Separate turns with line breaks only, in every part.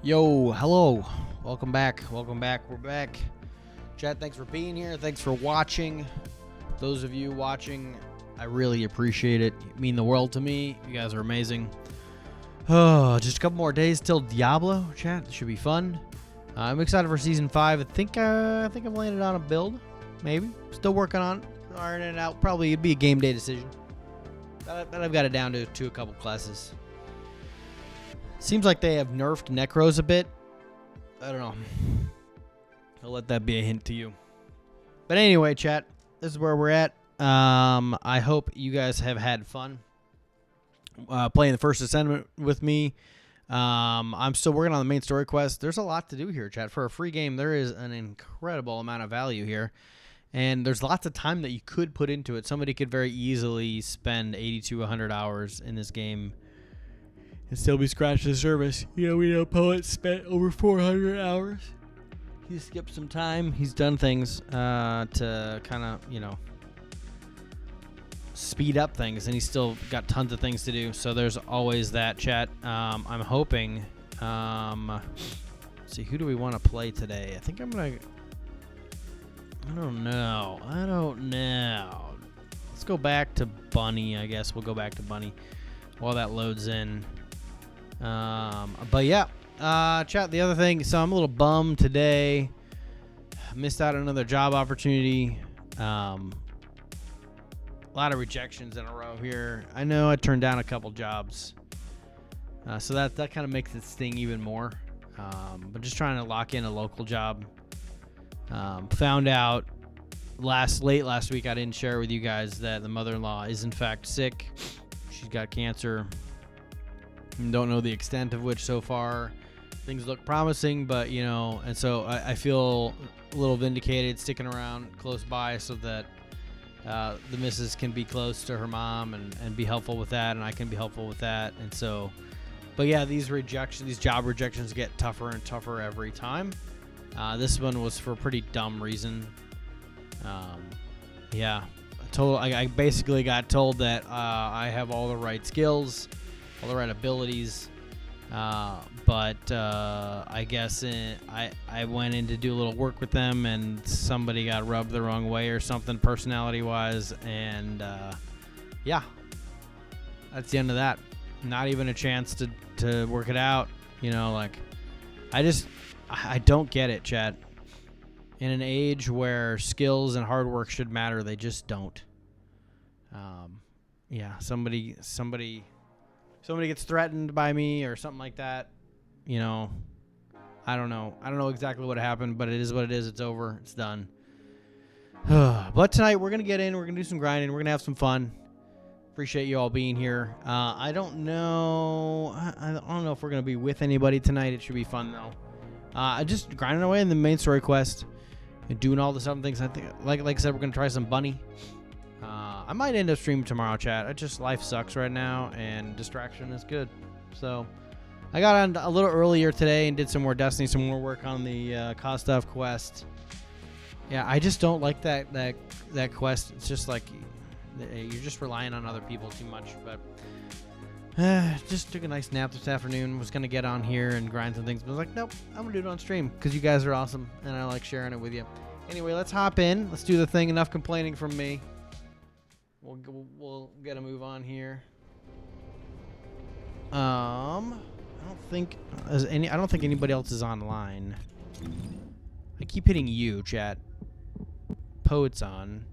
Yo, hello. Welcome back. Welcome back. We're back. Chat, thanks for being here. Thanks for watching. Those of you watching, I really appreciate it. You mean the world to me. You guys are amazing. Oh, just a couple more days till Diablo, chat. It should be fun. I'm excited for season 5. I think I've landed on a build. Maybe. Still working on it. Ironing it out. Probably it'd be a game day decision. But I've got it down to a couple classes. Seems like they have nerfed Necros a bit. I don't know. I'll let that be a hint to you. But anyway, chat, this is where we're at. I hope you guys have had fun playing the first Descendant with me. I'm still working on the main story quest. There's a lot to do here, chat. For a free game, there is an incredible amount of value here. And there's lots of time that you could put into it. Somebody could very easily spend 80 to 100 hours in this game and still be scratched the surface. You know, we know Poet spent over 400 hours. He skipped some time. He's done things to kind of, speed up things, and he's still got tons of things to do. So there's always that, chat. I'm hoping. Let's see, who do we want to play today? I think I'm going to... I don't know. Let's go back to Bunny, I guess. We'll go back to Bunny while that loads in. But yeah, chat, the other thing, so I'm a little bummed today. Missed out on another job opportunity. A lot of rejections in a row here. I know I turned down a couple jobs. So that kind of makes it sting even more. But just trying to lock in a local job. Found out late last week, I didn't share with you guys that the mother-in-law is in fact sick. She's got cancer. Don't know the extent of which so far. Things look promising, but and so I feel a little vindicated sticking around close by so that the missus can be close to her mom and be helpful with that, and I can be helpful with that. And so, but yeah, these job rejections get tougher and tougher every time. This one was for a pretty dumb reason. I basically got told that I have all the right skills, all the right abilities, but I guess I went in to do a little work with them, and somebody got rubbed the wrong way or something personality-wise, and that's the end of that. Not even a chance to work it out. I don't get it, chat. In an age where skills and hard work should matter, they just don't. Somebody gets threatened by me or something like that. I don't know exactly what happened, but it is what it is. It's over. It's done. But tonight we're gonna get in. We're gonna do some grinding. We're gonna have some fun. Appreciate you all being here. I don't know if we're gonna be with anybody tonight. It should be fun though. Just grinding away in the main story quest and doing all the other things. I think, like I said, we're gonna try some Bunny. I might end up streaming tomorrow, chat. Life sucks right now, and distraction is good. So I got on a little earlier today and did some more Destiny, some more work on the Kostov quest. Yeah, I just don't like that quest. It's just like you're just relying on other people too much. But just took a nice nap this afternoon. Was going to get on here and grind some things. But I was like, nope, I'm going to do it on stream because you guys are awesome. And I like sharing it with you. Anyway, let's hop in. Let's do the thing. Enough complaining from me. We'll get a move on here. I don't think anybody else is online. I keep hitting you, chat. Poet's on.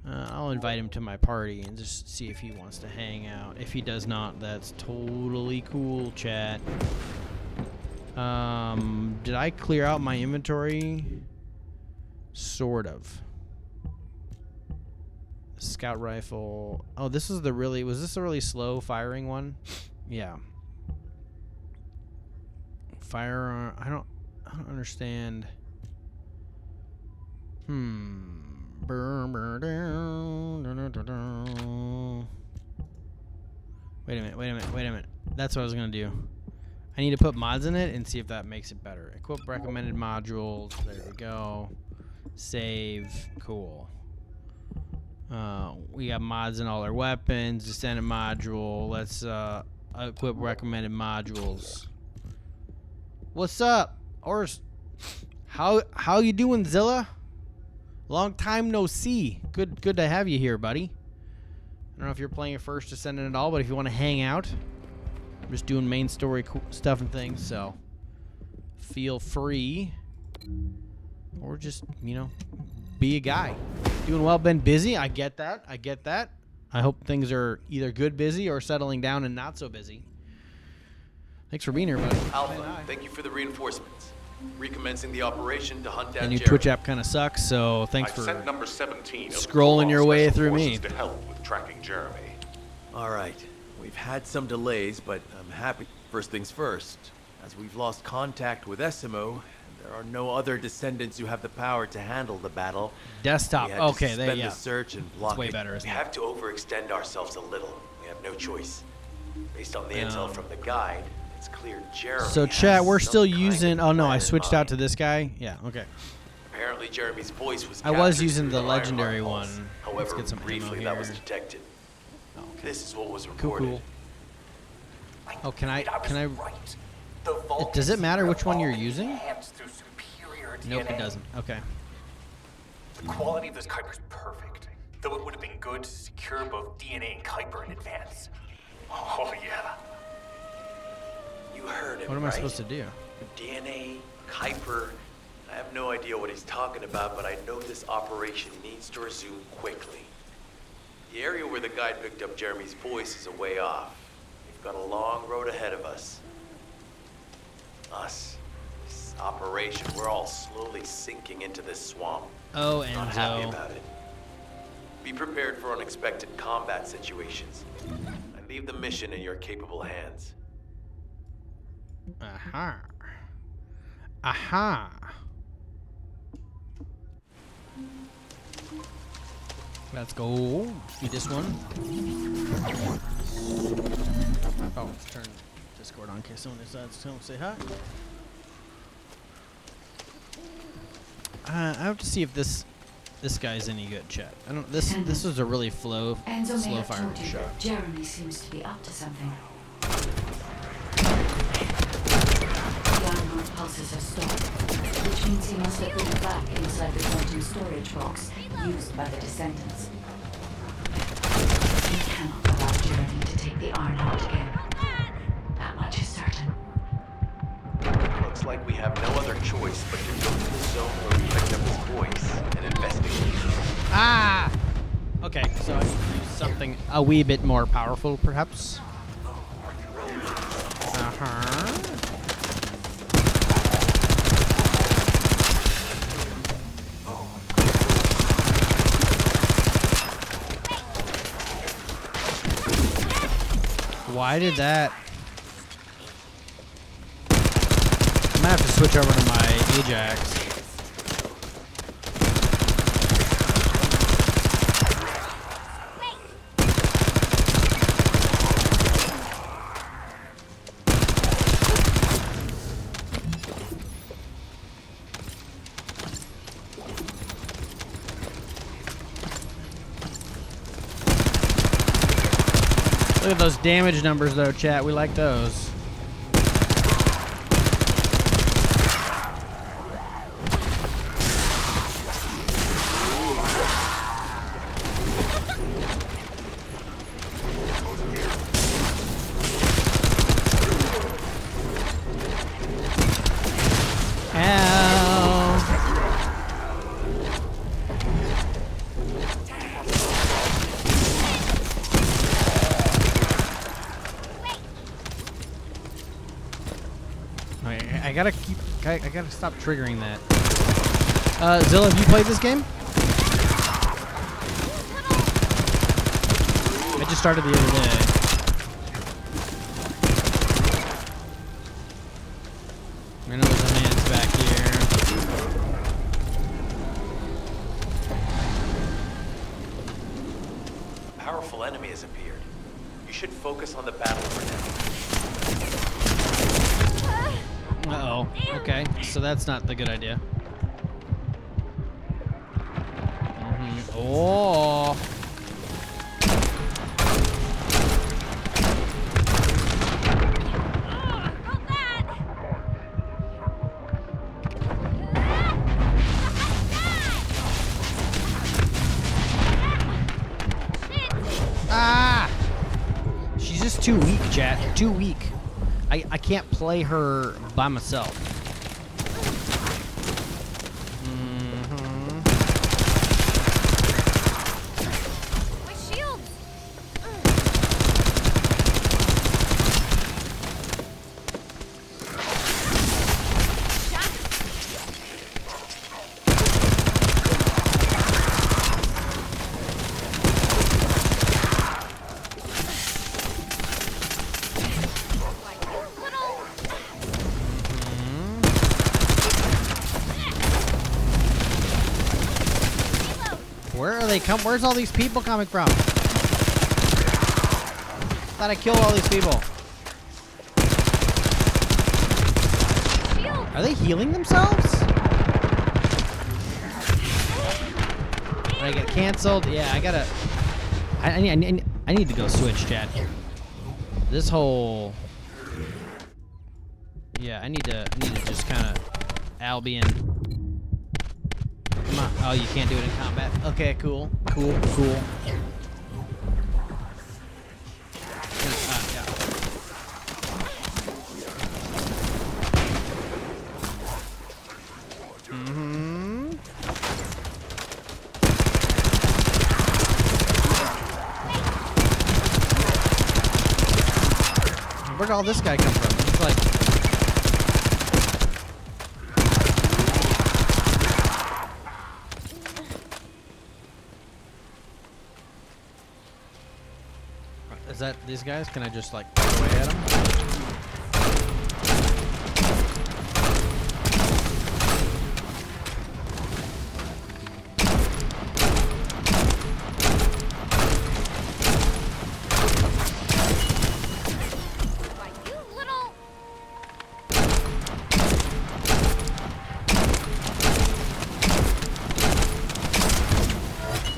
I'll invite him to my party and just see if he wants to hang out. If he does not, that's totally cool, chat. Did I clear out my inventory? Sort of. Scout rifle. Oh, was this a really slow firing one? Yeah. Firearm. I don't understand. Wait a minute. That's what I was gonna do. I need to put mods in it and see if that makes it better. Equip recommended modules. There we go. Save. Cool. We got mods in all our weapons. Descendant module. Let's equip recommended modules. What's up? Or how you doing, Zilla? Long time no see. Good to have you here, buddy. I don't know if you're playing your first Descendant at all, but if you want to hang out, I'm just doing main story stuff and things, so feel free. Or just, you know, be a guy. Doing well, been busy. I get that. I hope things are either good busy or settling down and not so busy. Thanks for being here, buddy.
Alpha, thank you for the reinforcements. Recommencing the operation to hunt down
The new
Jeremy.
Twitch app kind of sucks, so thanks for
sent number 17 of the
scrolling your way
Special
through
Forces
me.
to help with tracking Jeremy.
All right, we've had some delays, but I'm happy. First things first, as we've lost contact with Essimo, there are no other Descendants who have the power to handle the battle.
Desktop.
We had to
Okay, there
suspend
you
the
go.
search and block
It's way
it.
better,
We
isn't it?
have to overextend ourselves a little. We have no choice. Based on the intel
Um,
from the guide, it's clear Jeremy.
So
has
chat, we're
some
still
kind
using.
of
Oh no, I
plan in
switched out
mind.
to this guy. Yeah, okay.
Apparently, Jeremy's voice was.
I was
captured
using
through
the legendary
Ironheart
one.
pulse.
Let's
However,
get some ammo
briefly that was
here.
detected.
Oh, okay.
This is what was
Cool,
reported.
cool. Oh, can I?
Right. The
Does it matter which one you're using?
enhanced through superior
Nope,
DNA.
it doesn't. Okay.
The quality of this Kuiper's perfect, though it would have been good to secure both DNA and Kuiper in advance. Oh yeah.
You heard him,
What am I
right?
supposed to do?
DNA, Kuiper. I have no idea what he's talking about, but I know this operation needs to resume quickly. The area where the guide picked up Jeremy's voice is a way off. We've got a long road ahead of us. This operation, we're all slowly sinking into this swamp.
Oh,
Not happy
Enzo.
about it. Be prepared for unexpected combat situations. I leave the mission in your capable hands.
Aha. Aha. Let's go. See this one. Oh, let's turn Discord on in case someone decides to come say hi. I have to see if this guy's any good, chat. I don't. This is a really slow
Enzo may have
firing
told you
shot.
that Jeremy seems to be up to something. The Ironheart pulses have stopped, which means he must have put it back inside the quantum storage box used by the Descendants. We cannot allow Jeremy to take the Ironheart again. That much is certain.
Looks like we have no other choice but to go to the zone where we picked up his voice and investigate.
Ah! Okay, so I should use something a wee bit more powerful, perhaps. Uh-huh. Why did that? I'm gonna have to switch over to my Ajax. Look at those damage numbers though, chat. We like those. Ow. Okay, I gotta keep. I gotta stop triggering that. Zilla, have you played this game? I just started the other day. I know there's a man's back here.
A powerful enemy has appeared. You should focus on the battle for now.
Uh-oh. Okay, so that's not the good idea. Oh. too weak, chat. Too weak. I can't play her by myself.
My shield.
Where are they where's all these people coming from? Thought I killed all these people.
Shield.
Are they healing themselves? Did I get canceled? Yeah, I gotta. I need to go switch, chat. This whole. Yeah, I need to just kind of Albion. Come on. Oh, you can't do it in combat. Okay, cool. Cool. Yeah. Where'd all this guy come from? It's like. Is that these guys? Can I just like go away at them?
Why, you little.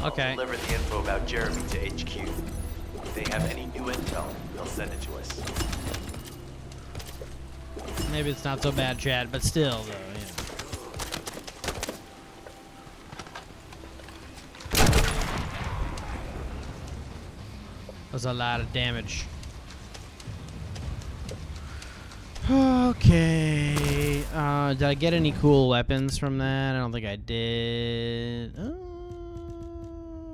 Okay.
I'll deliver the info about Jeremy to HQ. If they have any new intel, they'll send it to us.
Maybe it's not so bad, Chad, but still, though, yeah. That's a lot of damage. Okay. Did I get any cool weapons from that? I don't think I did.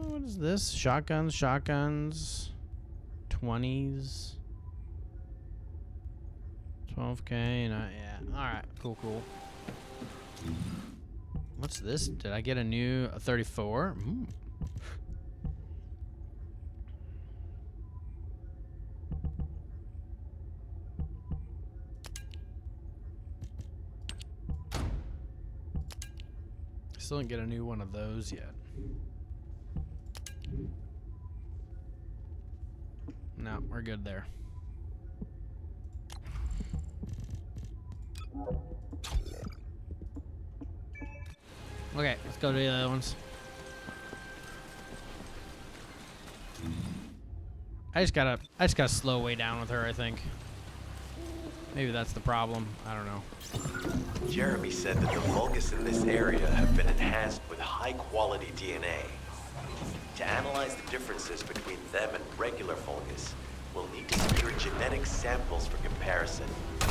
What is this? Shotguns, 20s. 12K, yeah. Alright, cool. What's this? Did I get a 34? Ooh. Still didn't get a new one of those yet. No, we're good there. Okay, let's go to the other ones. I just gotta slow way down with her, I think. Maybe that's the problem. I don't know.
Jeremy said that the Vulgus in this area have been enhanced with high-quality DNA. To analyze the differences between them and regular Vulgus, we'll need to secure genetic samples for comparison. I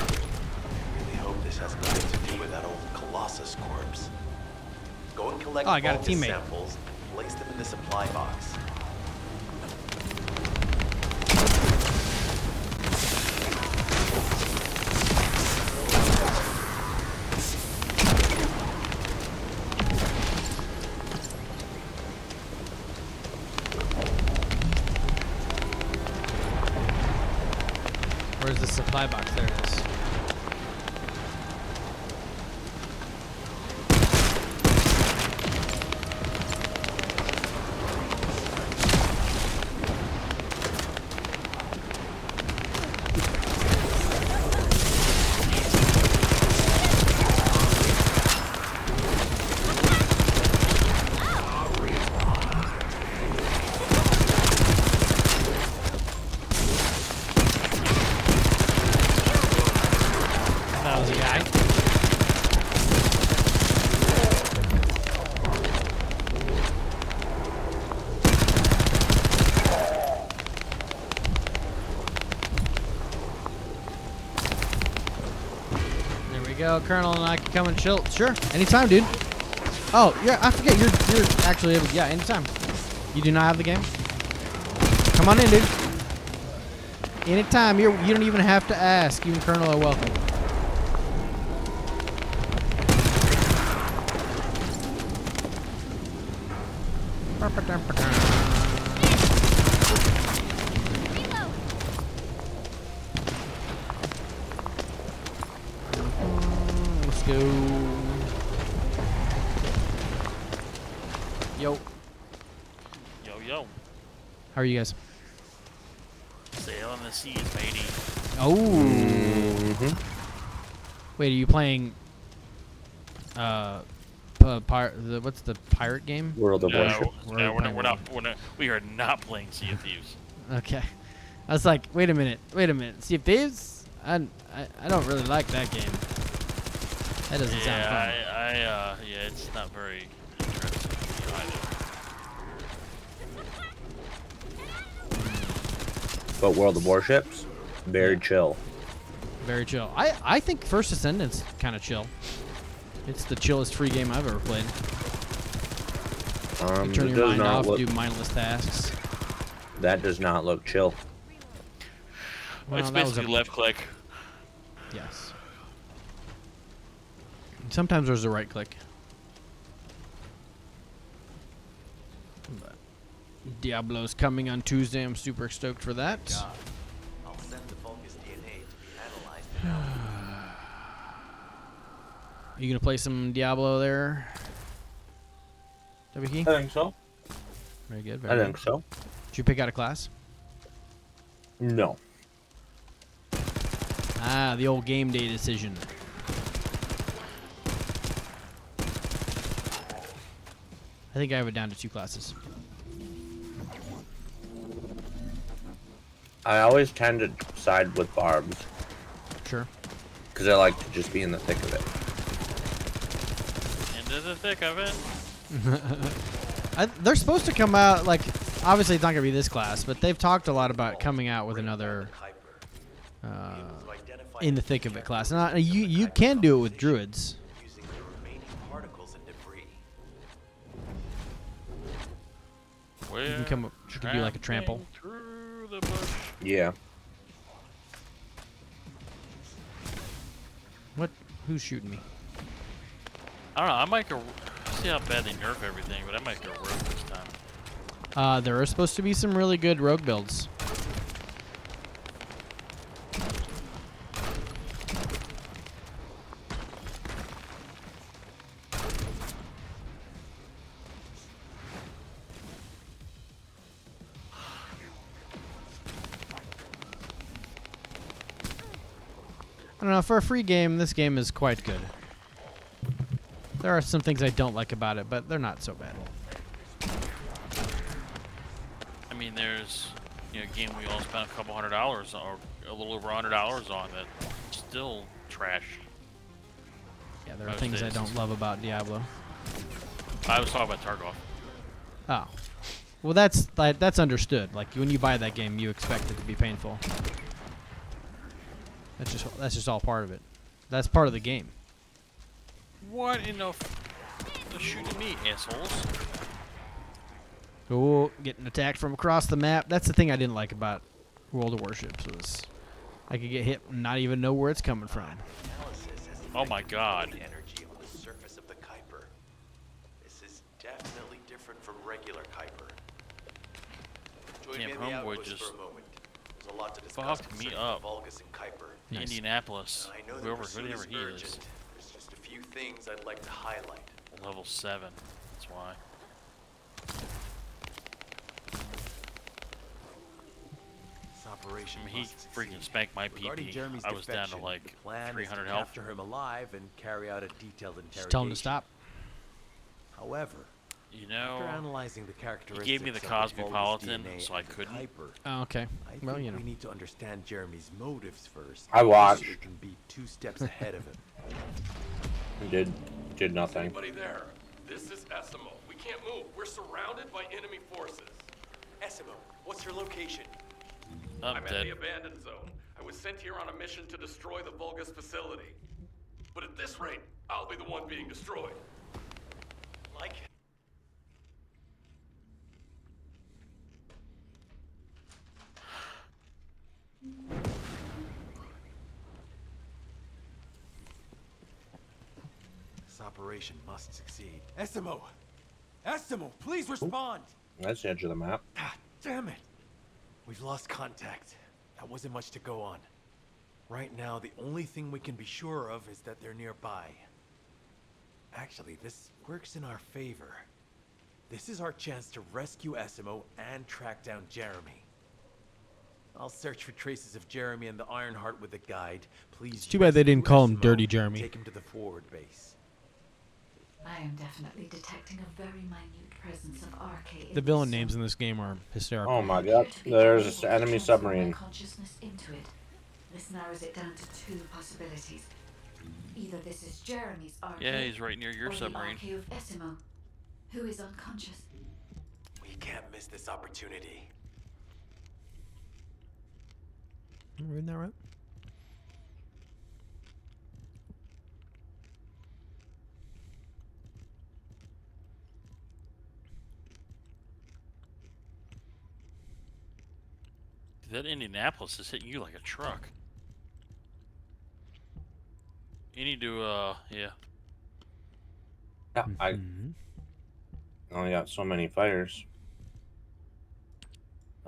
really hope this has nothing to do with that old Colossus corpse. Go and collect
I got a
Vulgus
teammate.
samples and place them in the supply box.
Where's the supply box? There it is. go, Colonel, and I can come and chill. Sure, anytime, dude. Oh, yeah, I forget. You're actually able. Yeah, anytime. You do not have the game. Come on in, dude. Anytime. You don't even have to ask. You and Colonel are welcome.
Reload.
Let's go. Yo.
Yo.
How are you guys?
Sailing the seas, matey.
Oh. Wait, are you playing? What's the pirate game?
World of Warship.
No, we are not playing Sea of Thieves.
Okay. I was like, wait a minute. Sea of Thieves? I don't really like that game. That doesn't sound fun.
Yeah, it's not very interesting to me either.
But World of Warships, very chill.
Very chill. I think First Descendant's kind of chill. It's the chillest free game I've ever played. You turn
it
your
does
mind
not
off,
look,
do mindless tasks.
that does not look chill.
Well,
It's
that was
basically left click.
Yes. Sometimes there's a right click. But Diablo's coming on Tuesday. I'm super stoked for that.
I'll send the Vulgus DNA to be analyzed.
Are you gonna play some Diablo there? WK?
I think so.
Very good.
I
Very
think
good.
so.
Did you pick out a class?
No.
Ah, the old game day decision. I think I have it down to 2 classes.
I always tend to side with Barbs
Sure.
because I like to just be in the thick of it.
Into the thick of it.
They're supposed to come out, like, obviously it's not going to be this class, but they've talked a lot about coming out with another in the thick of it class. Now, you can do it with druids.
Using the remaining particles and debris.
You
can come up- you can do like a trample.
Through the bush.
Yeah.
What? Who's shooting me?
I don't know. I might go. See how bad they nerf everything, but I might go rogue this time.
There are supposed to be some really good rogue builds. I don't know, for a free game, this game is quite good. There are some things I don't like about it, but they're not so bad.
I mean, there's a game we all spent a couple $100 or a little over $100 on that still trash.
Yeah, there are
Most
things I
days.
don't love about Diablo.
I was talking about Tarkov.
Oh. Well, that's understood. Like, when you buy that game, you expect it to be painful. That's just all part of it. That's part of the game.
What in the they're shooting me, assholes?
Oh, getting attacked from across the map. That's the thing I didn't like about World of Warships was I could get hit and not even know where it's coming from.
Oh my God.
Energy on the surface of the Kuiper. This is definitely different from regular Kuiper. Join me
Camp
in the
Homewood
outpost
just
for a moment. There's a lot to discuss
fucked me
concerning
up.
Vulgus and Kuiper.
Nice.
Indianapolis.
I know that
Whoever
pursuit
he is.
urgent. There's just a few things I'd like to highlight.
Level 7. That's why.
This operation
I mean, he
must
freaking
succeed.
spanked my
Regarding
PP.
Jeremy's
I was down to
defection,
like
the plan
300
is to
health.
capture him alive and carry out a detailed interrogation.
Just tell him to stop.
However,
You
after
know,
analyzing the characteristics
he gave me the
of
Cosmopolitan,
Vulgus DNA
so I
and the
couldn't.
Kuiper,
Oh, okay.
I
Well,
think
you know.
we need to understand Jeremy's motives first.
I watched.
So we can be 2 steps ahead of him.
He did nothing.
Anybody there? This is Essimo. We can't move. We're surrounded by enemy forces.
Essimo, what's your location?
I'm
I'm
dead.
in the abandoned zone. I was sent here on a mission to destroy the Vulgus facility. But at this rate, I'll be the one being destroyed.
Like? This operation must succeed. Essimo! Essimo, please respond!
That's the edge of the map.
Ah, damn it! We've lost contact. That wasn't much to go on. Right now, the only thing we can be sure of is that they're nearby. Actually, this works in our favor. This is our chance to rescue Essimo and track down Jeremy. I'll search for traces of Jeremy and the Ironheart with the guide. Please.
It's too bad they didn't
rescue
call him
Essimo
Dirty
and
Jeremy.
Take him to the forward base.
I am definitely detecting a very minute presence of RK.
The villain names in this game are hysterical.
Oh my god. There's an enemy submarine.
Consciousness into it. This narrows it down to two possibilities. Either this is Jeremy's RK.
Yeah, he's right near your
or
submarine.
The RK of Essimo, who is unconscious.
We can't miss this opportunity.
Am I reading that right?
That Indianapolis is hitting you like a truck. You need to, yeah.
Yeah, I only got so many fires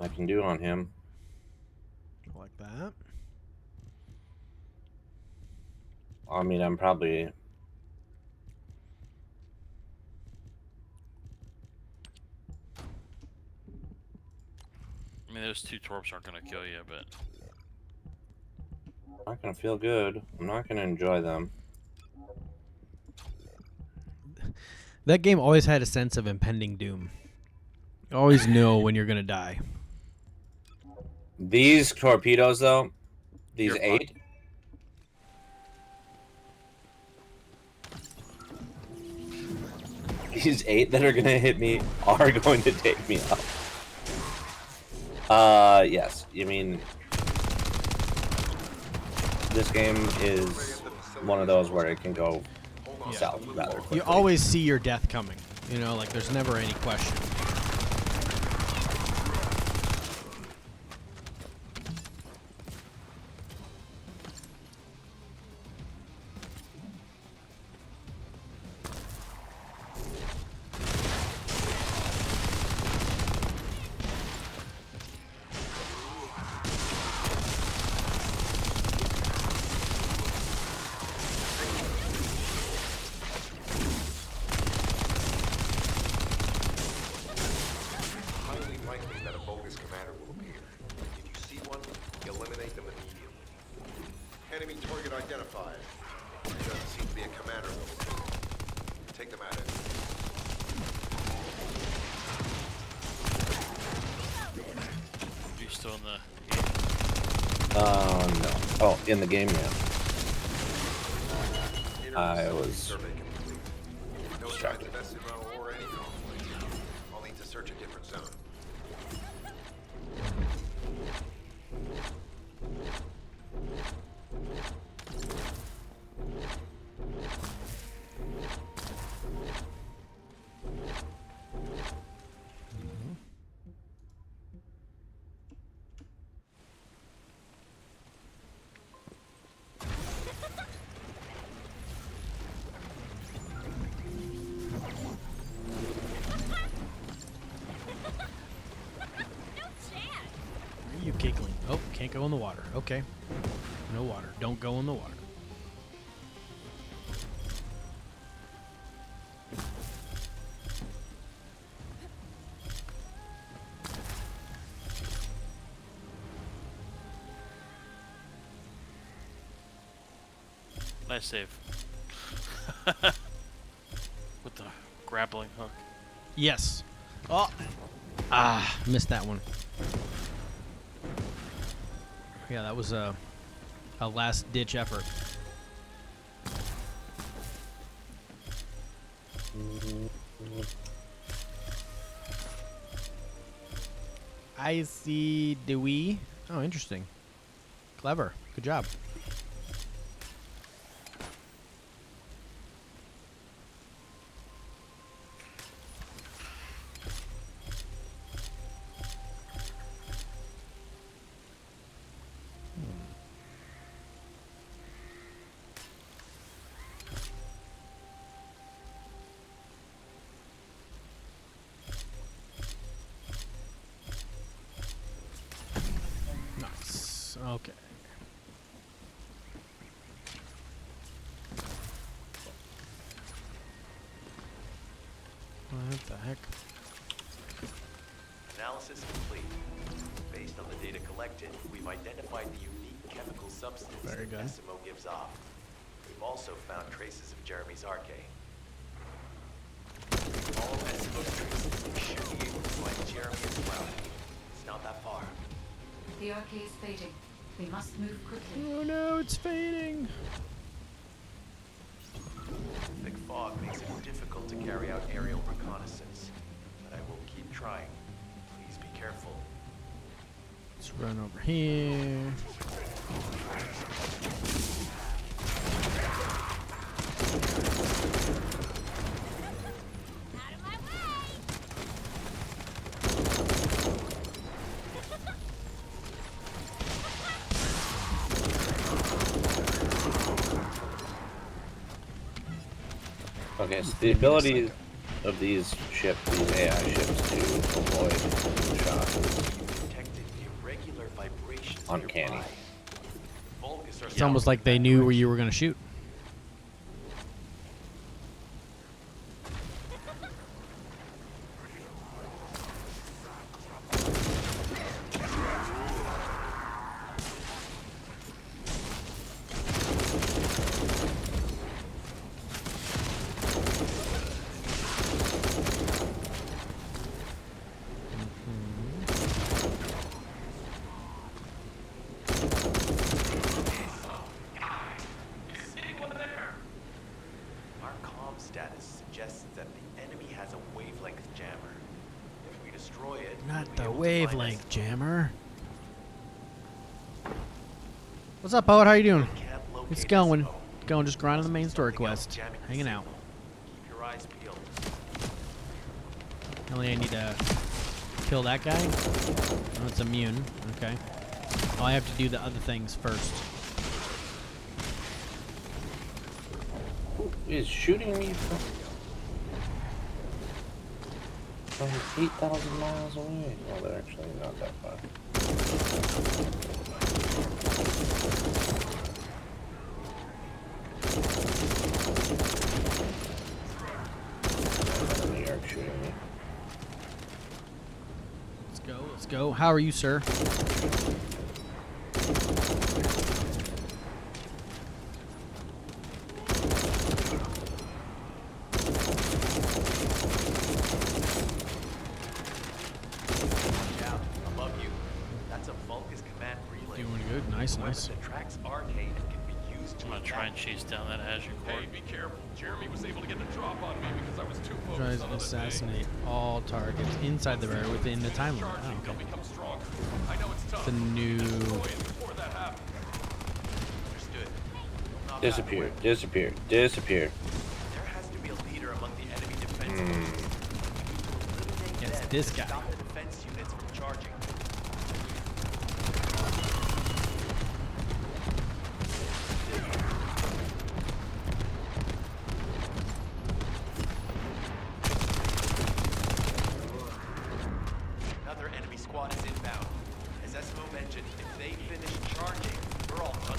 I can do on him.
Like that.
I mean, I'm probably...
I mean, those two torps aren't going to kill you, but...
not gonna feel good. I'm not gonna enjoy them.
That game always had a sense of impending doom. You always know when you're gonna die.
These torpedoes, though, these
You're
8, these 8 that are gonna hit me are going to take me out. Yes. You mean, this game is one of those where it can go south rather quickly.
You always see your death coming. You know, like there's never any question.
Highly likely that a bogus commander will appear. If you see one, eliminate them immediately. Enemy target identified. Doesn't seem to be a commander. Take them at it.
Are you still in the...
No. Oh, in the game, yeah. I
Inter-facility
was
survey complete. No signs
distracted.
of SMO or any conflict. I'll need to search a different zone.
Where are you giggling? Oh, can't go in the water. Okay. No water. Don't go in the water.
Nice save. With the grappling hook.
Yes. Oh. Missed that one. Yeah, that was a last-ditch effort. I see Dewey. Oh, interesting. Clever. Good job. Okay. What the heck?
Analysis complete. Based on the data collected, we've identified the unique chemical substance
Very
that
good.
SMO gives off. We've also found traces of Jeremy's arcade. All SMO's traces should be able to find Jeremy as well. It's not that far.
The arcade is fading. We must move quickly.
Oh no, it's fading.
Thick fog makes it difficult to carry out aerial reconnaissance, but I will keep trying. Please be careful.
Let's run over here.
Out of my way!
Okay, so the ability of these ships, these AI ships, to avoid shock is
Detected irregular vibrations
uncanny.
nearby. Vulgus are
It's almost like they knew where you were gonna shoot.
Our comm status suggests that the enemy has a wavelength jammer. If we destroy it,
Not
we'll be
the
able to find
wavelength
us.
jammer. What's up, poet? How you doing?
Can't locate
It's going.
SMO.
Going, just grinding the main story
Something else
quest.
jamming the
Hanging out.
signal. Keep your eyes peeled.
Only I need to kill that guy. Oh, it's immune. Okay. Oh, I have to do the other things first.
Who is shooting me from 8,000 miles away? Well, they're actually not that far. Enemy are shooting me.
Let's go. Let's go. How are you, sir?
Watch out, above you. That's a Vulgus command relay.
Doing good. Nice,
Weapon
nice.
that tracks arcade and can be used to
I'm gonna try and
evacuate.
chase down that Azure core.
Hey, be careful. Jeremy was able to get the drop on me because I was too
Tries
focused
to
on other things.
assassinate all targets inside the barrier within the time limit.
Charging,
Oh,
they'll
okay.
become stronger. I know it's tough.
The new.
Destroy it before that happens.
Understood. Not back
Disappear,
away.
disappear, disappear.
There has to be a leader among the enemy defense
Hmm.
forces. Eliminate
It's
them
this
to
guy.
Stop the defense units from charging. Another enemy squad is inbound. As SMO mentioned, if they finish charging, we're all done.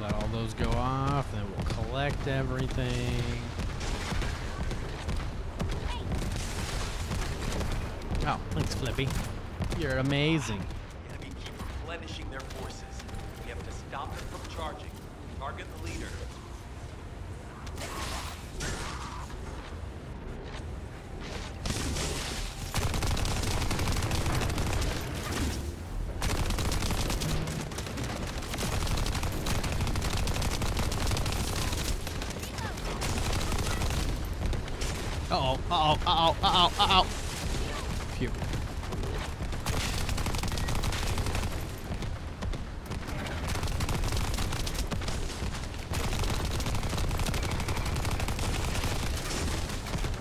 Let all those go off, and then we'll collect everything. Oh, thanks, Flippy. You're amazing.
The enemy keep replenishing their forces. We have to stop them from charging. Target the leader.
Uh-oh, uh-oh, uh-oh, uh-oh, uh-oh. Phew.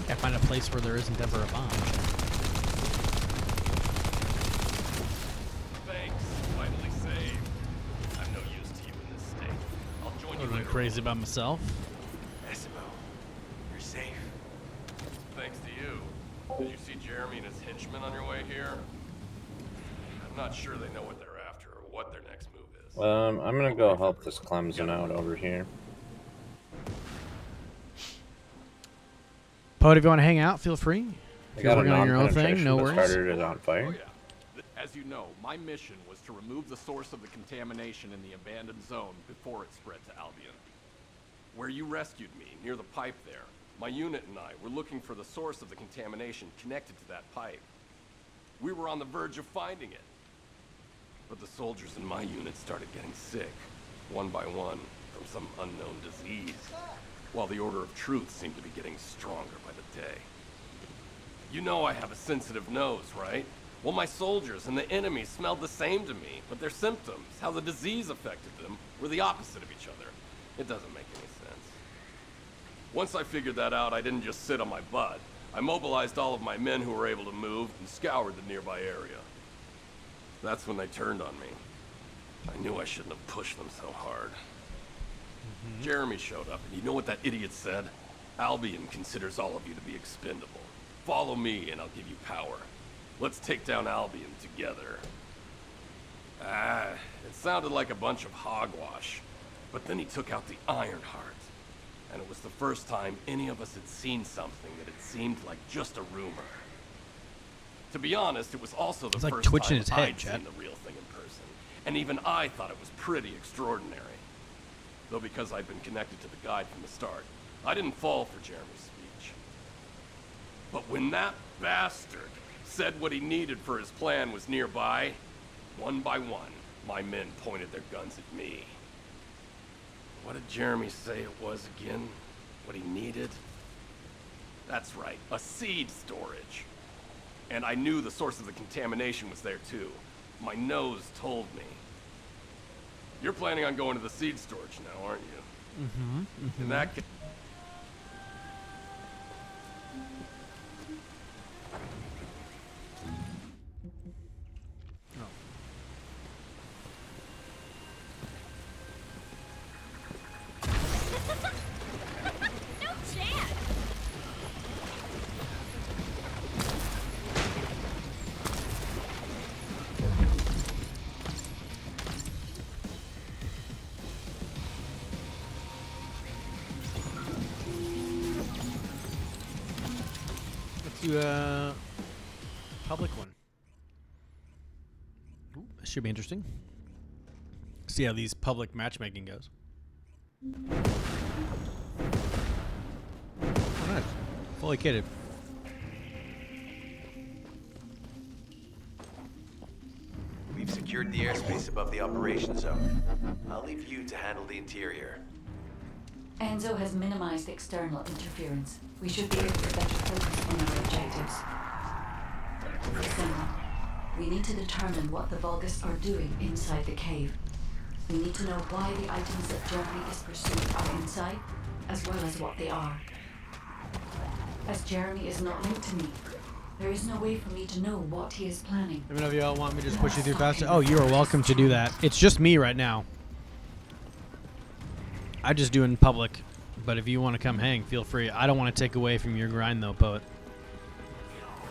Gotta find a place where there isn't ever a bomb.
Thanks. I
crazy by myself.
Essimo, you're safe.
Thanks to you. Did you see Jeremy and his henchmen on your way here? I'm not sure they know what they're after or what their next move is.
I'm gonna go help this Clemson out over here.
Poet, if you want to hang out, feel free.
I
If you're
got a
working on your own thing,
non-penetration,
no
but
worries.
starter is on
Oh
fire.
yeah. As you know, my mission was to remove the source of the contamination in the abandoned zone before it spread to Albion. Where you rescued me, near the pipe there, my unit and I were looking for the source of the contamination connected to that pipe. We were on the verge of finding it. But the soldiers in my unit started getting sick, one by one, from some unknown disease, while the Order of Truth seemed to be getting stronger by the day. You know I have a sensitive nose, right? Well, my soldiers and the enemy smelled the same to me, but their symptoms, how the disease affected them, were the opposite of each other. It doesn't make any sense. Once I figured that out, I didn't just sit on my butt. I mobilized all of my men who were able to move and scoured the nearby area. That's when they turned on me. I knew I shouldn't have pushed them so hard. Jeremy showed up, and you know what that idiot said? Albion considers all of you to be expendable. Follow me, and I'll give you power. Let's take down Albion together. It sounded like a bunch of hogwash. But then he took out the Ironheart. And it was the first time any of us had seen something that had seemed like just a rumor. To be honest, it was also the
It's like
first
twitching
time
his head,
I'd
Chet.
seen the real thing in person. And even I thought it was pretty extraordinary. Though because I'd been connected to the guide from the start, I didn't fall for Jeremy's speech. But when that bastard said what he needed for his plan was nearby, one by one, my men pointed their guns at me. What did Jeremy say it was again? What he needed? That's right, a seed storage. And I knew the source of the contamination was there too. My nose told me. You're planning on going to the seed storage now, aren't you? In that case...
No chance.
Let's do a public one. Ooh, this should be interesting. See how these public matchmaking goes. Oh, nice. Fully kitted.
We've secured the airspace above the operation zone. I'll leave you to handle the interior.
Enzo has minimized external interference. We should be able to better focus on our objectives. Descendant, we need to determine what the Vulgus are doing inside the cave. We need to know why the items that Jeremy is pursuing are inside, as well as what they are. As Jeremy is not linked to me, there is no way for me to know what he is planning.
Let me know if y'all want me to just push you through faster. Oh, you are welcome to do that. It's just me right now. I just do it in public, but if you want to come hang, feel free. I don't want to take away from your grind, though, Poet.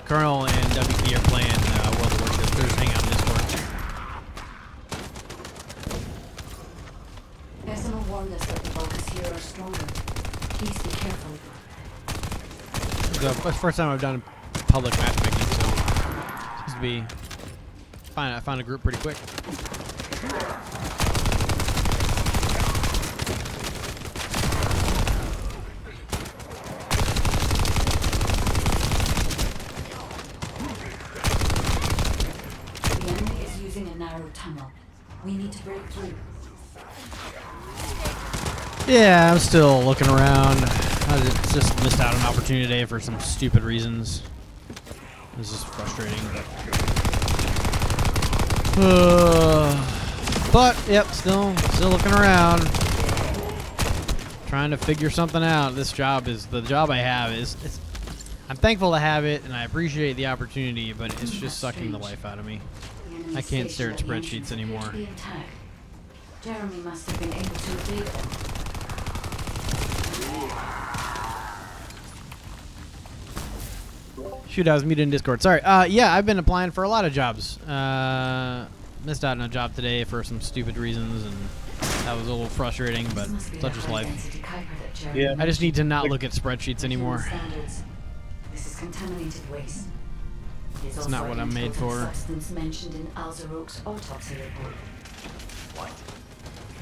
Colonel and WP are playing World of Warcraft. They're just hanging out in Discord.
Decima warned us that the Vulgus here are stronger. Please be careful.
It's the first time I've done public matchmaking, so it seems to be fine. I found a group pretty quick.
The enemy is using a narrow tunnel. We need to break through.
Yeah, I'm still looking around. I just missed out on an opportunity today for some stupid reasons. This is frustrating. But yep, still looking around, trying to figure something out. This job is the job I have. I'm thankful to have it, and I appreciate the opportunity, but it's just sucking the life out of me. I can't stare at spreadsheets anymore.
Jeremy must have been able to evade them.
Shoot, I was muted in Discord. Sorry. Yeah, I've been applying for a lot of jobs. Missed out on a job today for some stupid reasons, and that was a little frustrating, but such is life.
Yeah.
I just need to not look at spreadsheets anymore.
This is contaminated waste.
It's not what I'm made for.
Substance mentioned in Alzaroke's autopsy report.
What?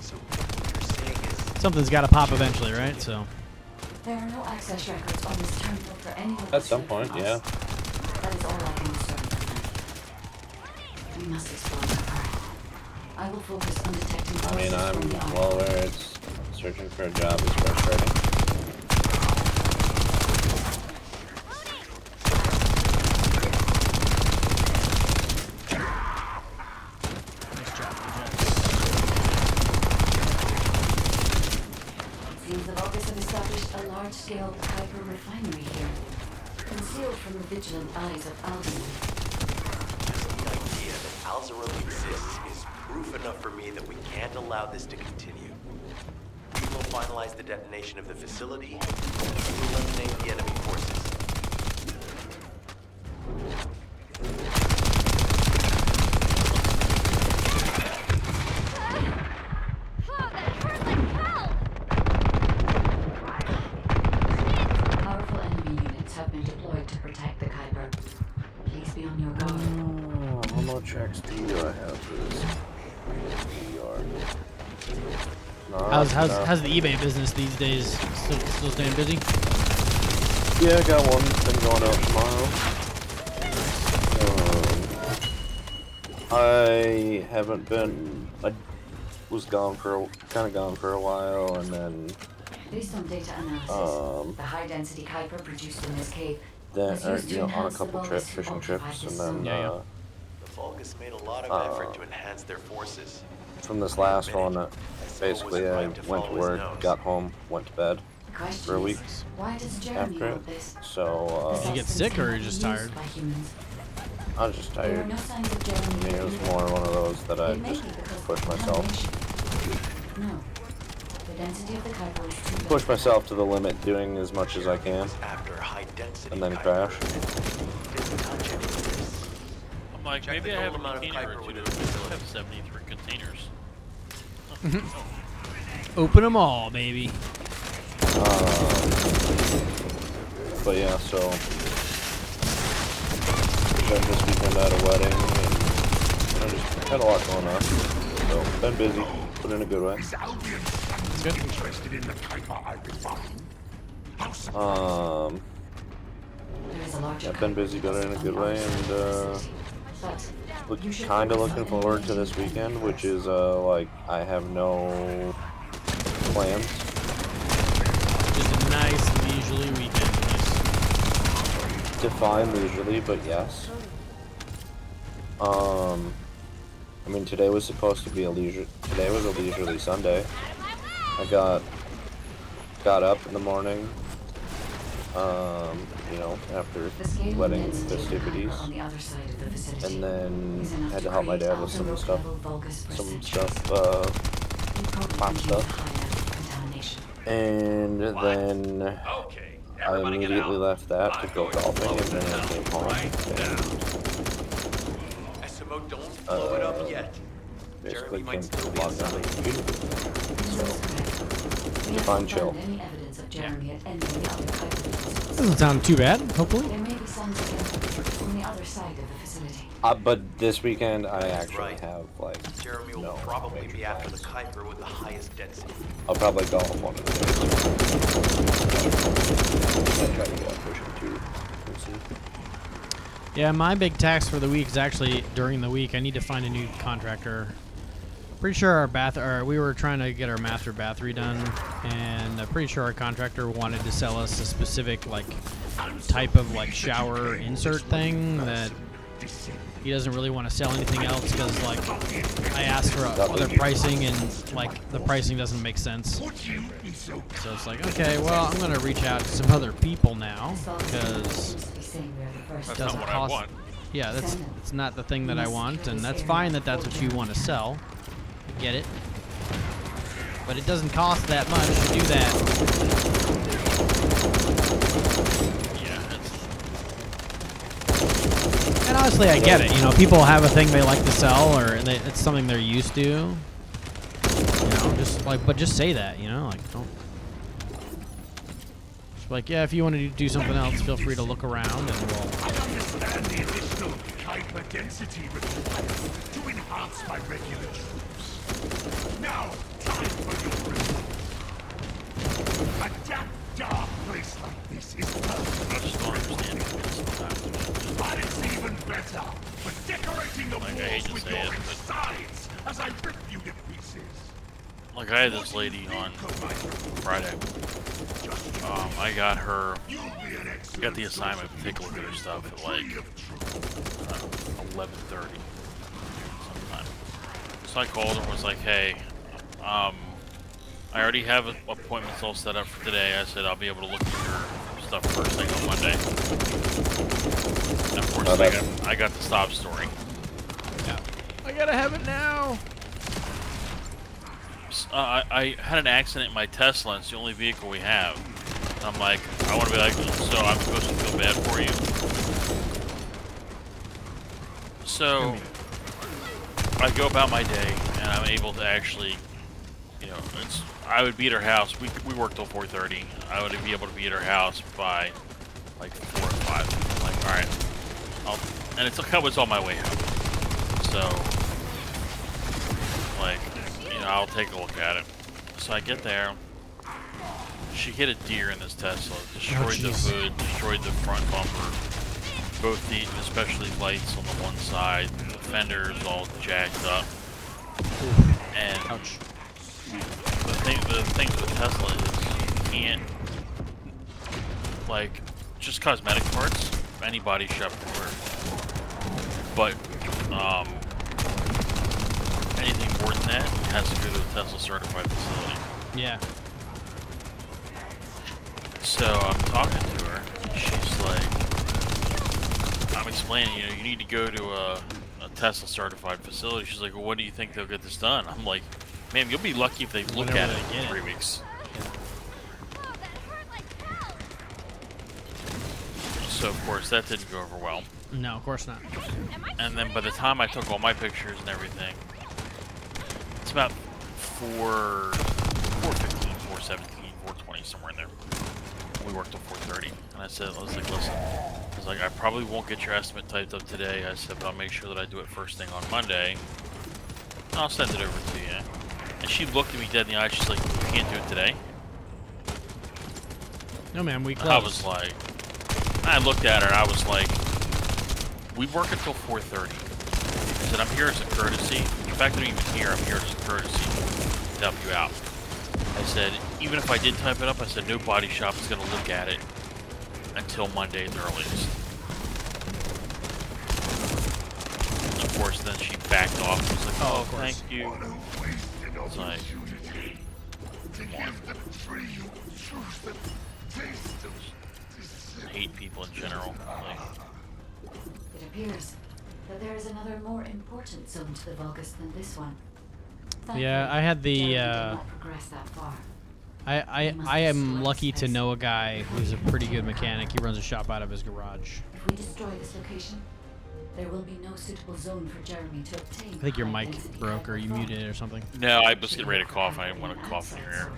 So what you're saying is
Something's got to pop eventually, right? So.
There are no access records on this terminal for anyone.
At some point, yeah.
That is all I can discern. We must explore the path. I will focus on detecting
I mean,
voices
I'm
from the
well aware it's searching for a job is frustrating.
Seems the Vulgus have established a large-scale Kuiper refinery here, concealed from the vigilant eyes of Albion.
the idea that Alzarote exists is proof enough for me that we can't allow this to continue. We will finalize the detonation of the facility and eliminate the enemy forces.
Oh, that hurt like hell!
Powerful enemy units have been deployed to protect the Kuiper. Please be on your guard.
How much XP do I have for this?
How's the eBay business these days? Still staying busy?
Yeah, I got one thing going out tomorrow. I haven't been. I was gone for kind of gone for a while, and then
Based on data analysis, the high-density Kuiper produced in this cave was used to
on a
enhance the
couple
Vulgus
fishing
to occupy
trips,
this
and then
zone.
The Vulgus made a lot of effort to enhance their forces.
from this last one, basically I
right to
went to
follow his
work,
nose.
got home, went to bed
The question
for a week
is, why does Jeremy
after it.
want this?
So
Did you get sick or are you just tired?
I was just
There are
tired.
no signs of
I
Jeremy.
mean, it was more one of those that I
It may
just
be because of
pushed myself.
contamination. No. The density of the Kuiper is too low.
Push myself to the limit, doing as much as I can,
After high density
and then
Kuiper.
crash.
Didn't touch any of this.
I'm like,
Check
maybe
the
I have a
total amount of
container or
Kuiper
two.
within
I
the facility.
have 73 containers.
Open them all, baby.
But yeah, so then this weekend at a wedding, and I just had a lot going on. So been busy, but in a good way.
There is a larger
I've been
Kuiper
busy, but in a
deposit
good
on the
way,
other side
and
of the facility. You should
kind of
focus on
looking forward to
eliminating
this
the enemy
weekend, which
first.
is like I have no plans.
Just a nice leisurely weekend. Nice.
Define leisurely, but yes. I mean, today was supposed to be a leisure. Today was a leisurely Sunday. I got up in the morning. After
The scale
wedding
density of the
festivities,
Kuiper on the other side of the facility
and then
is enough
had to
to
help my
create
dad with some
Alzaroke
stuff,
level Vulgus for
some
centuries.
stuff,
You probably
pop
can use
stuff.
a high level of contamination.
And then
Okay,
I
everybody get
immediately
out.
left that to
I'm
go
going to
golfing,
blow
and then I
it
came home
right
and
SMO, don't blow it up yet.
basically
Jeremy
came
might still
to
be
log on to
inside.
the computer. So
We
Define
haven't
chill.
found any evidence of Jeremy at any of the other Kuiper deposits.
Doesn't sound too bad, hopefully.
There may be signs of him on the other side of the facility.
but this weekend I actually
right.
have like
Jeremy will
no
probably
major
be after the
plans.
Kuiper with the highest density.
I'll probably golf one of the days. I try to get out fishing too. We'll see.
Yeah, my big task for the week is actually during the week. I need to find a new contractor. Pretty sure we were trying to get our master bath redone, and I'm pretty sure our contractor wanted to sell us a specific type of shower insert thing that he doesn't really want to sell anything else because I asked for other pricing and the pricing doesn't make sense. So it's like, okay, well, I'm gonna reach out to some other people now because
That's
doesn't
not what I
cost.
want.
Yeah, it's not the thing that I want, and that's fine that that's what you want to sell. I get it. But it doesn't cost that much to do that.
Yeah,
honestly, I get it. You know, people have a thing they like to sell, or it's something they're used to. You know, just say that. You know, like don't. Just like, yeah, if you want to do something else, feel free to look around, and we'll.
I understand the additional Kuiper density required to enhance my regular troops. Now, time for your response. A dark place like this is perfect. But it's even better for decorating the walls with your insides as I rip you to pieces.
Like I had this lady on Friday. I got her. Got the assignment to take a look at her stuff at like 11:30 sometime. So I called her and was like, "Hey, I already have appointments all set up for today." I said I'll be able to look at your stuff first thing on Monday. And of course, I got the stop story.
Yeah. I gotta have it now.
I had an accident in my Tesla. It's the only vehicle we have. And I'm like, I want to be like, so I'm supposed to feel bad for you. So I go about my day, and I'm able to actually, you know, I would be at her house. We work till 4:30. I would be able to be at her house by like 4 or 5. I'm like, all right, and it's on my way home. So, like, you know, I'll take a look at it. So I get there. She hit a deer in this Tesla. Destroyed the hood. Destroyed the front bumper. Both especially lights on the one side. The fenders all jacked up. And
ouch.
The thing with Tesla is you can't, like, just cosmetic parts. Any body shop can work. But anything more than that has to go to a Tesla certified facility.
Yeah.
So I'm talking to her. And she's like, I'm explaining, you know, you need to go to a Tesla certified facility. She's like, well, what do you think they'll get this done? I'm like, ma'am, you'll be lucky if they look at it in 3 weeks. So of course that didn't go over well.
No, of course not.
And then by the time I took all my pictures and everything, it's about 4:15, 4:17, 4:20, somewhere in there. We worked till 4:30, and I was like, listen, I probably won't get your estimate typed up today. I said, but I'll make sure that I do it first thing on Monday. And I'll send it over to you. And she looked at me dead in the eye. She's like, you can't do it today?
No, ma'am, we closed.
I was like, I looked at her and I was like, we work until 4:30. I said, I'm here as a courtesy. The fact that I'm even here, I'm here as a courtesy to help you out. I said, even if I did type it up, I said, no body shop is going to look at it until Monday at the earliest. And of course, then she backed off and was like, oh, thank you. It's like, I hate people in general. Like,
It appears that there is another more important zone to the Vulgus than this one.
Yeah, I had the.
Jeremy did not progress that far.
I am lucky to know a guy who's a pretty good mechanic. He runs a shop out of his garage.
If we destroy this location, there will be no suitable zone for Jeremy to obtain.
I think your mic broke or you muted it or something.
no, I was getting ready to cough. I didn't want to cough in your ear.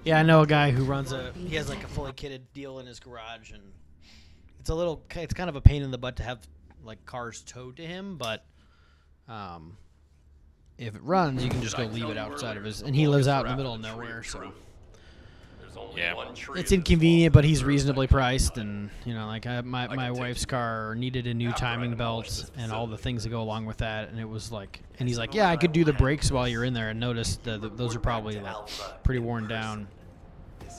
Yeah, I know a guy who runs he has like a fully kitted deal in his garage, and it's kind of a pain in the butt to have like cars towed to him, but if it runs, you can just go leave it outside of his, and he lives out in the middle of nowhere, so
Yeah.
it's inconvenient, but he's reasonably priced, and you know, like my wife's car needed a new timing belt and all the things that go along with that, and it was like, and he's like, yeah, I could do the brakes while you're in there, and noticed those are probably like pretty worn down.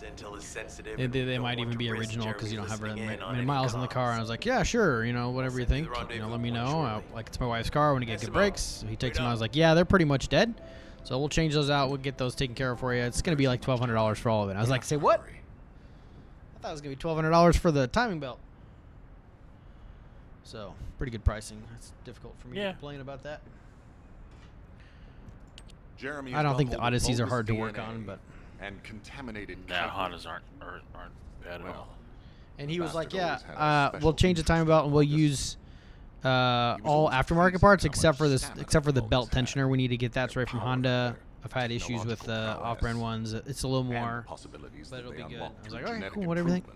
They might even be original because you don't have very many miles on the car. And I was like, yeah, sure, you know, whatever you think, you know, let me know. Like, it's my wife's car. I want to get good brakes. So he takes them. I was like, yeah, they're pretty much dead. So we'll change those out. We'll get those taken care of for you. It's going to be like $1,200 for all of it. I was like, say what? I thought it was going to be $1,200 for the timing belt. So pretty good pricing. It's difficult for me to complain about that.
Jeremy,
I don't think the Odysseys are hard to work on, but.
And contaminated.
Nah, Hondas aren't bad at all.
And he was like, yeah, we'll change the timing belt and we'll use all aftermarket parts except for the belt tensioner. We need to get that straight from Honda. I've had issues with the off-brand ones. It's a little more, but it'll be good. I was like, all right, cool, whatever you think.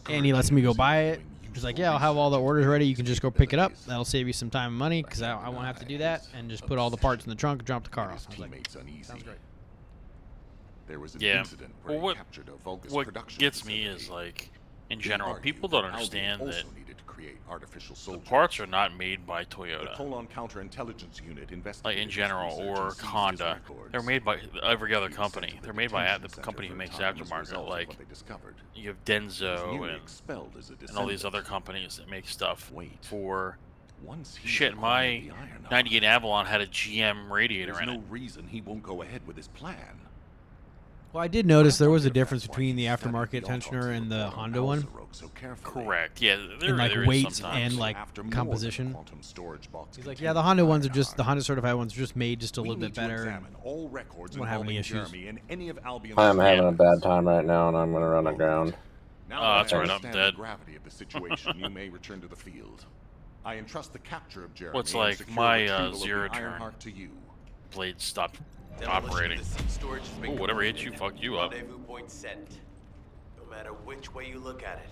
And he lets me go buy it. He's like, yeah, I'll have all the orders ready. You can just go pick it up. That'll save you some time and money because I won't have to do that and just put all the parts in the trunk and drop the car off. I was like, sounds great.
Yeah. Well, what gets me is, like, in general, people don't understand that the parts are not made by Toyota. Like, in general, or Honda. They're made by every other company. They're made by the company who makes aftermarket. Like, you have Denso and all these other companies that make stuff for... Shit, my 98 Avalon had a GM radiator in it.
There's no reason he won't go ahead with his plan.
Well, I did notice there was a difference between the aftermarket tensioner and the Honda one.
Correct. Yeah,
in like weights and like composition. He's like, yeah, the Honda ones are just the Honda certified ones are just made just a little bit better. Won't have any issues.
I'm having a bad time right now, and I'm gonna run aground.
Oh, that's right. I'm dead.
You may return to the field. I entrust the capture of Jeremy.
What's like my zero turn blade stopped operating. Oh, whatever hit you, fuck you up.
No matter which way you look at it,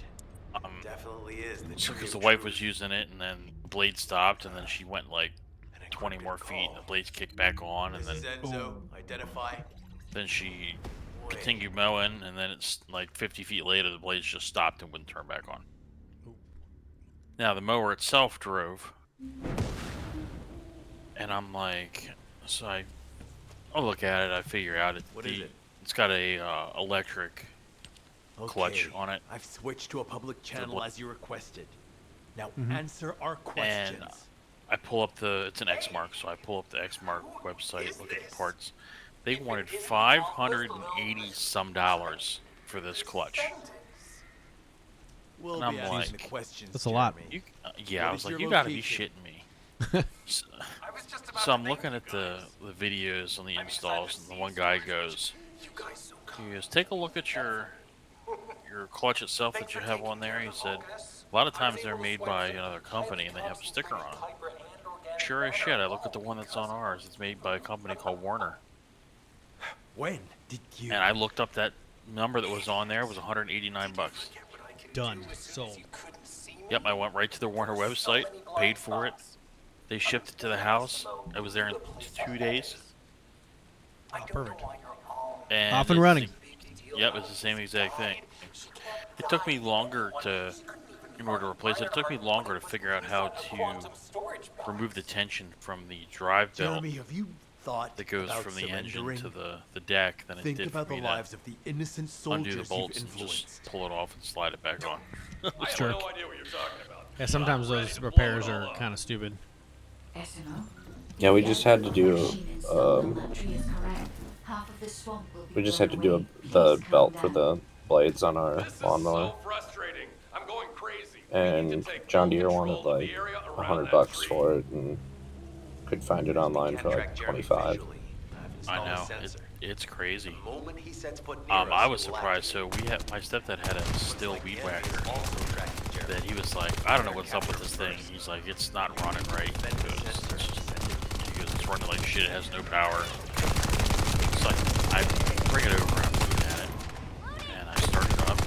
definitely is the
So because the wife was using it, and then the blade stopped, and then she went like 20 more feet, and the blades kicked back on, and then then she continued mowing, and then it's like 50 feet later, the blades just stopped and wouldn't turn back on. Now the mower itself drove, and I'm like, so I'll look at it. I figure out it's got a electric clutch on it.
I've switched to a public channel as you requested. Now answer our questions.
And I pull up it's an Xmark, so I pull up the Xmark website, look at the parts. They wanted $580 some for this clutch.
We'll
and I'm
be
like,
the questions,
that's a lot.
Yeah, I was like, you gotta be shitting me. So I'm looking at the videos on the installs, and the one guy goes, take a look at your clutch itself that you have on there. He said, a lot of times they're made by another company and they have a sticker on it. Sure as shit, I look at the one that's on ours. It's made by a company called Warner.
When did you?
And I looked up that number that was on there. It was $189.
Done. Sold.
Yep, I went right to the Warner website, paid for it. They shipped it to the house. I was there in 2 days.
Oh, perfect.
And
off and running.
Yep, it's the same exact thing. It took me longer in order to replace it. It took me longer to figure out how to remove the tension from the drive belt that goes from the engine to the deck than it did for me to undo the bolts and just pull it off and slide it back on.
Sure. Yeah, sometimes those repairs are kind of stupid.
Yeah, we just had to do the belt for the blades on our lawnmower. And John Deere wanted like $100 for it, and could find it online for like 25.
I know, it's crazy. I was surprised. So my stepdad had a still weed whacker that he was like, I don't know what's up with this thing. He's like, it's not running right. It's running like shit. It has no power. It's like, I bring it over and I'm looking at it, and I start it up,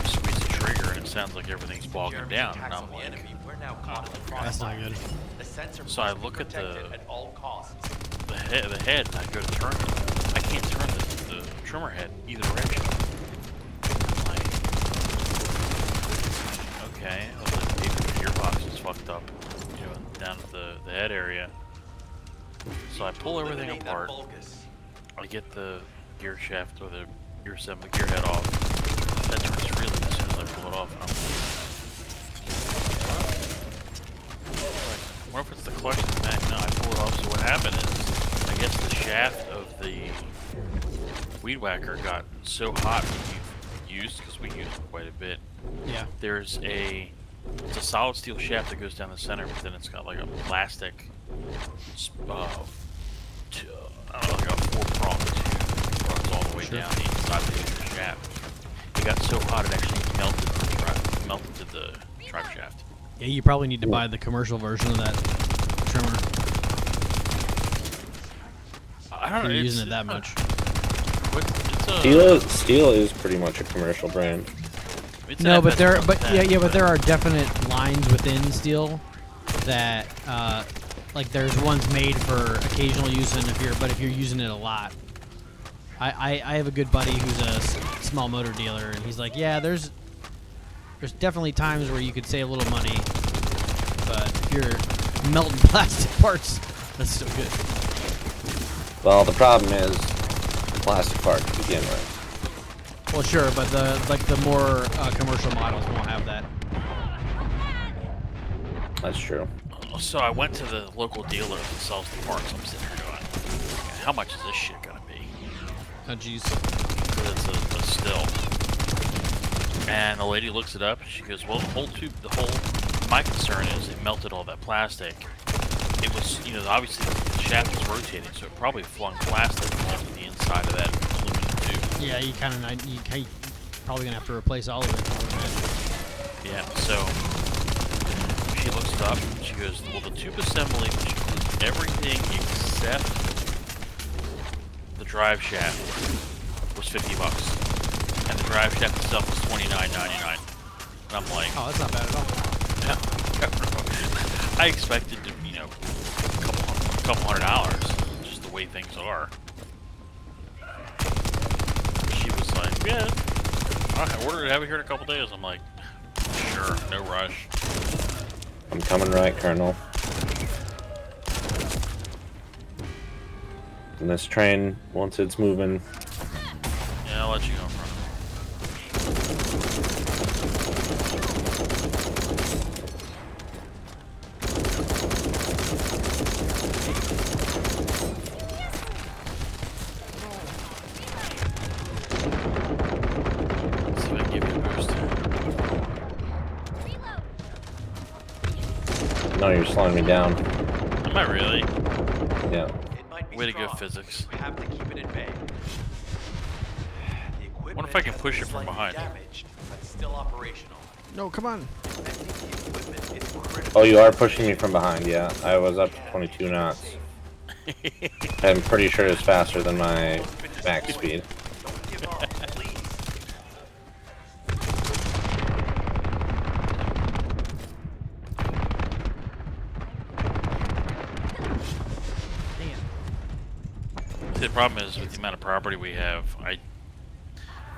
squeeze the trigger, and it sounds like everything's bogging down. And I'm like,
that's not good.
So I look at the head, and I go to turn it. I can't turn the trimmer head either direction. I'm like, okay, well, maybe the gearbox is fucked up, down at the head area. So I pull everything apart. I get the gear shaft or the gear head off. That turns reeling as soon as I pull it off. And I wonder if it's the clutch in the back. No, I pull it off. So what happened is, I guess the shaft of the weed whacker got so hot when we used, because we used it quite a bit.
Yeah.
It's a solid steel shaft that goes down the center, but then it's got like a plastic, I don't know, like a 4-prong tube runs all the way down the inside of the shaft. It got so hot it actually melted the melted the drive shaft.
Yeah, you probably need to buy the commercial version of that trimmer.
I don't know.
If you're using it that much.
Steel is pretty much a commercial brand.
No, but there are definite lines within Steel that like there's ones made for occasional use, and if you're using it a lot. I have a good buddy who's a small motor dealer, and he's like, yeah, there's definitely times where you could save a little money, but if you're melting plastic parts, that's still good.
Well, the problem is plastic part to begin with.
Well, sure, but the more commercial models won't have that.
That's true.
So I went to the local dealer that sells the parts. I'm sitting here going, how much is this shit gonna be?
Oh, jeez.
It's a still. And the lady looks it up. And she goes, well, my concern is it melted all that plastic. It was, obviously the shaft was rotating, so it probably flung plastic into the inside of that aluminum tube.
Yeah, you probably gonna have to replace all of it.
Yeah, so she looks it up. And she goes, well, the tube assembly, which includes everything except the drive shaft, was $50, and the drive shaft itself was $29.99. And I'm like,
oh, that's not bad at all.
I expected to, a couple $100, just the way things are. She was like, yeah, I ordered it, have it here in a couple days. I'm like, sure, no rush.
I'm coming right, Colonel. And this train, once it's moving...
Yeah, I'll let you go in front. See if I can give you a boost.
No, you're slowing me down.
Am I really?
Yeah.
Way to go, physics.
We have to keep it in bay.
I wonder if I can push it from behind.
Damaged, but still operational.
No, come on.
Oh, you are pushing me from behind, yeah. I was up to 22 knots. I'm pretty sure it's faster than my max speed.
The problem is with the amount of property we have, I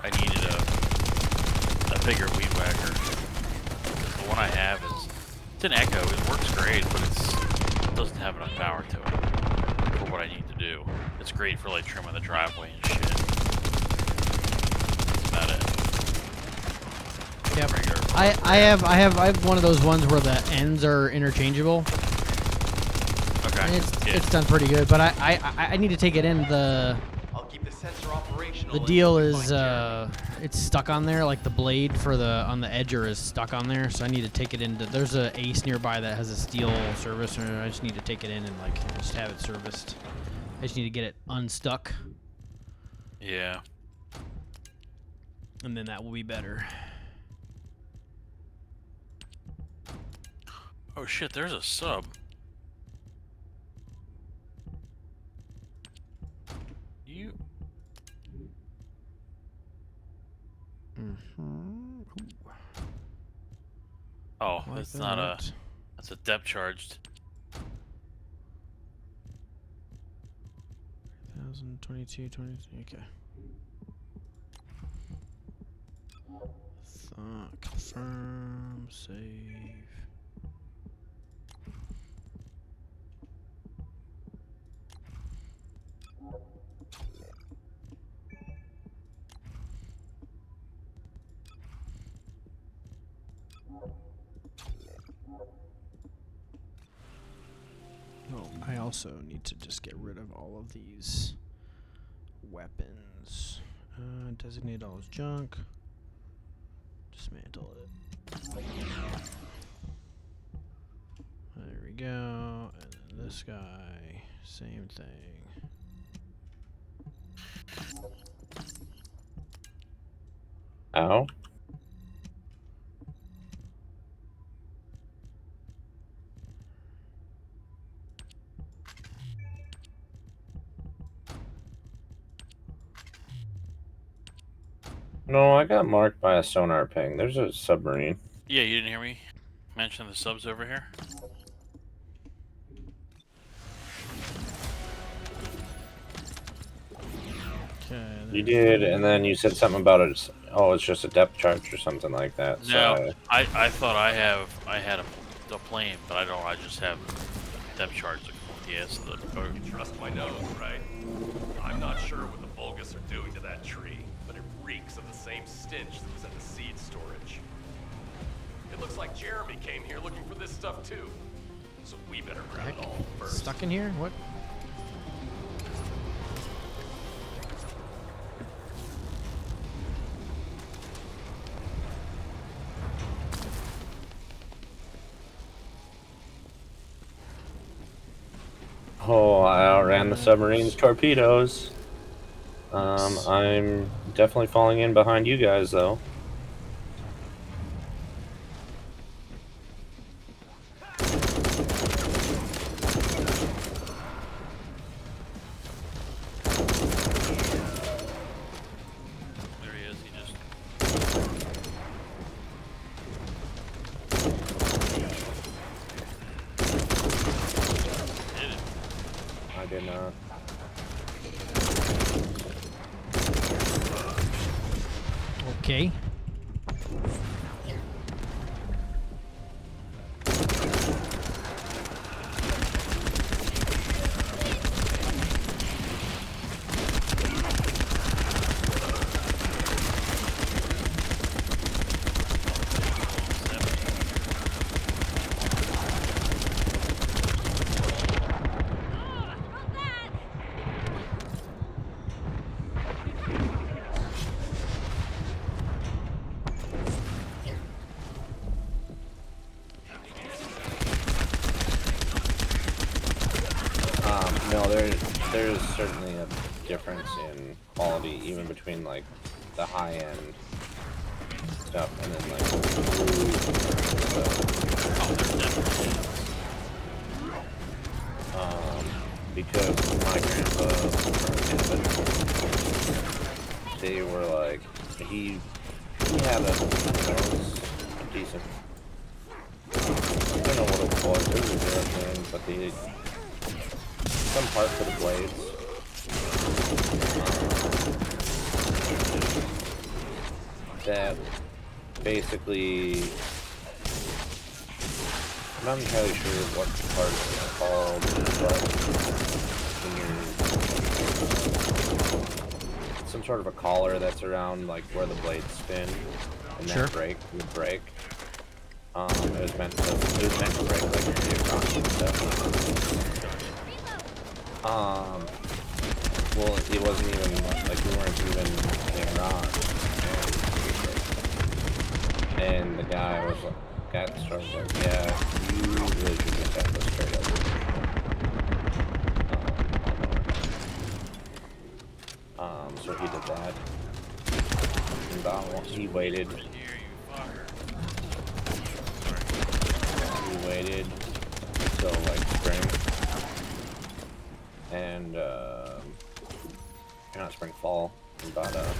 needed a bigger weed whacker. The one I have it's an Echo. It works great, but it doesn't have enough power to it for what I need to do. It's great for like trimming the driveway and shit. That's about it.
Yep. I have one of those ones where the ends are interchangeable.
Okay.
And it's done pretty good, but I need to take it in.
I'll keep the sensor operational.
The deal is it's stuck on there, like the blade on the edger is stuck on there, so I need to take it into. There's a Ace nearby that has a Steel service, and I just need to take it in and just have it serviced. I just need to get it unstuck.
Yeah.
And then that will be better.
Oh shit! There's a sub. You. Oh,
Like
it's not a.
that.
That's a depth charged.
2022, 23. Okay. Confirm, save. Oh, I also need to just get rid of all of these weapons. Designate all as junk. Dismantle it. There we go. And then this guy, same thing.
Ow. No, I got marked by a sonar ping. There's a submarine.
Yeah, you didn't hear me mention the subs over here?
Okay.
You did, and then you said something about it. Oh, it's just a depth charge or something like that.
No,
So
I thought I had a plane, but I don't. I just have depth charge with the ass of the boat.
You trust my nose, right? I'm not sure what the Vulgus are doing to that tree, but it reeks of the same stench that was at the seed storage. It looks like Jeremy came here looking for this stuff too. So we better grab it all first.
Stuck in here? What?
oh, I outran the submarine's torpedoes. I'm definitely falling in behind you guys, though.
There he is. He just. Did it.
I did not.
Okay.
No, there's certainly a difference in quality, even between like the high end stuff and then like because my grandpa, they were like he had a decent. I don't know what it was. It was a zero thing, but they some part for the blades. That basically, I'm not entirely sure what the part is called, but when you're some sort of a collar that's around like where the blades spin and
Sure.
that would break. It was meant to break like the economy and stuff. Well, it wasn't even like we weren't even getting on, and the guy was like, started like, yeah, you really should get that list straight up. So he did that. And he waited. He waited till like spring. And not spring, fall. About oh,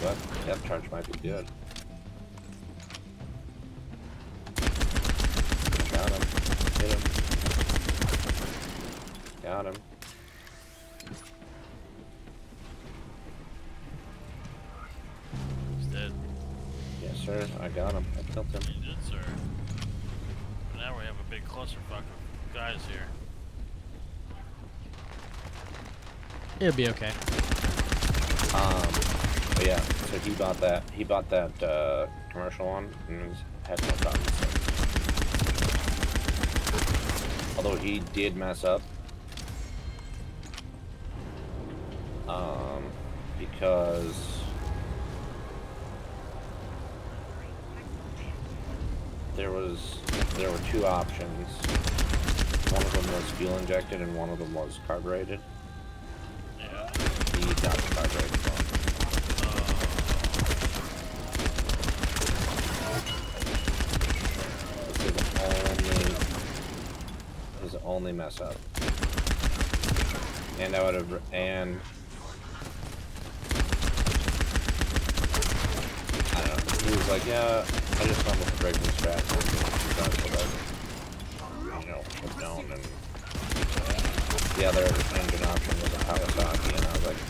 that depth charge might be good. Got him. Hit him. Got him.
He's dead.
Yes, sir. I got him. I killed him.
You did, sir. But now we have a big clusterfuck of guys here.
It'll be okay.
But yeah, so he bought that commercial one and had no problems. Although he did mess up. Because there were two options. One of them was fuel injected and one of them was carbureted.
Yeah.
He got the carbureted one. His only mess up. And I would have, and like, yeah, I just went with the breaking strat. That's what I, you know, was known, and the other engine option was a Kawasaki, and I was like,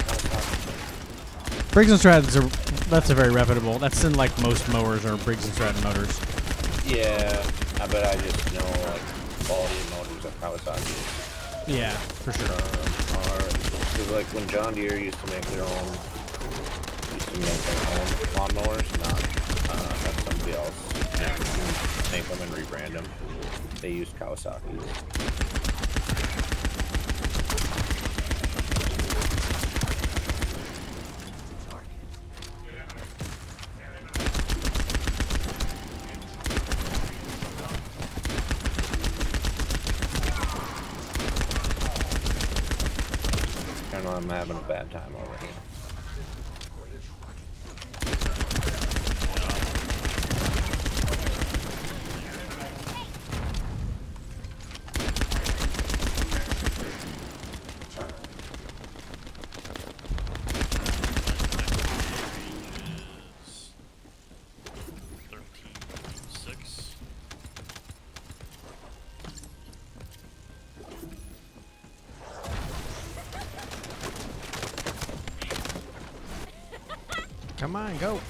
Kawasaki.
Briggs and Stratton's that's a very reputable. That's in like most mowers or Briggs and Stratton motors.
Yeah, but I just know like quality of motors at Kawasaki.
Yeah, for sure.
Because like when John Deere used to make their own lawnmowers, not have somebody else make them and rebrand them. They used Kawasaki. I know I'm having a bad time over here.
Come on, go.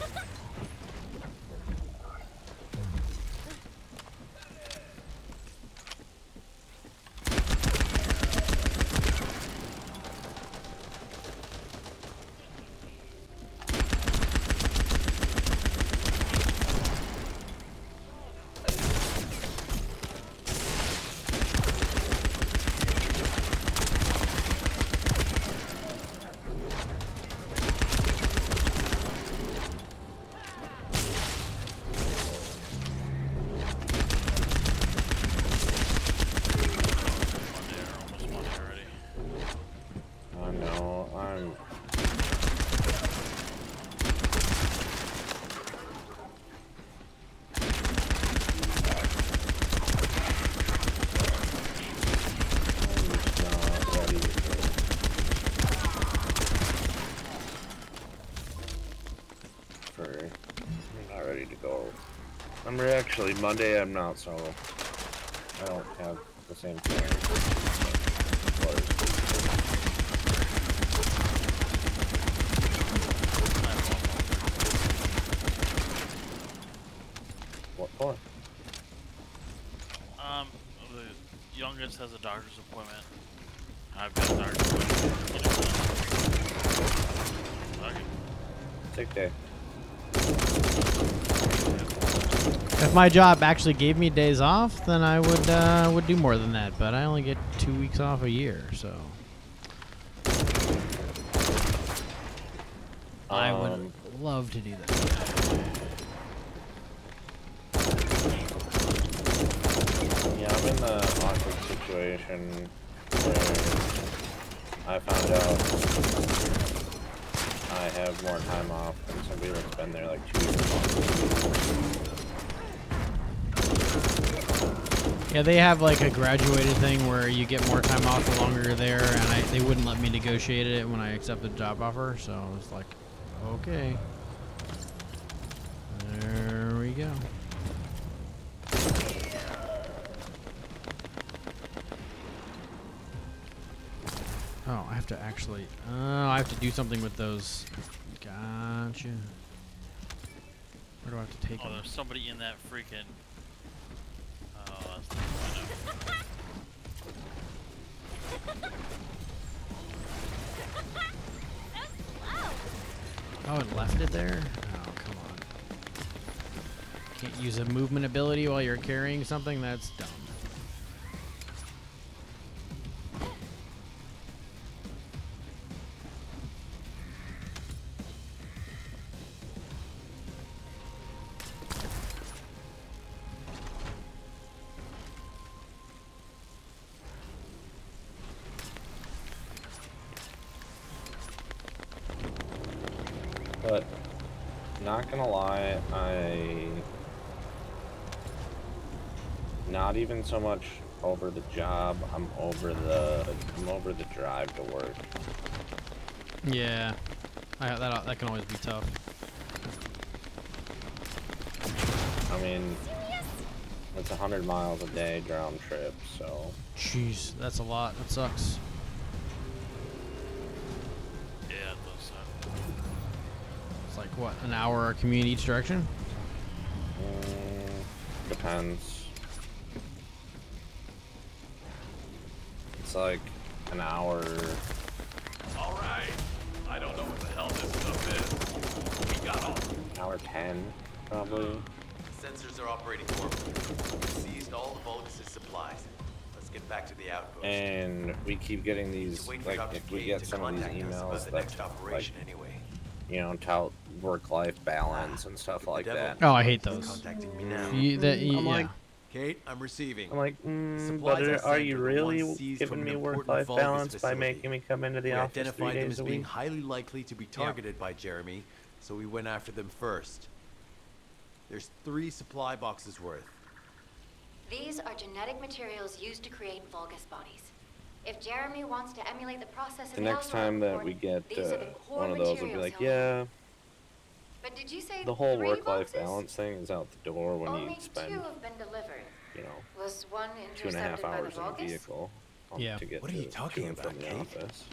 Actually, Monday I'm not, so I don't have the same feeling. What for?
The youngest has a doctor's appointment. I've got a doctor's appointment. Okay.
Sick day.
If my job actually gave me days off, then I would do more than that. But I only get 2 weeks off a year, so I would love to do that.
Yeah, I'm in the awkward situation where I found out I have more time off than somebody that's been there like 2 years.
Yeah, they have like a graduated thing where you get more time off the longer you're there, and they wouldn't let me negotiate it when I accepted the job offer, so I was like, okay. There we go. Oh, I have to actually, I have to do something with those. Gotcha. Where do I have to take them?
There's somebody in that freaking...
Oh, it left it there? Oh, come on. Can't use a movement ability while you're carrying something? That's dumb.
But not gonna lie, not even so much over the job. I'm over the drive to work.
Yeah, that can always be tough.
I mean, it's 100 miles a day round trip, so.
Jeez, that's a lot. That sucks.
Yeah, it does suck.
It's like what, an hour commute each direction?
Depends. It's like an hour.
All right. I don't know what the hell this stuff is. We got all.
Hour 10, probably.
Sensors are operating normally. We seized all the Vulgus' supplies. Let's get back to the outpost.
And we keep getting these,
Just wait for
like,
Dr.
if we
Kane
get
to
some of these
contact us about
emails
the
that,
next
like,
operation anyway.
you know, tout work-life balance and stuff like that.
Oh, I hate those.
Contacting me now.
Yeah.
like,
Kate, I'm receiving.
I'm like,
Supplies I
but
sent
are you
the
really
ones seized
giving
from
me
an important
work-life
Vulgus
balance by
facility.
making me come into the
We
office 3
identified them
days
as
a
being
week?
highly likely to be targeted by Jeremy, so we went after them first. There's 3 supply boxes worth.
These are genetic materials used to create Vulgus bodies. If Jeremy wants to emulate the process
The
in
next time that we get one of those, we'll be like, yeah,
But did you say
the whole
3
work-life
boxes?
balance thing is out the door when
Only
you spend,
2 have been delivered.
you know,
Was one
2.5
intercepted by the
hours in a
Vulgus?
vehicle
Yeah.
to get
What are you talking
to and
about,
from the
Kate?
office.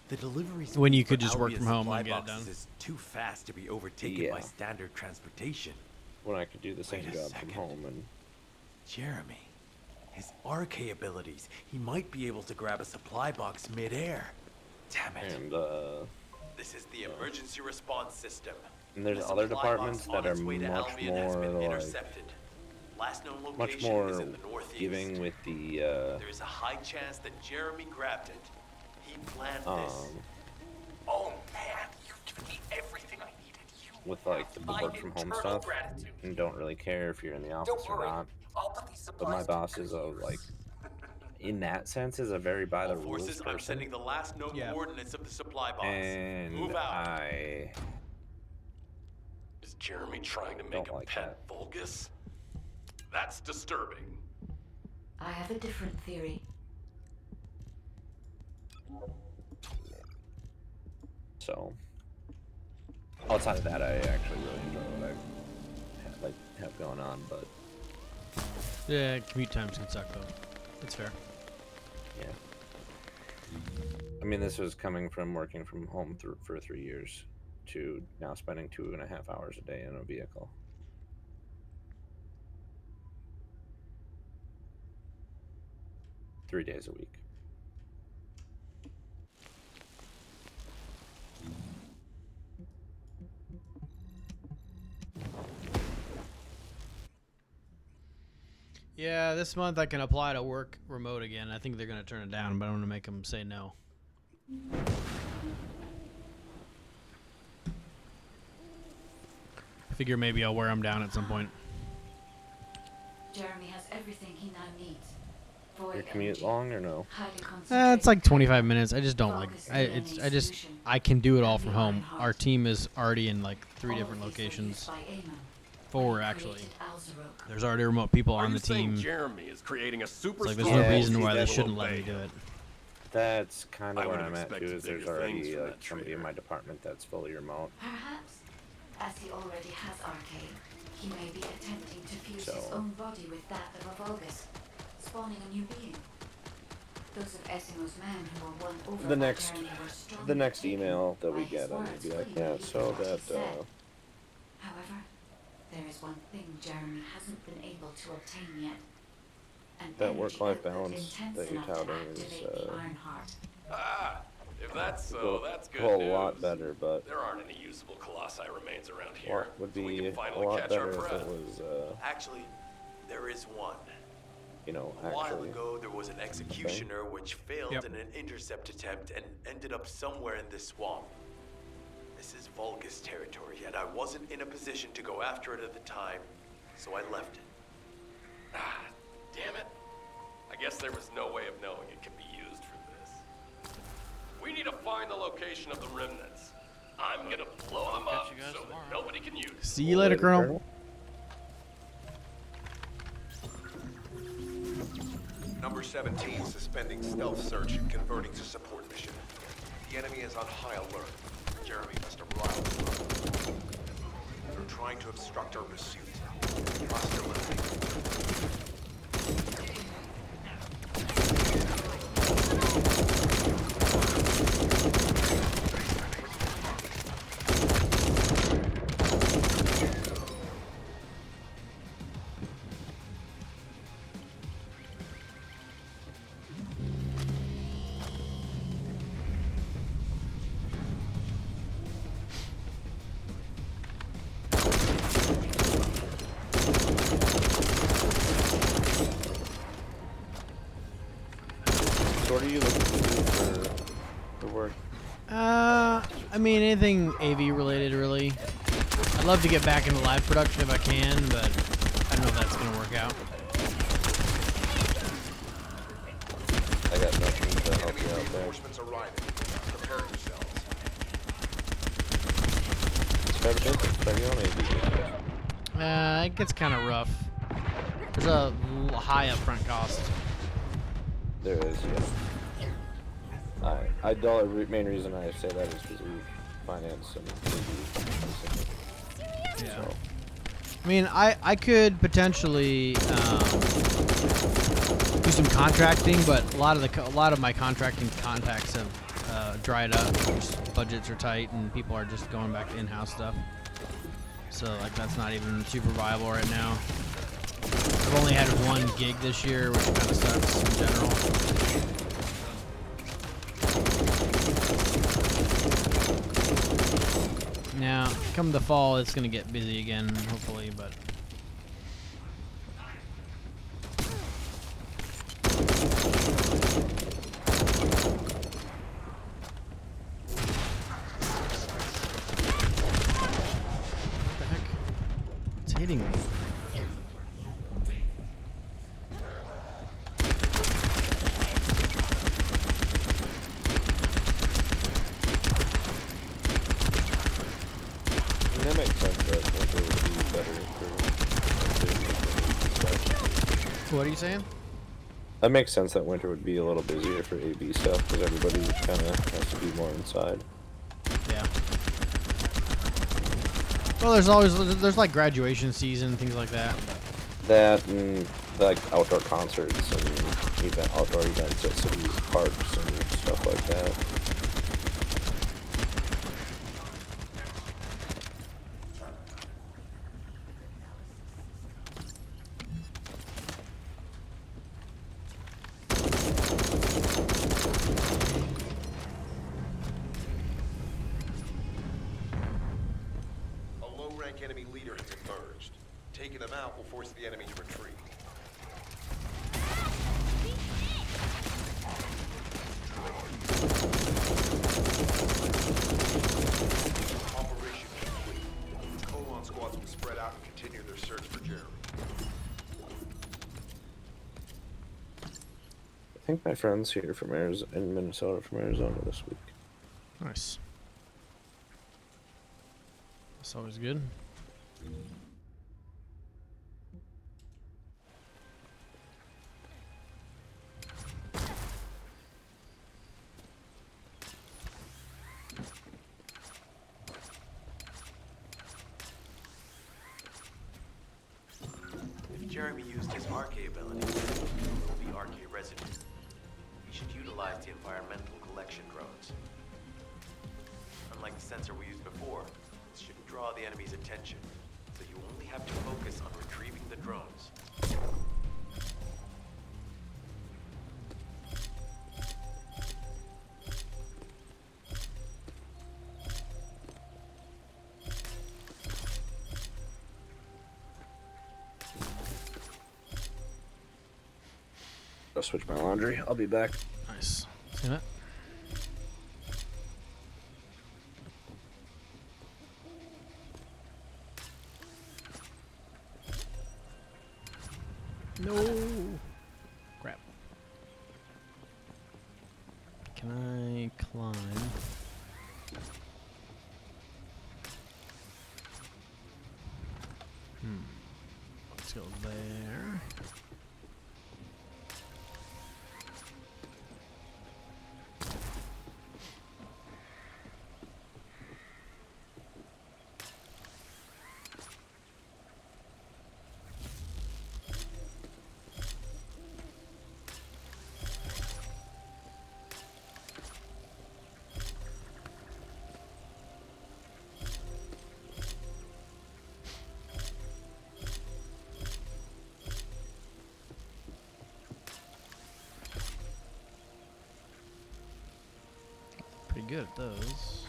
The delivery
When you
speed
could
for
just work
Albion's
from home
supply
and get it
boxes
done.
is too fast to be overtaken
Yeah.
by standard transportation.
When I could do the same
Wait a
job from
second.
home and
Jeremy, his RK abilities, he might be able to grab a supply box mid-air. Damn it.
and
This is the emergency response system.
there's
The
other
supply
departments
box on
that are
its way to
much
Albion has been
more like
intercepted. Last known
much
location
more
is in the northeast.
giving with the
There is a high chance that Jeremy grabbed it. He planned this.
Oh man, you've given me everything I needed. You
with like the
have my
work from home
eternal
stuff
gratitude.
and don't really care if you're in the office
Don't
or
worry,
not.
I'll put these
But my
supplies
boss
to
is
good
a
use.
like in that sense is a very by the
All
rules
forces, I'm
person.
sending the last known coordinates of the supply box.
And
Move out.
Is Jeremy trying to make
Don't
a
like
pet Vulgus? That's disturbing.
I have a different theory.
So outside of that, I actually really enjoy what I have going on, but
Yeah, commute times can suck though. It's fair.
yeah. I mean, this was coming from working from home for 3 years to now spending 2.5 hours a day in a vehicle. Three days a week.
Yeah, this month I can apply to work remote again. I think they're going to turn it down, but I'm going to make them say no. I figure maybe I'll wear them down at some point.
Jeremy has everything he now needs.
Your commute long or no?
It's like 25 minutes. I just don't like. I can do it all from home. Our team is already in like 3 different locations. 4 actually. There's already remote people on the team.
Jeremy is creating a super
It's like there's no reason why they shouldn't let me do it.
That's kind of
I
where
would've
I'm at too.
expected
Is there's
bigger things
already
from
like
that
somebody in my department that's fully remote.
Perhaps, as he already has RK, he may be attempting to fuse his
So-
own body with that of a Vulgus, spawning a new being. Those of Esimo's men who were won over
The
by
next,
Jeremy were strongly
the next
taken
email that
by
we
his
get, I'm gonna
words
be like,
fully
yeah,
believing
so
what he
that
said. However, there is one thing Jeremy hasn't been able to obtain yet. An
that
energy
work-life
output
balance
intense
that you're
enough to
touting is
activate the Ironheart.
Ah, if that's so,
go
that's good
a whole
news.
lot better, but
There aren't any usable colossi remains around here.
what would
so we
be
can
a
finally
lot
catch
better
our
if
breath.
it was,
Actually, there is one.
you know,
A while
actually.
ago, there was an executioner which failed in an intercept attempt and ended up somewhere in this swamp. This is Vulgus territory, and I wasn't in a position to go after it at the time, so I left it.
Ah, damn it. I guess there was no way of knowing it could be used for this. We need to find the location of the remnants. I'm gonna blow them up
you guys
so
tomorrow.
that nobody can use them.
See you later, Colonel.
Number 17, suspending stealth search and converting to support mission. The enemy is on high alert. Jeremy must have riled them. They're trying to obstruct our pursuit.
So what are you looking to do for work?
I mean, anything AV related, really. I'd love to get back into live production if I can, but I don't know if that's gonna work out.
I got nothing to help you out there.
Reinforcements arriving. Prepare yourselves.
Start your own AV.
It gets kind of rough. There's a high upfront cost.
There is, yeah. Main reason I say that is because we finance some AV.
Yeah.
So.
I mean, I could potentially do some contracting, but a lot of my contracting contacts have dried up. Just budgets are tight, and people are just going back to in-house stuff. So like that's not even super viable right now. I've only had one gig this year, which kind of sucks in general. Now, come the fall, it's gonna get busy again, hopefully, but. What the heck? It's hitting me.
That makes sense that winter would be better for.
What are you saying?
That makes sense that winter would be a little busier for AV stuff because everybody kind of has to be more inside.
Yeah. Well, there's like graduation season, things like that.
That and like outdoor concerts and outdoor events at city parks and stuff like that.
A low-rank enemy leader has emerged. Taking them out will force the enemy to retreat. Operation complete. Colon squads will spread out and continue their search for Jeremy.
I think my friend's here from in Minnesota from Arizona this week.
Nice. That's always good.
If Jeremy used his RK ability, it will be RK residue. He should utilize the environmental collection drones. Unlike the sensor we used before, this shouldn't draw the enemy's attention, so you only have to focus on retrieving the drones.
I'll switch my laundry. I'll be back.
Nice. See that? No. Crap. Can I climb? Let's go there. good at those.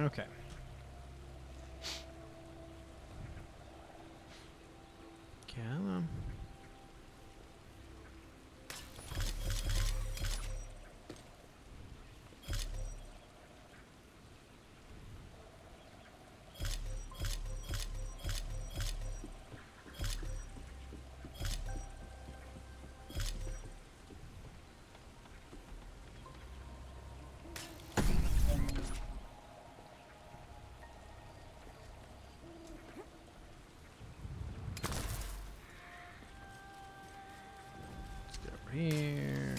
Okay. Come on. Here.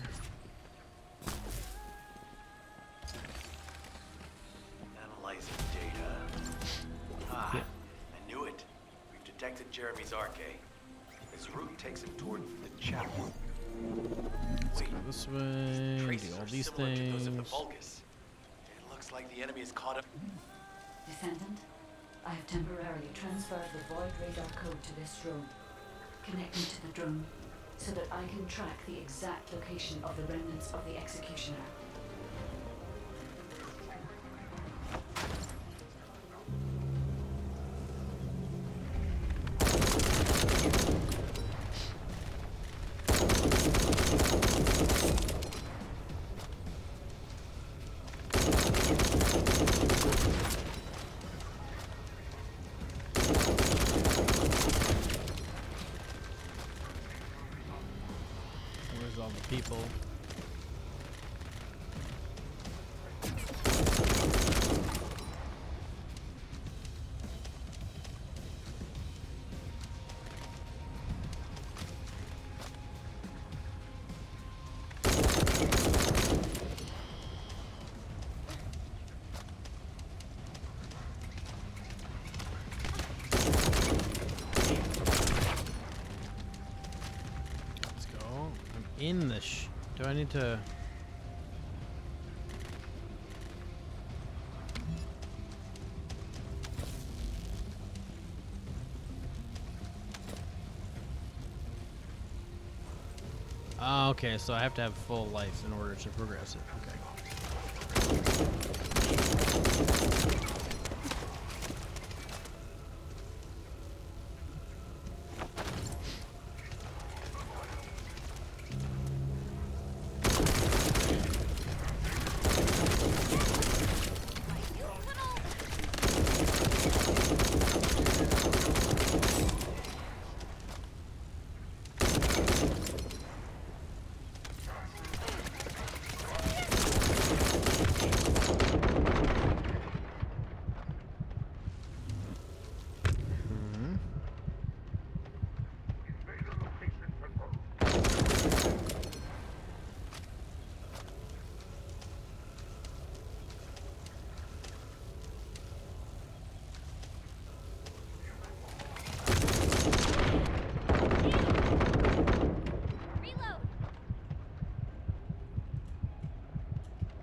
Analyzing data. Ah, I knew it. We've detected Jeremy's arcade. His route takes him toward the chapel.
Let's go this way.
Traces
Do all
are
these
similar to those of the
things.
Vulgus. It looks like the enemy is caught up.
Descendant, I have temporarily transferred the Void radar code to this drone. Connect me to the drone so that I can track the exact location of the remnants of the Executioner.
Where's all the people? Let's go. I'm in the do I need to... Oh, okay, so I have to have full life in order to progress it. Okay.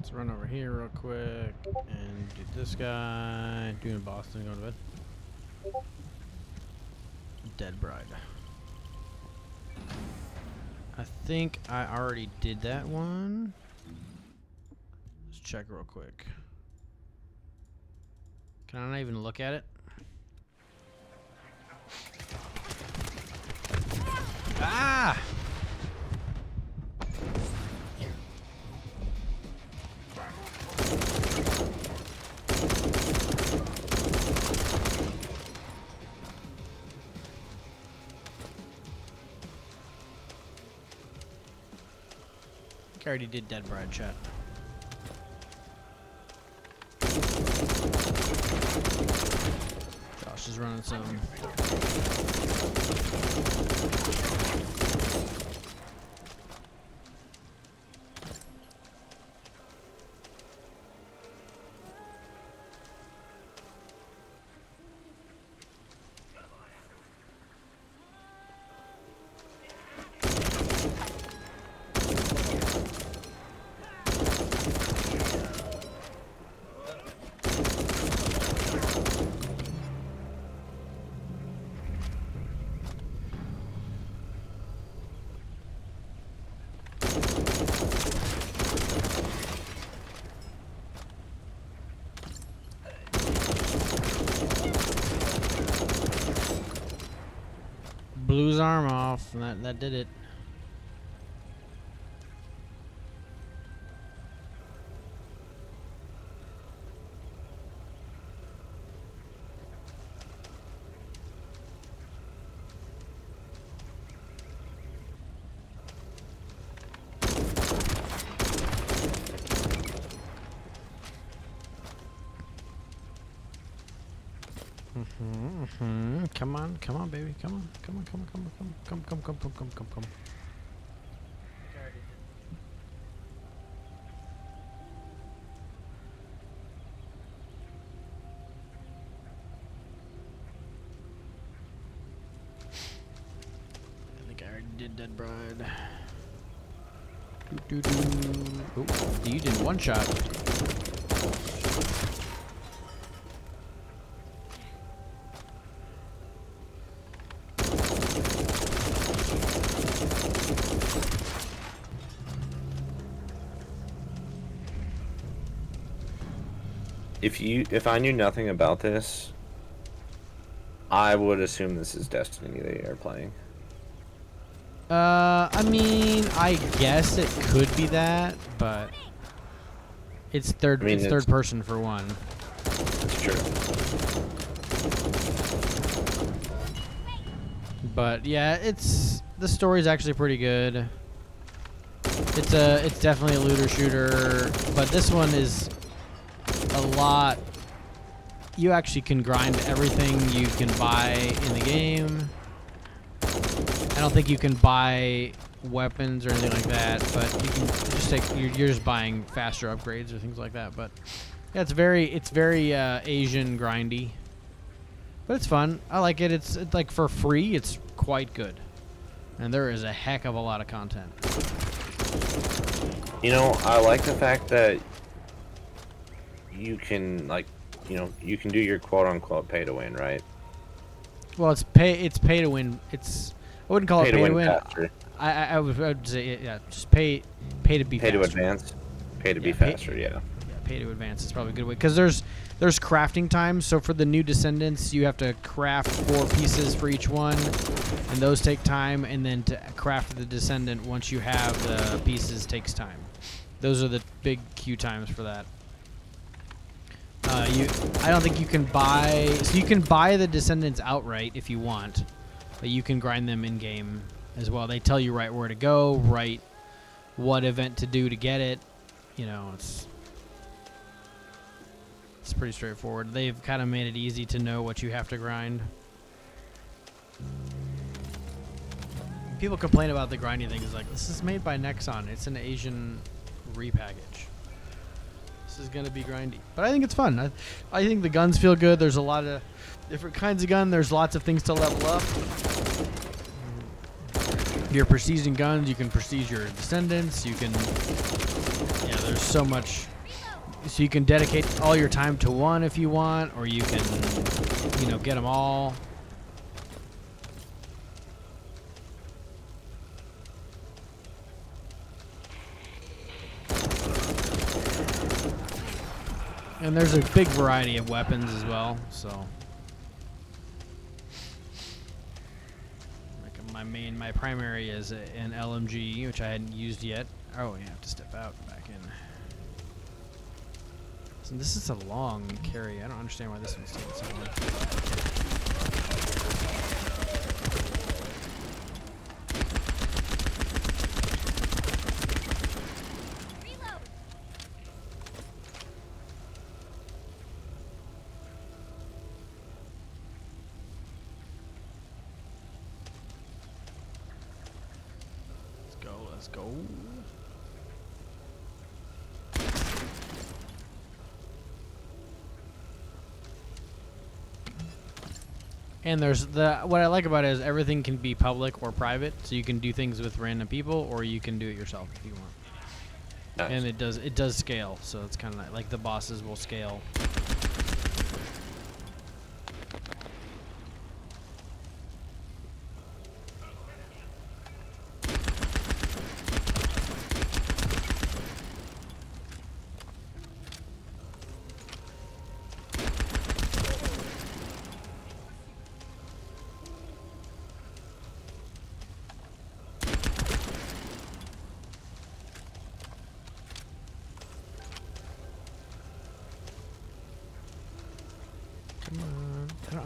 Let's run over here real quick and do this guy. Doing Boston, going to bed. Dead Bride. I think I already did that one. Let's check real quick. Can I not even look at it? Ah! I already did Dead Bride chat. Josh is running some. blew his arm off, and that did it. Come on, baby, come on. I think I already did Dead Bride. Oh, you did one shot.
If I knew nothing about this, I would assume this is Destiny they are playing.
I mean, I guess it could be that, but it's third person for one.
It's true.
But yeah, the story's actually pretty good. It's definitely a looter shooter, but this one is a lot. You actually can grind everything you can buy in the game. I don't think you can buy weapons or anything like that, but you can just you're just buying faster upgrades or things like that. But yeah, it's very Asian grindy, but it's fun. I like it. It's like for free. It's quite good, and there is a heck of a lot of content.
You know, I like the fact that you can you can do your quote unquote pay to win, right?
Well, it's pay to win. I wouldn't call it pay to win.
Faster.
I would say yeah, just pay to be faster.
Pay to advance. Pay to be faster, yeah.
Yeah, pay to advance is probably a good way, because there's crafting times. So for the new Descendants, you have to craft 4 pieces for each one, and those take time. And then to craft the Descendant, once you have the pieces, takes time. Those are the big queue times for that. I don't think you can buy. So you can buy the Descendants outright if you want, but you can grind them in game as well. They tell you right where to go, right what event to do to get it. You know, it's pretty straightforward. They've kind of made it easy to know what you have to grind. People complain about the grinding things, like, this is made by Nexon. It's an Asian repackage. This is gonna be grindy, but I think it's fun. I think the guns feel good. There's a lot of different kinds of gun. There's lots of things to level up. You're prestiging guns. You can prestige your Descendants. You can, yeah, there's so much. So you can dedicate all your time to one if you want, or you can, get them all. And there's a big variety of weapons as well, so. Like my primary is an LMG, which I hadn't used yet. Oh, yeah, I have to step out and back in. So this is a long carry. I don't understand why this one's taking so long. Let's go. And there's what I like about it is everything can be public or private, so you can do things with random people, or you can do it yourself if you want. Nice. And it does scale, so it's kind of like the bosses will scale.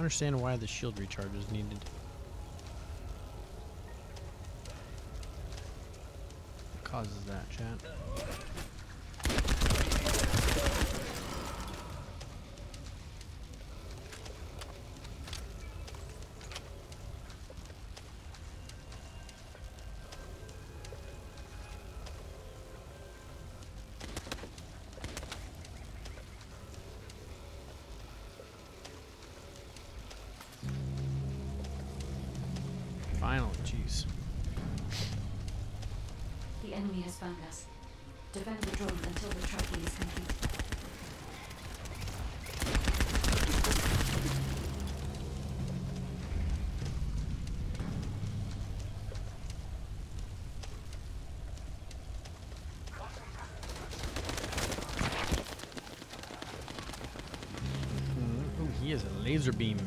understand why the shield recharge is needed. What causes that, chat? Finally, jeez.
The enemy has found us. Defend the drone until the tracking is complete.
Ooh, he has a laser beam.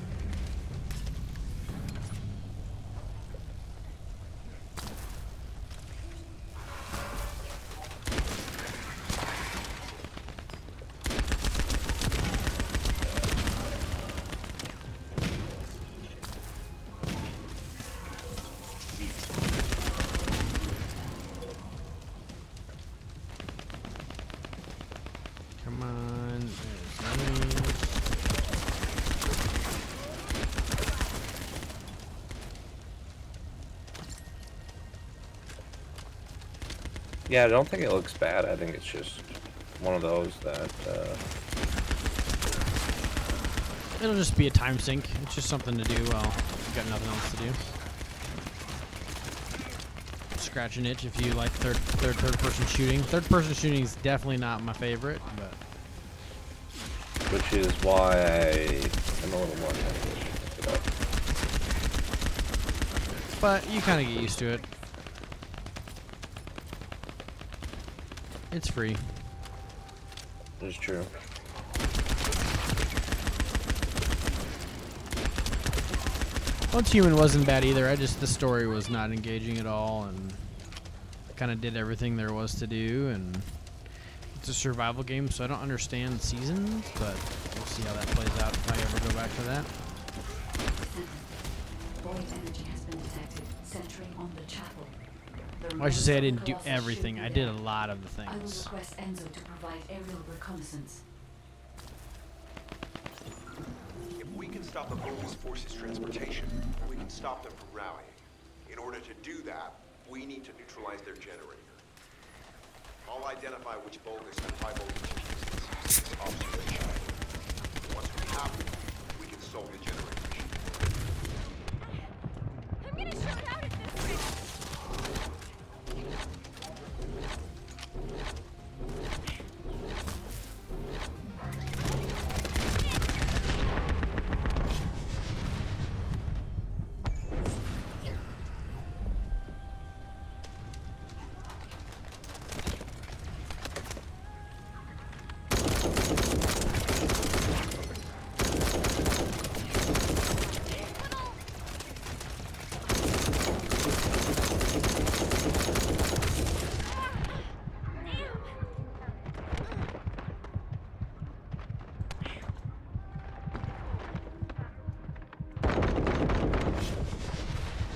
Come on. There's enemies.
Yeah, I don't think it looks bad. I think it's just one of those that,
It'll just be a time sink. It's just something to do while you've got nothing else to do. Scratch an itch if you like third person shooting. Third person shooting is definitely not my favorite, but
which is why I'm a little more hesitant to pick it up.
but you kind of get used to it. It's free.
It's true.
Once Human wasn't bad either. The story was not engaging at all, and kind of did everything there was to do, and it's a survival game, so I don't understand seasons, but we'll see how that plays out if I ever go back to that.
Void energy has been detected, centering on the chapel.
Well, I should say I didn't do everything. I did a lot of the
I will
things.
request Enzo to provide aerial reconnaissance.
If we can stop the Vulgus forces' transportation, we can stop them from rallying. In order to do that, we need to neutralize their generator. I'll identify which Vulgus and high voltage pieces use this observation. Once we have them, we can solve the generator issue.
I'm gonna shoot out at this thing!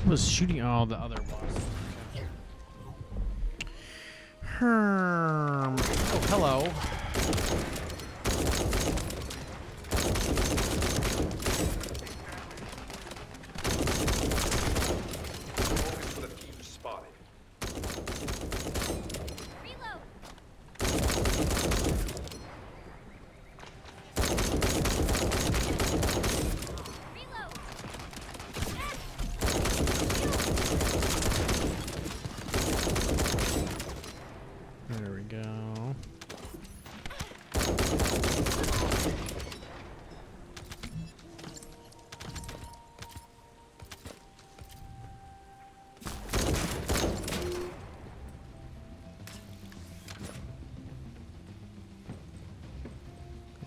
Was shooting all the other wasps. Oh, hello.
Vulgus with a fuse spotted.
Reload! Reload!
There we go.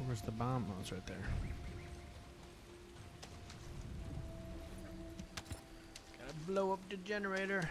Where's the bomb? Oh, it's right there. Gotta blow up the generator.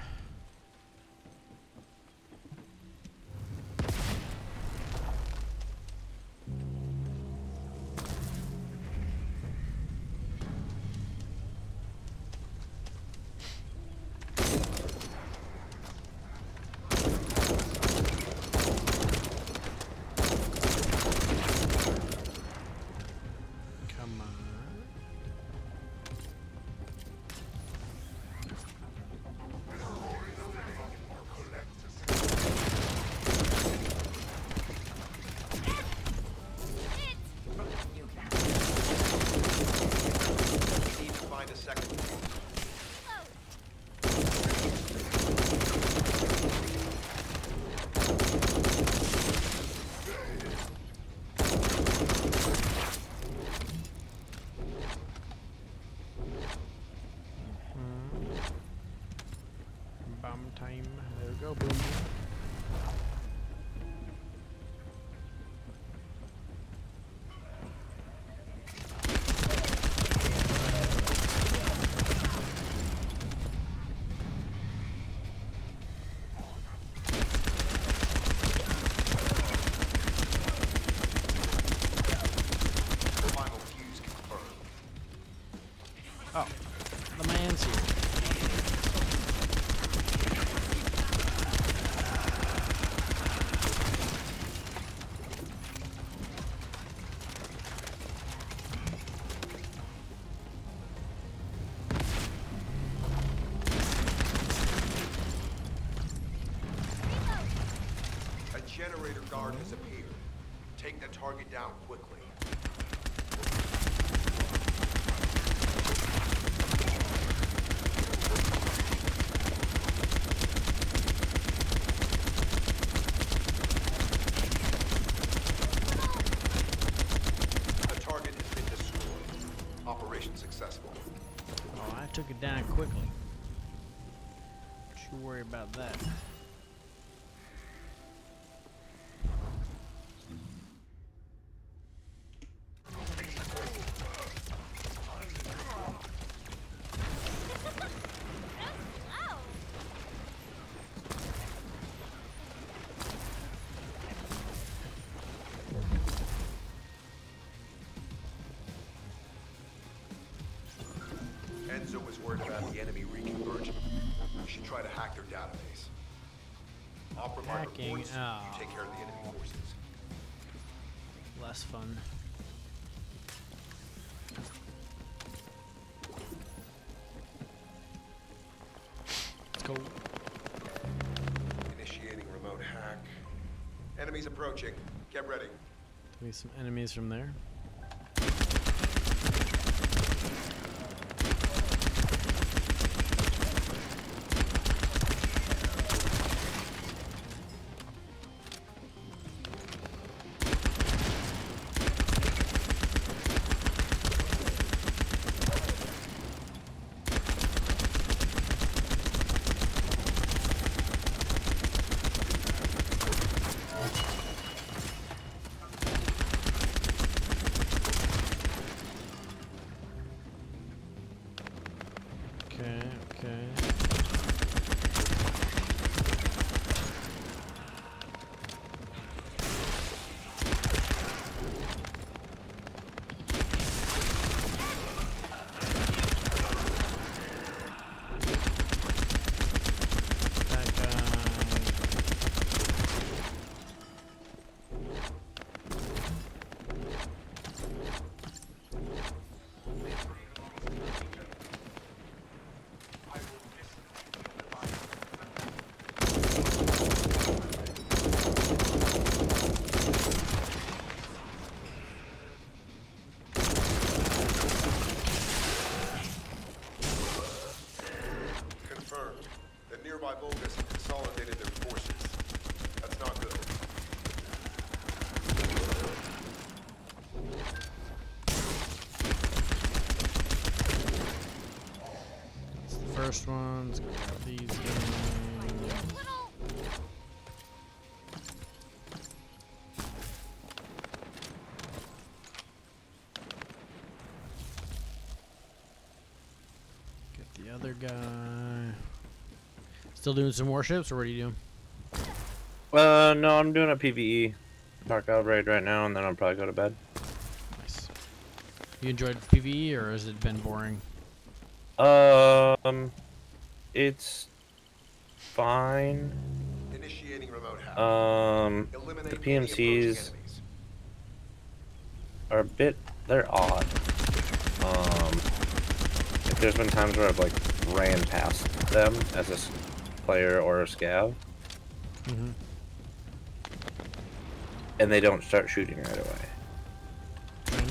generator guard has appeared. Take the target down quickly. The target has been destroyed. Operation successful.
Oh, I took it down quickly. Don't you worry about that.
Enzo was worried about the enemy reconverging. You should try to hack their database. I'll provide
Hacking,
reports. You take care of the enemy forces.
Less fun. Let's go.
Initiating remote hack. Enemies approaching. Get ready.
Maybe some enemies from there. Okay. That guy.
Confirmed. The nearby Vulgus have consolidated their forces. That's not good.
That's the first one. Let's grab these guys. Get the other guy. Still doing some warships, or what are you doing?
No, I'm doing a PvE Dark Out raid right now, and then I'll probably go to bed.
Nice. You enjoyed PvE, or has it been boring?
It's fine.
Initiating remote hack.
The
Eliminate any
PMCs
approaching enemies.
are a bit, they're odd. Like there's been times where I've like ran past them as a player or a scav, and they don't start shooting right away.
Strange.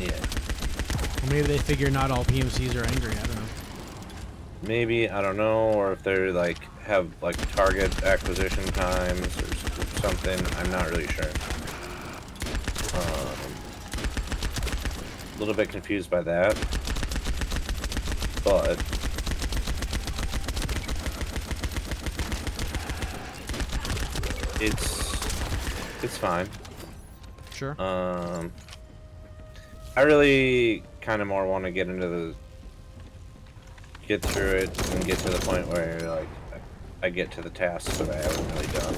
Yeah.
Or maybe they figure not all PMCs are angry. I don't know.
Maybe, I don't know, or if they're like have like target acquisition times or something. I'm not really sure. A little bit confused by that, but it's fine.
Sure.
I really kind of more want to get through it and get to the point where like I get to the tasks that I haven't really done.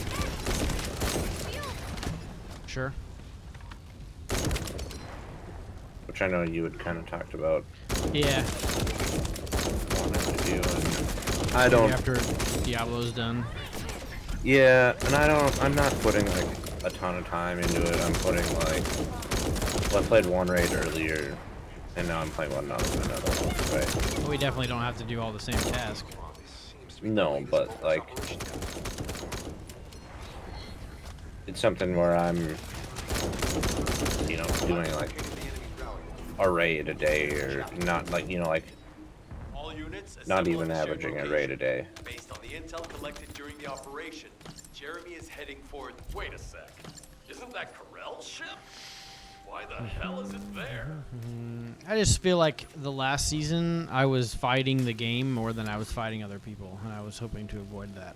Sure.
Which I know you had kind of talked about
Yeah.
wanting to do, and I don't.
After Diablo's done.
Yeah, and I'm not putting like a ton of time into it. I'm putting like, well, I played one raid earlier, and now I'm playing another one, right?
We definitely don't have to do all the same task.
No, but like, it's something where I'm, doing like a raid a day, or not like, like
All units,
not
assemble
even
at the shared
averaging a
location.
raid a day.
Based on the intel collected during the operation, Jeremy is heading for...
Wait a sec. Isn't that Corell's ship? Why the hell is it there?
I just feel like the last season I was fighting the game more than I was fighting other people, and I was hoping to avoid that.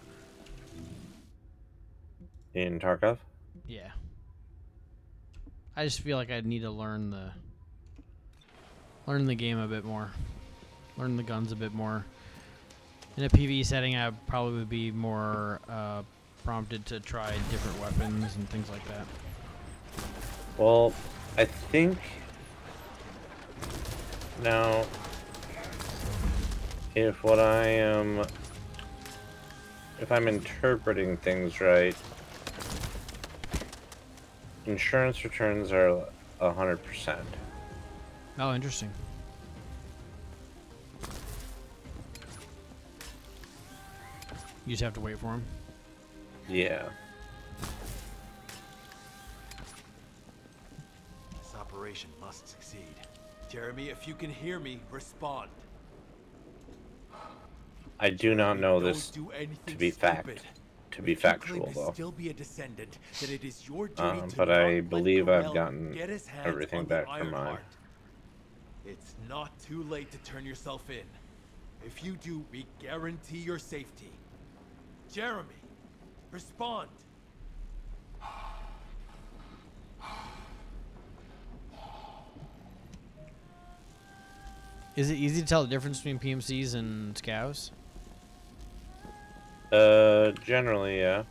In Tarkov?
Yeah. I just feel like I need to learn the game a bit more. Learn the guns a bit more. In a PvE setting, I probably would be more prompted to try different weapons and things like that.
Well, I think now if I'm interpreting things right, insurance returns are 100%.
Oh, interesting. You just have to wait for him.
Yeah.
This operation must succeed. Jeremy, if you can hear me, respond.
I do not know
Don't
this
do anything
to be
stupid.
to be
If you claim
factual
to
though.
still be a descendant, then it is your duty to
But
not
I
let
believe I've
Corell
gotten
get his hands
everything
on the
back from mine.
Ironheart. It's not too late to turn yourself in. If you do, we guarantee your safety. Jeremy, respond.
Is it easy to tell the difference between PMCs and SCAVs?
Generally, yeah.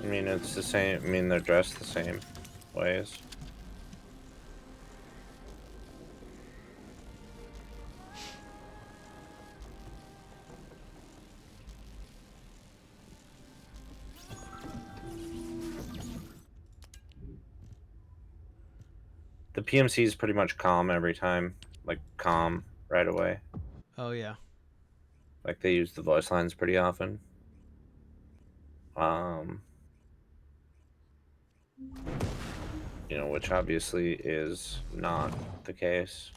I mean, it's the same. I mean, they're dressed the same ways. The PMC is pretty much calm every time, like calm right away.
Oh yeah.
Like they use the voice lines pretty often. Which obviously is not the case.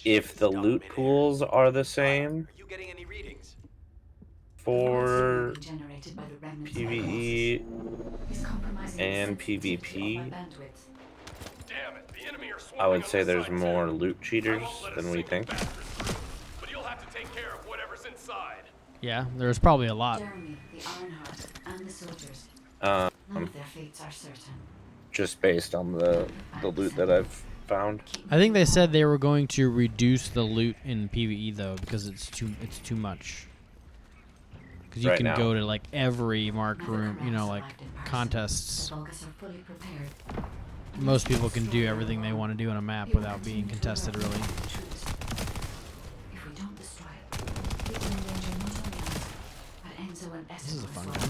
If the loot pools are the same
Are you getting any readings?
for
Generated by the remnants of
PvE
is compromising
and
the sensitivity of
PvP,
my bandwidth.
Damn it, the enemy are
I would
swarming
say
on the
there's
side,
more
too.
loot
I
cheaters
won't let a
than we
single
think.
bastard through, but you'll have to take care of whatever's inside.
Yeah, there's probably a lot.
Jeremy, the Ironheart, and the soldiers.
Um,
None of their fates are certain.
just based on the loot that I've found.
I think they said they were going to reduce the loot in PvE though because it's too much. Because you
Right
can
now.
go to like every marked room,
Corells
like
arrived in person.
contests.
The Vulgus are fully prepared.
Most people can do everything they want to do on a map
We will
without being
continue to
contested,
alert
really.
the troops. If we don't destroy it, we can endanger not only us, but Enzo and Esther
This is a
as
fun
well.
game.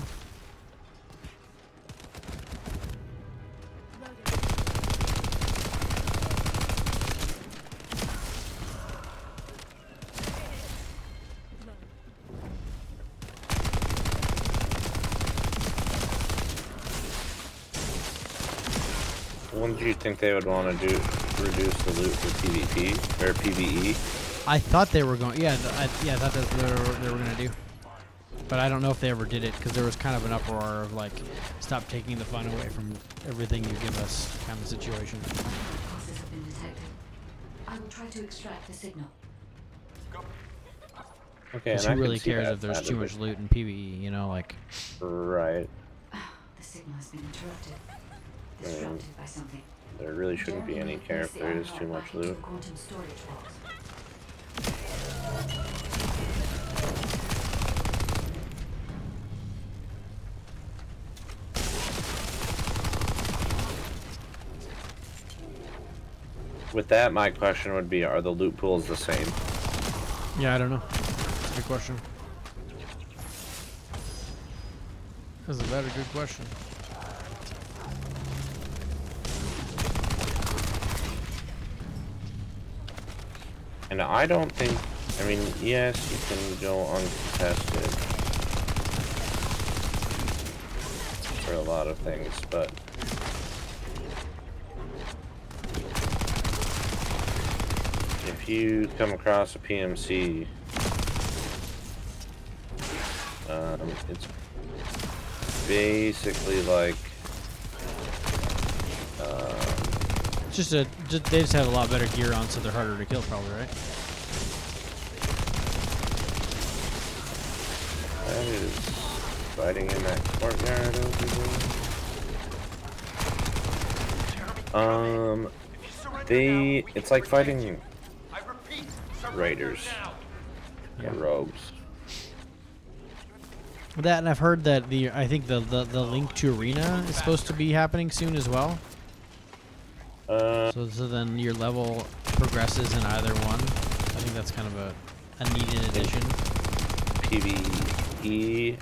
When do you think they would want to reduce the loot for PvP or PvE?
I thought they were going. Yeah, I thought that's what they were gonna do. But I don't know if they ever did it because there was kind of an uproar of like, stop taking the fun away from everything you give us kind of situation.
Pulses have been detected. I will try to extract the signal.
Okay,
Because
and I
who
can
really
see
cares
that
if there's
side
too
of
much
it.
loot in PvE? Like.
Right.
The signal has been interrupted. Disrupted by something.
There really shouldn't be any care if there is too much loot.
Quantum storage vaults.
With that, my question would be, are the loot pools the same?
Yeah, I don't know. Good question. That's a very good question.
And I don't think I mean, yes, you can go uncontested for a lot of things, but if you come across a PMC, it's basically like
It's they just have a lot better gear on, so they're harder to kill, probably, right?
that is fighting in that courtyard over there. It's like fighting raiders and rogues.
That, and I've heard that I think the link to arena is supposed to be happening soon as well. So then your level progresses in either one. I think that's kind of a needed addition.
PvE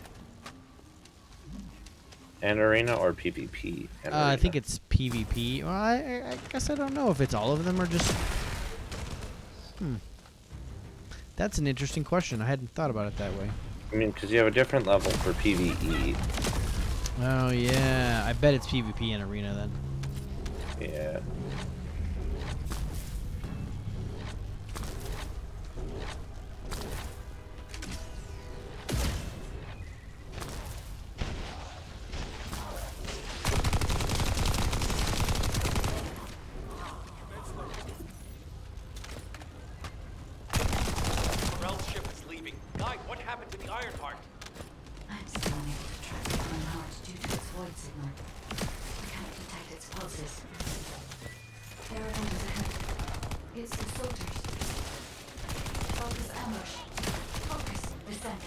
and arena, or PvP and arena?
I think it's PvP. Well, I guess I don't know if it's all of them or just. That's an interesting question. I hadn't thought about it that way.
I mean, because you have a different level for PvE.
Oh yeah, I bet it's PvP and arena then.
Yeah.
Morell's ship is leaving. Guy, what happened to the Ironheart?
I'm still unable to track the Ironheart due to its void signal. I cannot detect its pulses. There are numbers ahead. It's the soldiers. Focus ambush. Focus Descendant.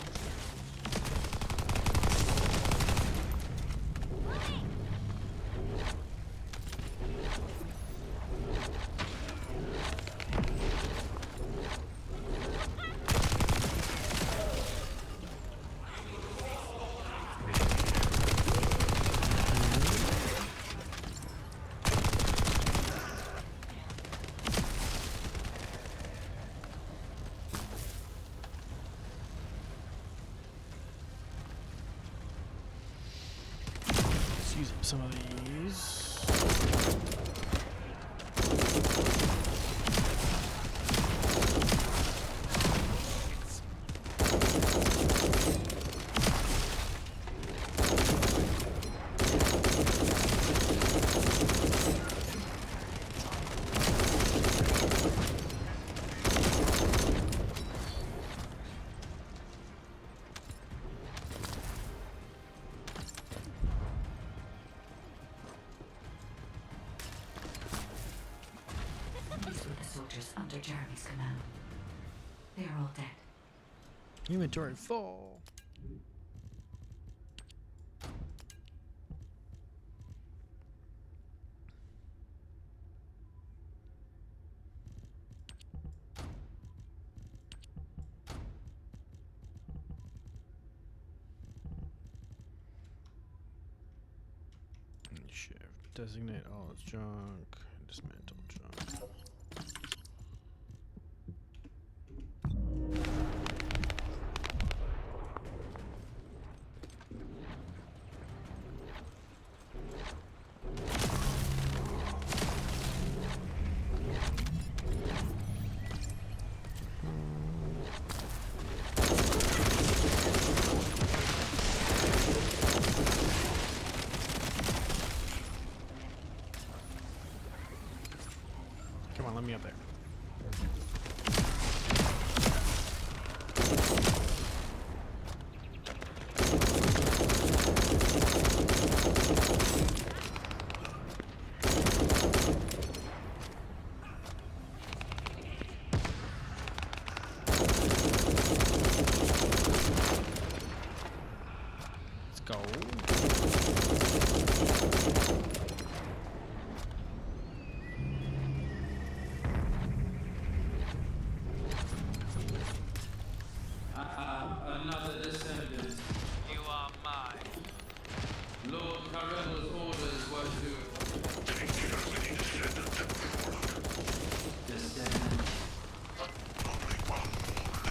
Let's use up some of these.
These were the soldiers under Jeremy's command. They are all dead.
Inventory full. Shift. Designate all its junk. Dismantle junk. Come on, let me up there. Let's go.
Another descendant. You are mine. Lord Carello's orders were to take care of any descendant that we want. Descendant. Only one more.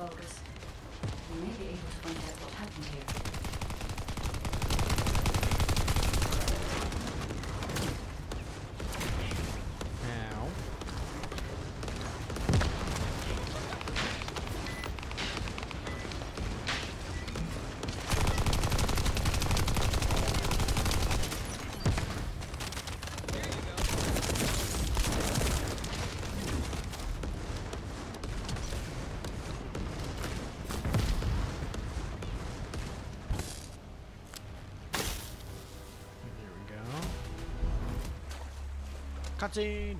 Vulgus. We may be able to find out what happened here.
Ow. Cutscene!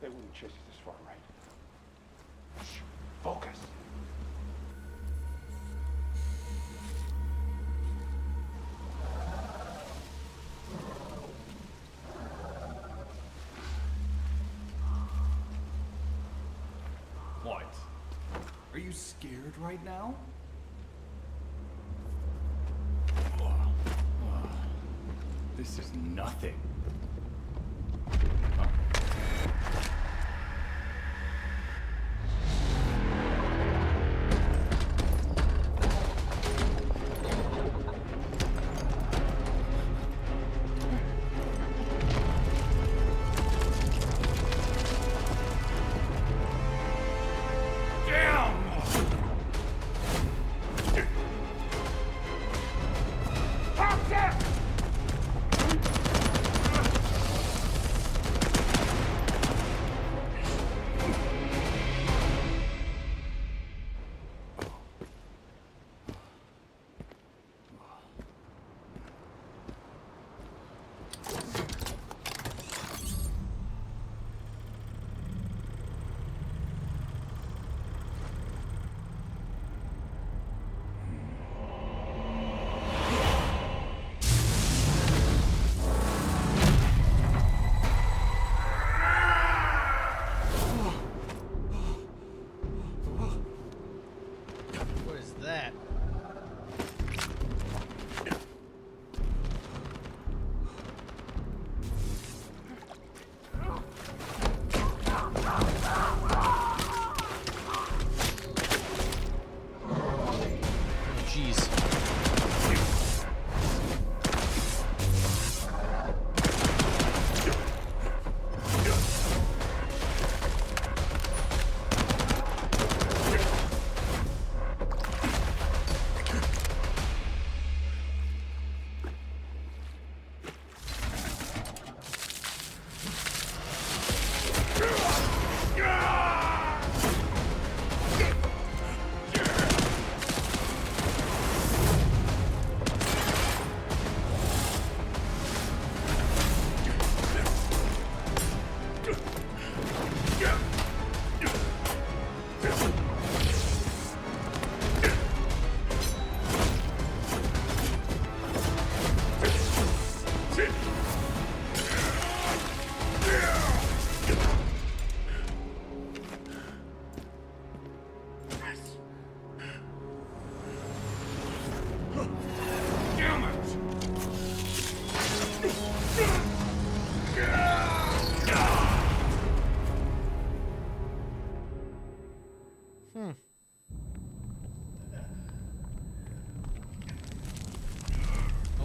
They wouldn't chase you this far, right? Shh. Focus.
What? Are you scared right now? This is nothing.
What is that? Jeez.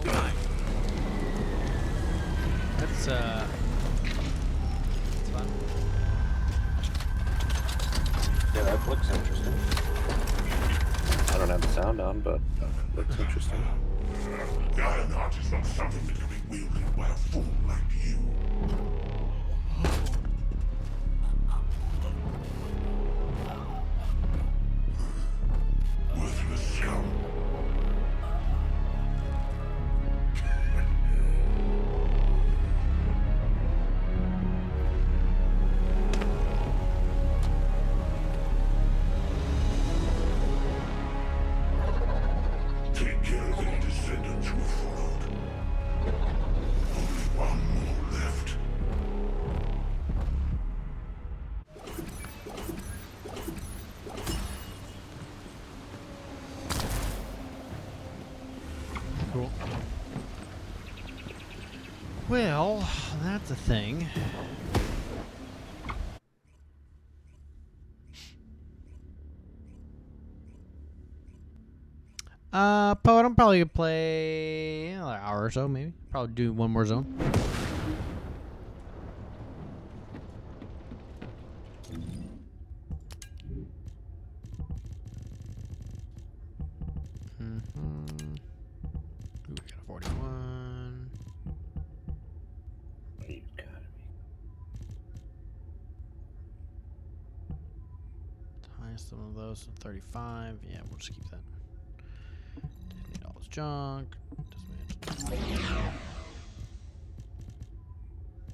Oh my. That's fun.
Yeah, that looks interesting. I don't have the sound on, but it looks interesting.
The Iron Heart is not something that can be wielded by a fool like you. Worthless scum. Take care of any descendants who have followed. Only one more left.
Cool. Well, that's a thing. Poet, I'm probably gonna play an hour or so, maybe. Probably do one more zone. Ooh, we got a 41.
You gotta
Highest one of those, 35. Yeah, we'll just keep that. Didn't need all this junk. Dismantle.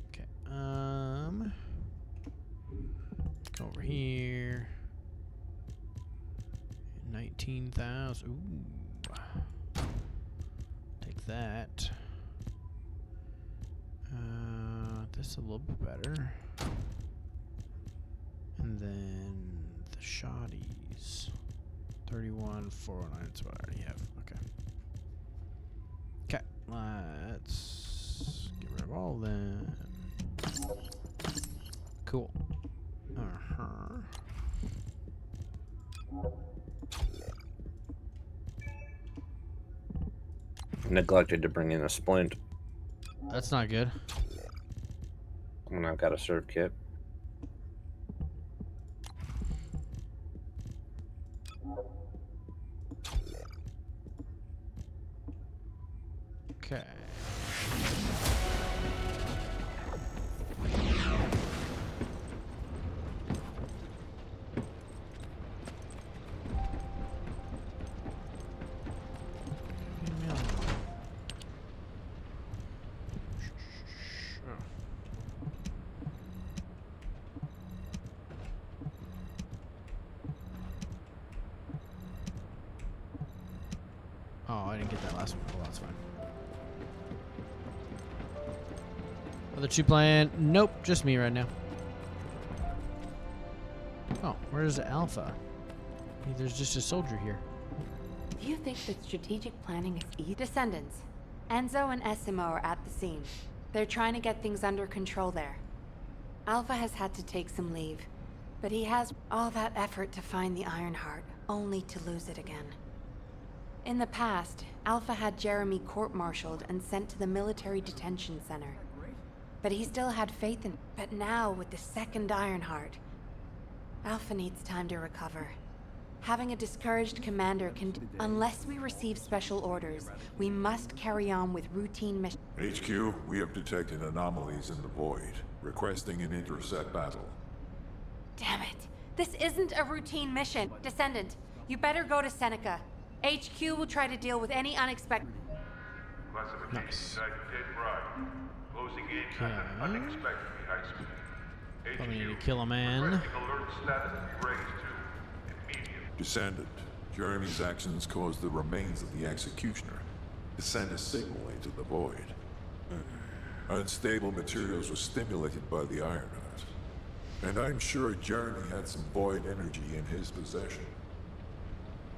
Okay. Go over here. 19,000. Ooh. Take that. This is a little bit better. And then the shoddies. 31, 409. That's what I already have. Okay. Okay. Let's get rid of all of them. Cool.
neglected to bring in a splint
That's not good.
when I've got a serve kit.
Okay. Oh, I didn't get that last one. Oh, that's fine. Other two playing? Nope, just me right now. Oh, where's Alpha? There's just a soldier here.
Do you think that strategic planning is easy? Descendants. Enzo and Essimo are at the scene. They're trying to get things under control there. Alpha has had to take some leave, but he has all that effort to find the Ironheart, only to lose it again. In the past, Alpha had Jeremy court-martialed and sent to the military detention center. But he still had faith in... But now, with the second Ironheart, Alpha needs time to recover. Having a discouraged commander can... Unless we receive special orders, we must carry on with routine missions.
HQ, we have detected anomalies in the void, requesting an intercept battle.
Damn it! This isn't a routine mission. Descendant, you better go to Seneca. HQ will try to deal with any unexpected...
Nice.
Closing in
Okay.
unexpectedly high speed.
Probably need to kill a man.
Alert status be raised to immediate. Descendant, Jeremy's actions caused the remains of the executioner to send a signal into the void. Unstable materials were stimulated by the Ironheart. And I'm sure Jeremy had some void energy in his possession.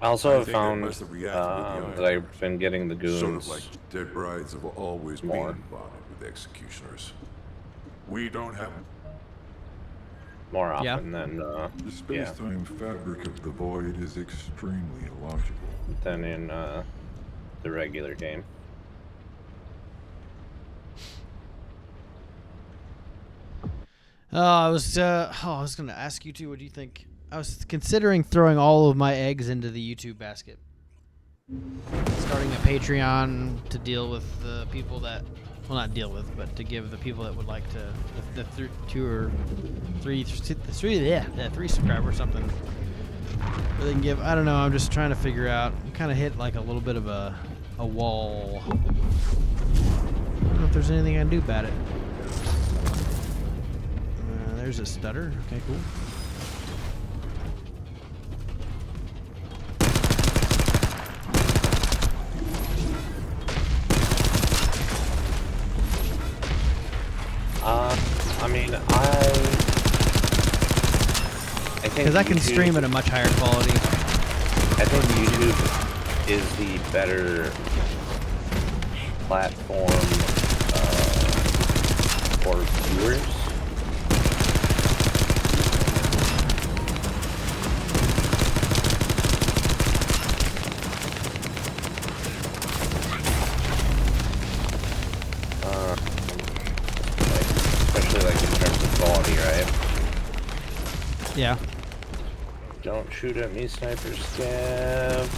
I also have
think it
found
must have reacted with the
that I've been getting the goons
Sort of like dead brides have always
more.
been bonded with executioners. We don't have...
more often
Yeah.
than
The space-time fabric of the void is extremely illogical.
in the regular game.
I was gonna ask you too. What do you think? I was considering throwing all of my eggs into the YouTube basket. Starting a Patreon to deal with the people that, well, not deal with, but to give the people that would like to, the three subscribers or something. Where they can give. I don't know. I'm just trying to figure out. I'm kind of hit like a little bit of a wall. I don't know if there's anything I can do about it. There's a stutter. Okay, cool.
I mean, I think
because I can
YouTube-
stream at a much higher quality.
I think YouTube is the better platform for viewers.
Yeah.
Don't shoot at me, Sniper Scav.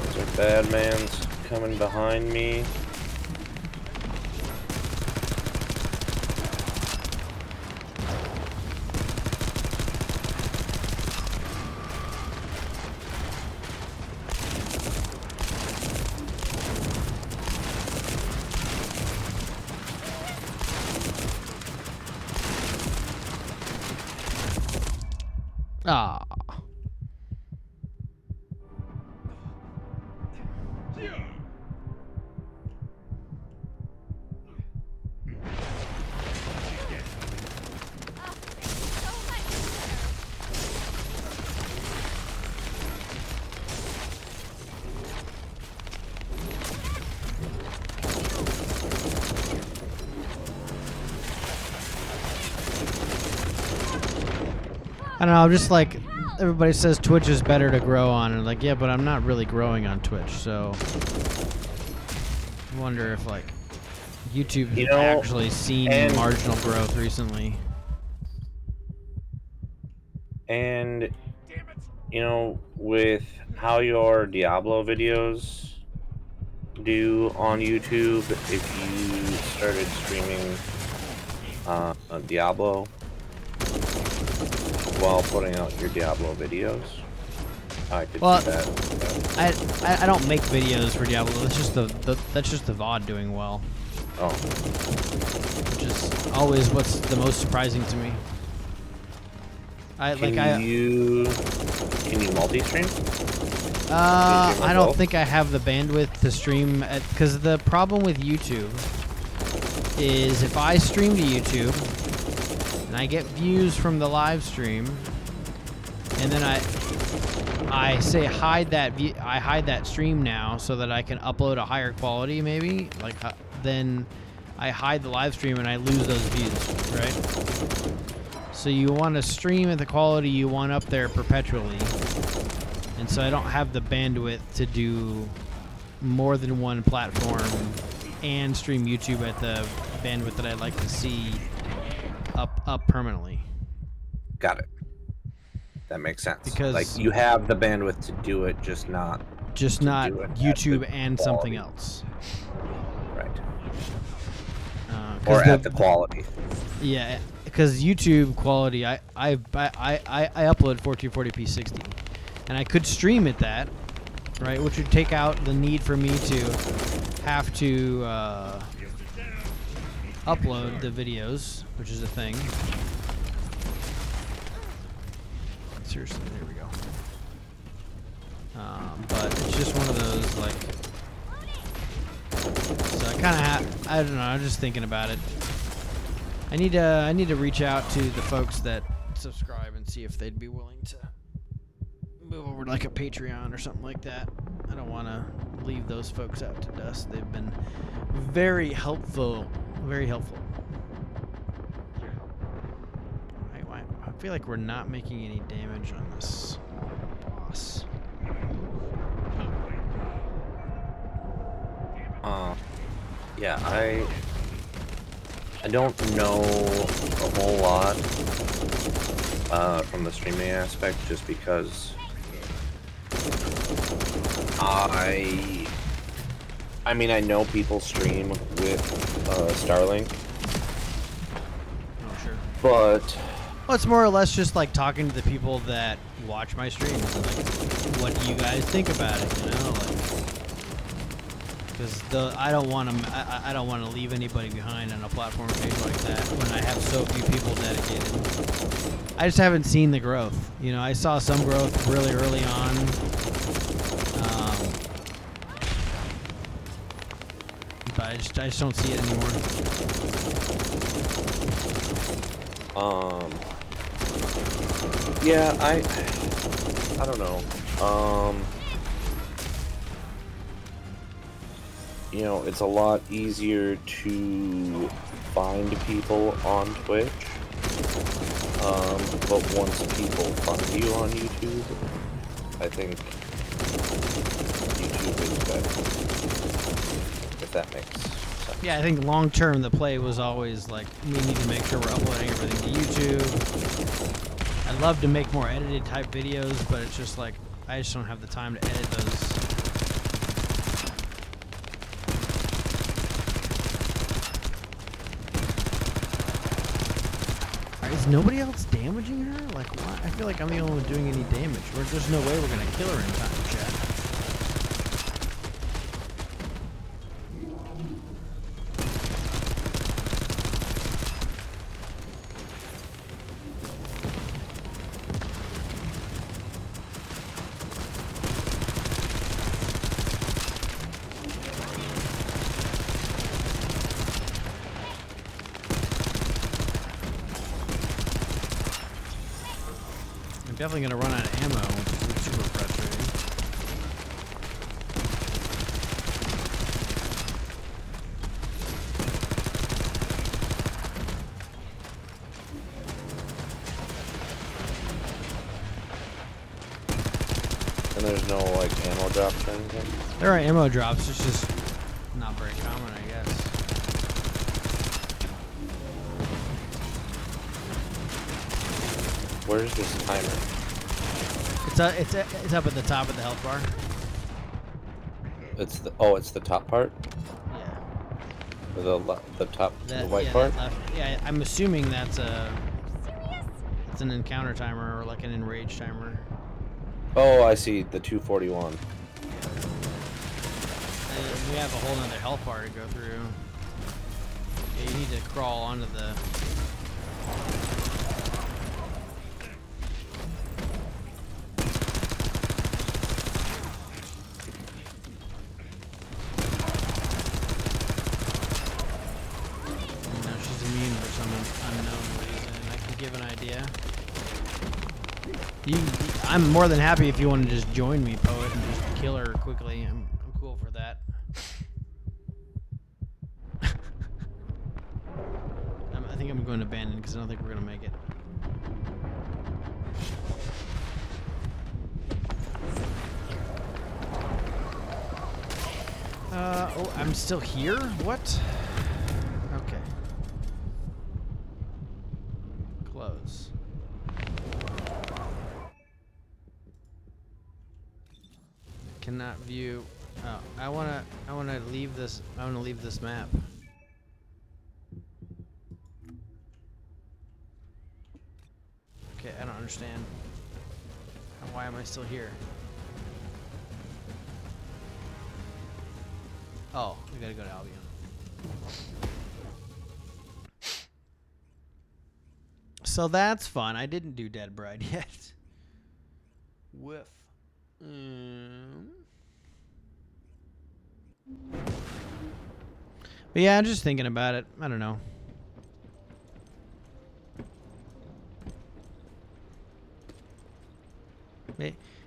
Those are bad mans coming behind me.
Ah. I don't know, I'm just like, everybody says Twitch is better to grow on, and like, yeah, but I'm not really growing on Twitch, so I wonder if like YouTube has actually seen marginal growth recently.
And, you know, with how your Diablo videos do on YouTube, if you started streaming Diablo while putting out your Diablo videos, I could see that.
I don't make videos for Diablo. That's just the VOD doing well.
Oh.
Which is always what's the most surprising to me.
Can you multi-stream?
I don't think I have the bandwidth to stream because the problem with YouTube is if I stream to YouTube and I get views from the live stream, and then I say hide that stream now so that I can upload a higher quality, maybe then I hide the live stream and I lose those views, right? So you want to stream at the quality you want up there perpetually, and so I don't have the bandwidth to do more than one platform and stream YouTube at the bandwidth that I'd like to see up permanently.
Got it. That makes sense.
Because
like you have the bandwidth to do it, just not
YouTube and something else.
Right. Or at the quality.
Yeah, because YouTube quality, I upload 1440p 60, and I could stream at that, right, which would take out the need for me to have to upload the videos, which is a thing. Seriously, there we go. But it's just one of those, like, so I kind of have, I don't know, I'm just thinking about it. I need to reach out to the folks that subscribe and see if they'd be willing to move over to like a Patreon or something like that. I don't want to leave those folks out to dust. They've been very helpful, very helpful. I feel like we're not making any damage on this boss.
Yeah, I don't know a whole lot from the streaming aspect, just because I mean, I know people stream with Starlink.
Oh, sure.
But
well, it's more or less just like talking to the people that watch my streams and like, what do you guys think about it? You know, like, because I don't want to leave anybody behind on a platform page like that when I have so few people dedicated. I just haven't seen the growth. You know, I saw some growth really early on. But I just don't see it anymore.
Yeah, I don't know. You know, it's a lot easier to find people on Twitch. But once people find you on YouTube, I think YouTube is better. If that makes sense.
Yeah, I think long term the play was always like we need to make sure we're uploading everything to YouTube. I'd love to make more edited type videos, but it's just like I just don't have the time to edit those. Is nobody else damaging her? Like, why? I feel like I'm the only one doing any damage. There's no way we're gonna kill her in time, chat. I'm definitely gonna run out of ammo, which is super frustrating.
And there's no like ammo drops or anything?
There are ammo drops, it's just not very common, I guess.
Where's this timer?
It's up at the top of the health bar.
It's the top part?
Yeah.
The top, the white
yeah,
part?
Yeah, I'm assuming that's it's an encounter timer or like an enrage timer.
Oh, I see, the 241.
And we have a whole nother health bar to go through. Yeah, you need to crawl onto the... No, she's immune for some unknown reason. I can give an idea. I'm more than happy if you want to just join me, Poet, and just kill her quickly. I'm cool for that. I think I'm going to abandon because I don't think we're going to make it. Oh, I'm still here? What? Okay. Close. Cannot view. Oh, I wanna leave this. I wanna leave this map. Okay, I don't understand. Why am I still here? Oh, we gotta go to Albion. So that's fun. I didn't do Dead Bride yet. Whiff. But yeah, I'm just thinking about it. I don't know.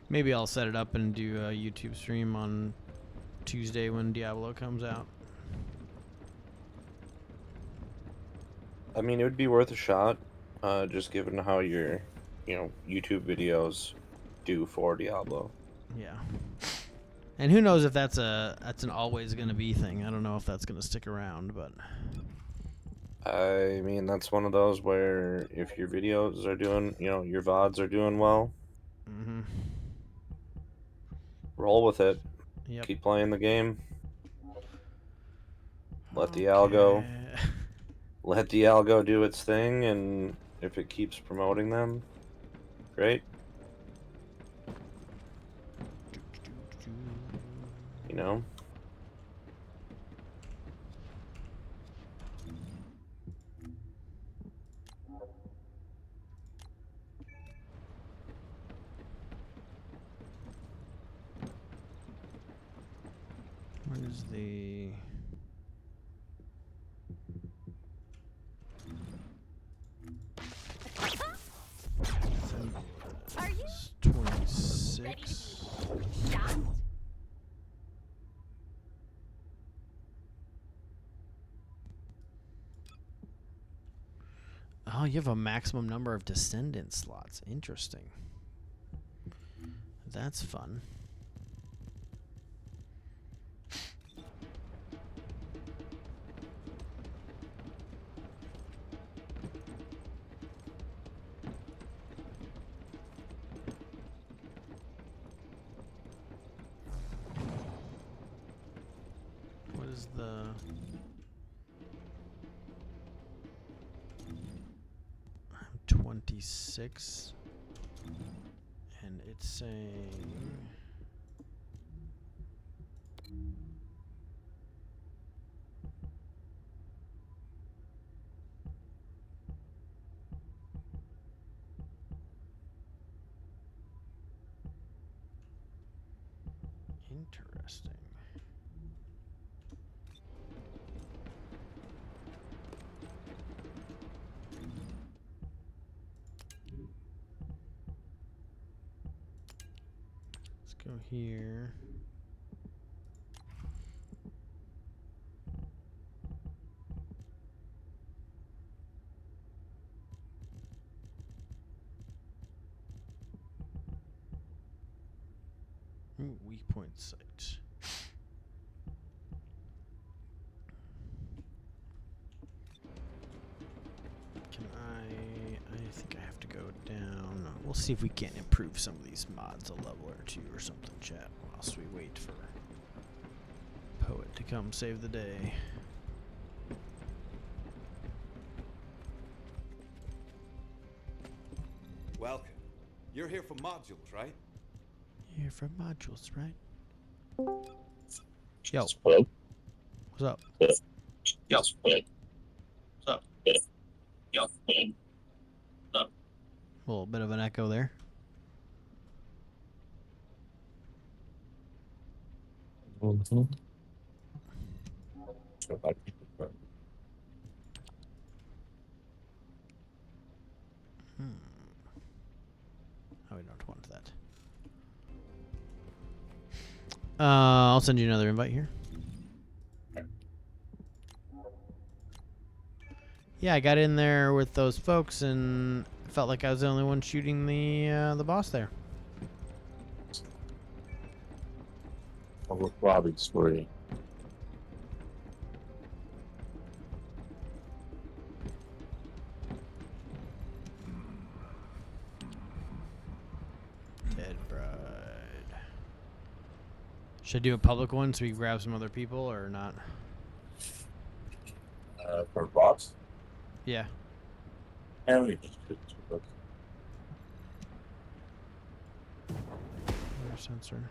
Maybe I'll set it up and do a YouTube stream on Tuesday when Diablo comes out.
I mean, it would be worth a shot, just given how your, YouTube videos do for Diablo.
Yeah. And who knows if that's an always gonna be thing. I don't know if that's gonna stick around, but
I mean, that's one of those where if your videos are doing, your VODs are doing well, roll with it.
Yep.
Keep playing the game. Let the algo do its thing, and if it keeps promoting them, great.
Where's the...
Are you
26.
ready to be shot?
Oh, you have a maximum number of Descendant slots. Interesting. That's fun. is the... I'm 26. And it's saying... Interesting. Let's go here. Ooh, weak point site. Can I think I have to go down. We'll see if we can't improve some of these mods a level or two or something, chat, whilst we wait for Poet to come save the day.
Welcome. You're here for modules, right?
Here for modules, right? Yo.
Hello?
What's up?
Yo. What's up? Yo. What's up?
A little bit of an echo there.
Mm-hmm.
Oh, we don't want that. I'll send you another invite here. Yeah, I got in there with those folks and felt like I was the only one shooting the boss there.
Over Robbie's story.
Dead Bride. Should I do a public one so we can grab some other people or not?
For bots?
Yeah.
And we just could look.
Water sensor.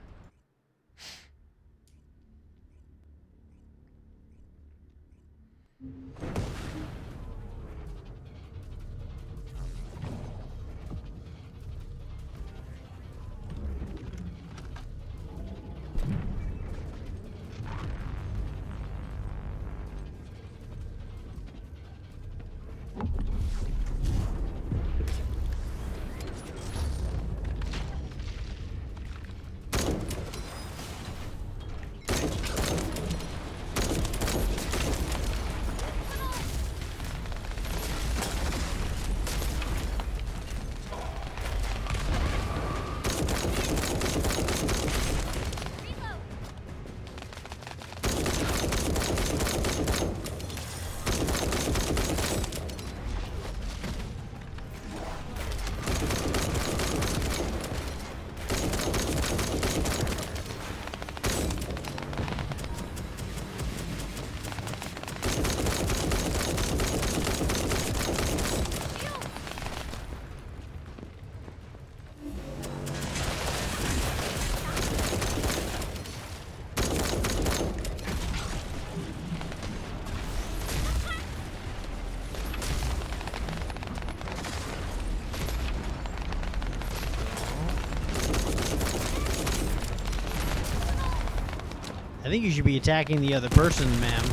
I think you should be attacking the other person, ma'am.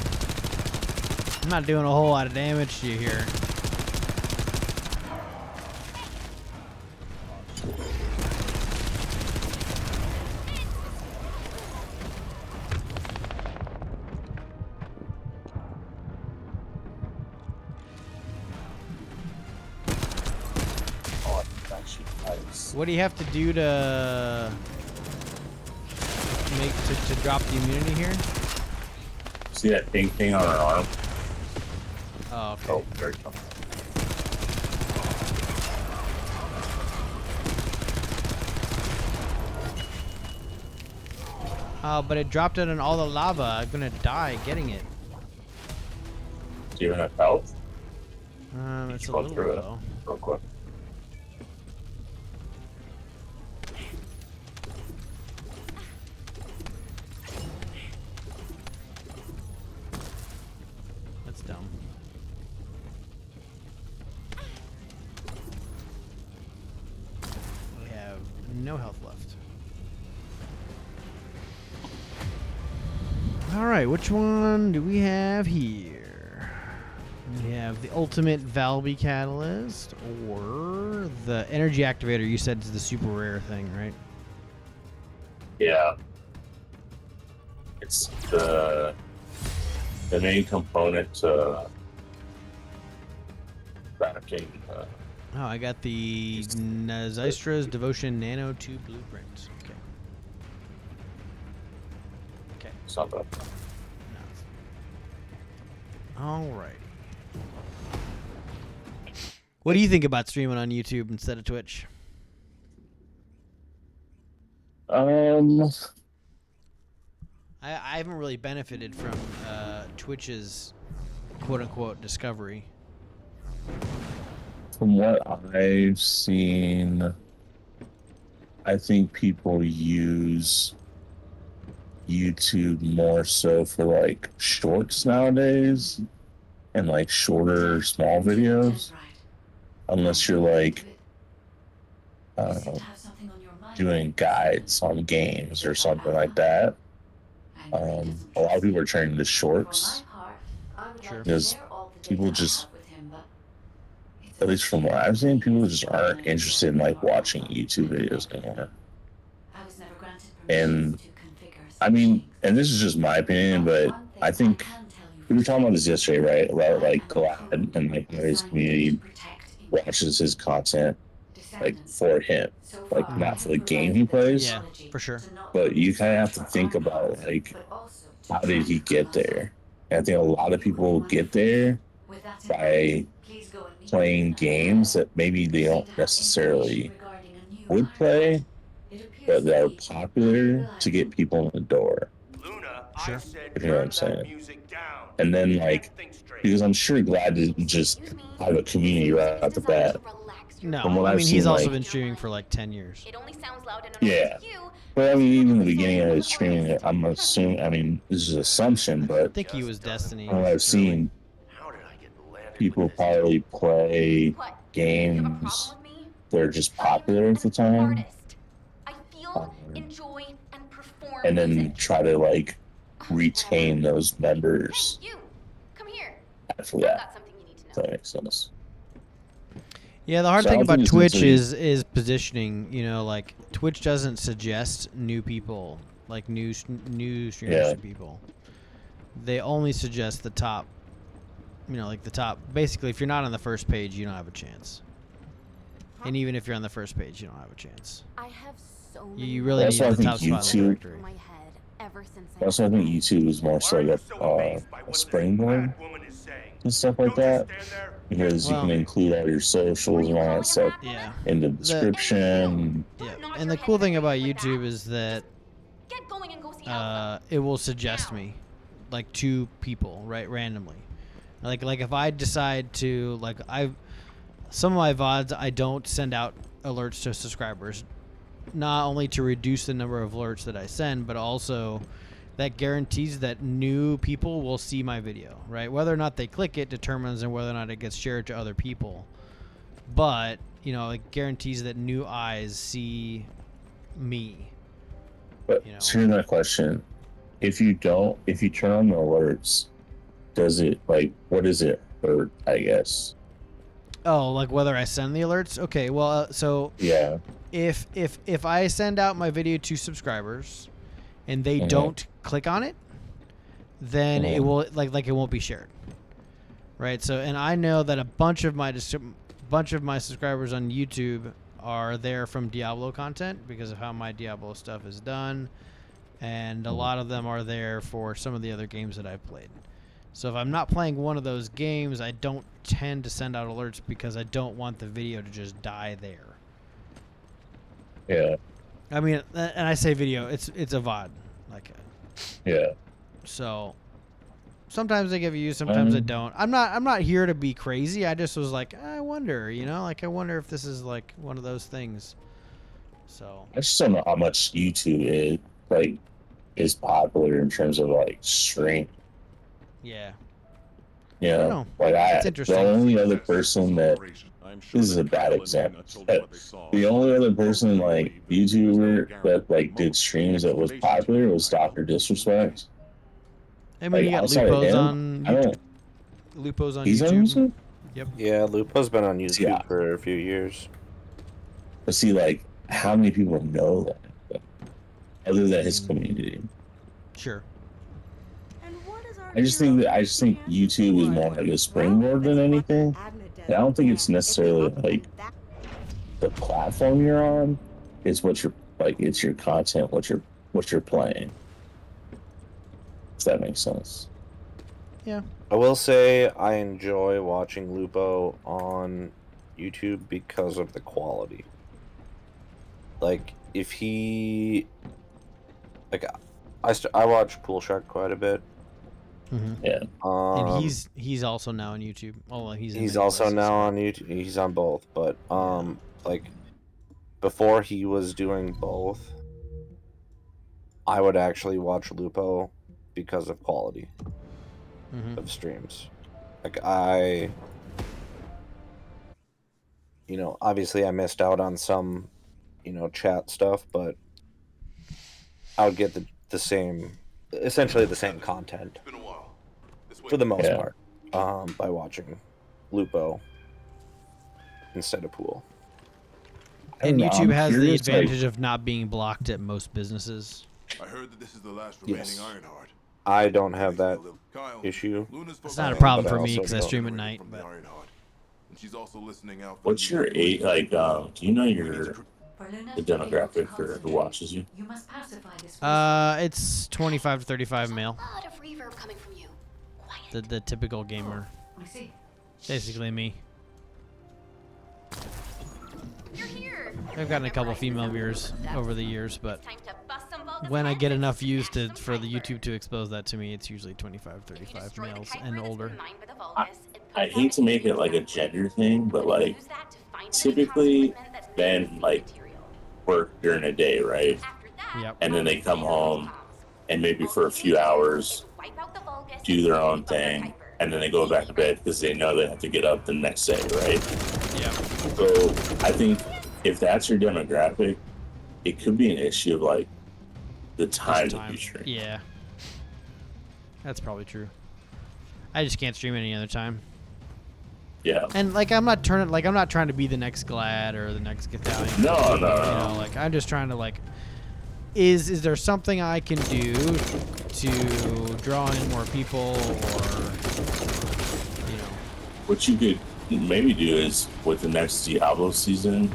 I'm not doing a whole lot of damage to you here.
Oh, it's actually nice.
What do you have to do to make to drop the immunity here?
See that pink thing on her arm?
Oh, okay.
Oh, very tough.
Oh, but it dropped it in all the lava. I'm gonna die getting it.
Do you have health?
It's a
Go
little
through it
low.
real quick.
That's dumb. We have no health left. All right, which one do we have here? We have the ultimate Valby catalyst or the energy activator. You said is the super rare thing, right?
Yeah. It's the main component to crafting.
Oh, I got the Zystra's Devotion Nano 2 blueprint. Okay. Okay.
It's not bad.
Alrighty. What do you think about streaming on YouTube instead of Twitch? I haven't really benefited from Twitch's quote-unquote discovery.
From what I've seen, I think people use YouTube more so for like shorts nowadays and like shorter small videos. Unless you're like doing guides on games or something like that. A lot of people are turning to shorts because people just, at least from what I've seen, people just aren't interested in like watching YouTube videos anymore. And I mean, and this is just my opinion, but I think we were talking about this yesterday, right? About like Glad and like his community watches his content like for him, like not for the game he plays.
Yeah, for sure.
But you kind of have to think about like, how did he get there? And I think a lot of people get there by playing games that maybe they don't necessarily would play, but that are popular to get people in the door.
Sure.
You know what I'm saying? And then like, because I'm sure Glad didn't just have a community right off the bat.
No,
From what
I
I've
mean,
seen,
he's also
like,
been streaming for like 10 years.
yeah. But I mean, even in the beginning of his streaming, I'm assuming, I mean, this is an assumption, but
I think he was Destiny.
from what I've seen, people probably play games that are just popular at the time. And then try to like retain those members after that. If that makes sense.
Yeah, the hard
So I
thing
don't
about
think it's
Twitch
necessarily-
is positioning. You know, like Twitch doesn't suggest new people, like new streamers
Yeah.
to people. They only suggest the top. You know, like the top. Basically, if you're not on the first page, you don't have a chance. And even if you're on the first page, you don't have a chance.
I have so
You really need
Also, I
the
think
top spot in the
YouTube-
directory.
my head ever since I
Also, I think YouTube is more so like a springboard and stuff like that, because you
Well-
can include all your socials and all that stuff
Yeah.
in the description.
Yeah. And the cool thing about YouTube is that it will suggest me, like, to people, right, randomly. Like if I decide to, like, some of my VODs, I don't send out alerts to subscribers, not only to reduce the number of alerts that I send, but also that guarantees that new people will see my video, right? Whether or not they click it determines on whether or not it gets shared to other people. But, you know, it guarantees that new eyes see me.
But so here's my question: if you turn on the alerts, does it like what does it hurt? I guess.
Oh, like whether I send the alerts? Okay, well, so
Yeah.
if I send out my video to subscribers and they don't click on it, then it will like it won't be shared. Right? So, and I know that a bunch of my subscribers on YouTube are there from Diablo content because of how my Diablo stuff is done, and a lot of them are there for some of the other games that I've played. So if I'm not playing one of those games, I don't tend to send out alerts because I don't want the video to just die there.
Yeah.
I mean, and I say video, it's a VOD.
Yeah.
So sometimes they give views, sometimes they don't. I'm not here to be crazy. I just was like, I wonder, I wonder if this is like one of those things. So
I just don't know how much YouTube is popular in terms of like stream.
yeah.
You
I don't
know,
know.
like
It's
the
interesting.
only other person that this is a bad example. But the only other person like YouTuber that like did streams that was popular was Dr. Disrespect.
I mean, you got
outside of
Lupo's
him,
on
I
YouTube.
don't.
Lupo's on
He's on
YouTube.
YouTube?
Yep.
Yeah, Lupo's been on YouTube
Yeah.
for a few years.
But see, like, how many people know that other than his community?
Sure.
I just think YouTube is more like a springboard than anything. And I don't think it's necessarily like the platform you're on. It's what you're like. It's your content. What you're playing. If that makes sense.
Yeah.
I will say I enjoy watching Lupo on YouTube because of the quality. Like, if he... Like, I watch Pool Shark quite a bit.
Mm-hmm.
Yeah.
And he's also now on YouTube. Oh, well,
he's also now on YouTube. He's on both, but like before he was doing both, I would actually watch Lupo because of quality of streams. Like obviously I missed out on some, chat stuff, but I would get essentially the same content for the most part, by watching Lupo instead of Pool.
And YouTube has the advantage of not being blocked at most businesses.
I heard that this is the last remaining Ironheart.
I don't have that issue.
It's not a problem for me because I stream at night. But...
And she's also listening out.
What's your age? Like, do you know the demographic for who watches you?
It's 25 to 35 male.
A lot of reverb coming from you.
The typical gamer.
I see.
Basically me.
You're here.
I've gotten a couple female viewers over the years, but when I get enough views for the YouTube to expose that to me, it's usually 25, 35 males and older.
I hate to make it like a gender thing, but like typically men like work during the day, right?
Yep.
And then they come home and maybe for a few hours do their own thing, and then they go back to bed because they know they have to get up the next day, right?
Yeah.
So I think if that's your demographic, it could be an issue of like the time that you stream.
Yeah. That's probably true. I just can't stream any other time.
Yeah.
And like I'm not trying to be the next Glad or the next Italian.
No.
Like I'm just trying to like is there something I can do to draw in more people or
what you could maybe do is with the next Diablo season,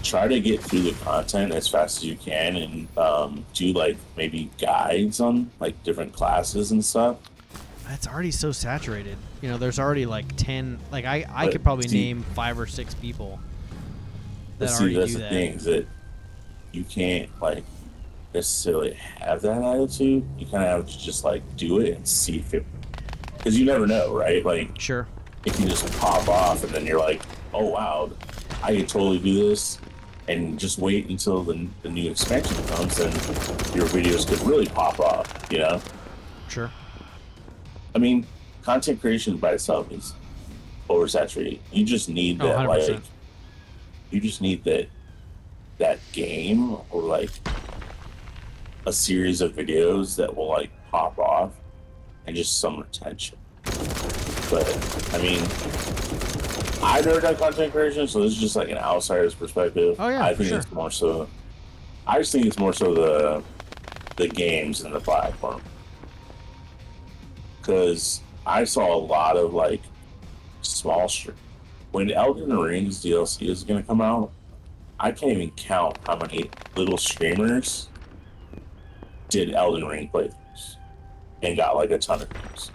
try to get through the content as fast as you can and do like maybe guides on like different classes and stuff.
It's already so saturated. There's already like 10. Like I could probably name 5 or 6 people that already do that.
That's the thing is that you can't like necessarily have that attitude. You kind of have to just like do it and see if it, because you never know, right? Like
sure.
It can just pop off, and then you're like, "Oh wow, I could totally do this," and just wait until the new expansion comes, and your videos could really pop off.
Sure.
I mean, content creation by itself is oversaturated. You just need that,
100%.
You just need that game or like a series of videos that will like pop off and just some retention. But I mean, I've never done content creation, so this is just like an outsider's perspective.
Oh yeah,
I think it's more so. I just think it's more so the games and the platform, because I saw a lot of like small stream. When Elden Ring's DLC is going to come out, I can't even count how many little streamers did Elden Ring playthroughs and got like a ton of views.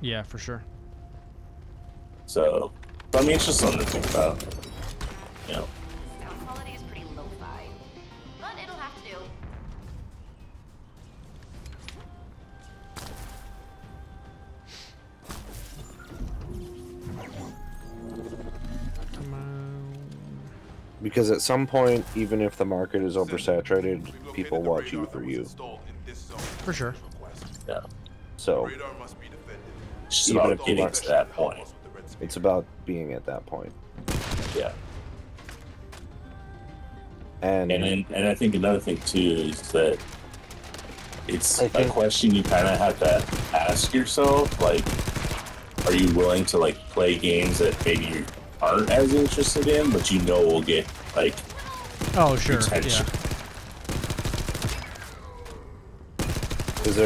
Yeah, for sure.
So, I mean, it's just something to think about.
Sound quality is pretty lo-fi, but it'll have to do.
Because at some point, even if the market is oversaturated, people watch you for you.
For sure.
Yeah.
So,
It's
even
about
if the
getting
mar-
to that point.
it's about being at that point.
Yeah.
And
I think another thing too is that it's
I
a
think-
question you kind of have to ask yourself, like, are you willing to like play games that maybe you aren't as interested in, but you know will get like
Oh, sure.
attention?
Is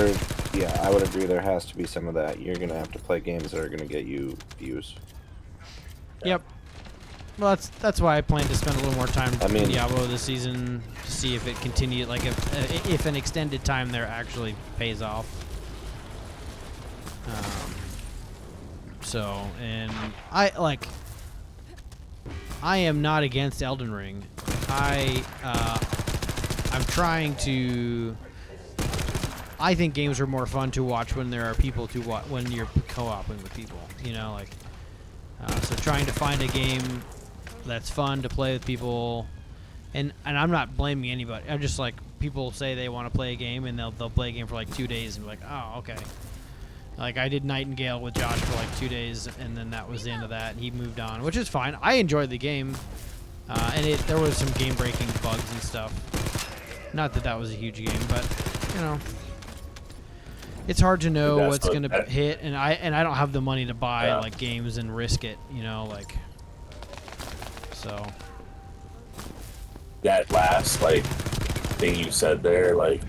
yeah, I would agree there has to be some of that. You're gonna have to play games that are gonna get you views.
Yep. Well, that's why I plan to spend a little more time
mean-
in Diablo this season to see if it continues, like if an extended time there actually pays off. So, and I am not against Elden Ring. I'm trying to. I think games are more fun to watch when there are people to watch, when you're co-oping with people. You know, like so trying to find a game that's fun to play with people, and I'm not blaming anybody. I'm just like, people say they want to play a game and they'll play a game for like 2 days and be like, oh, okay. Like I did Nightingale with Josh for like 2 days, and then that was the end of that, and he moved on, which is fine. I enjoyed the game, and there was some game-breaking bugs and stuff. Not that that was a huge game, but you know, it's hard to know what's gonna hit, and I don't have the money to buy like games and risk it, you know, like. So
That last like thing you said there, like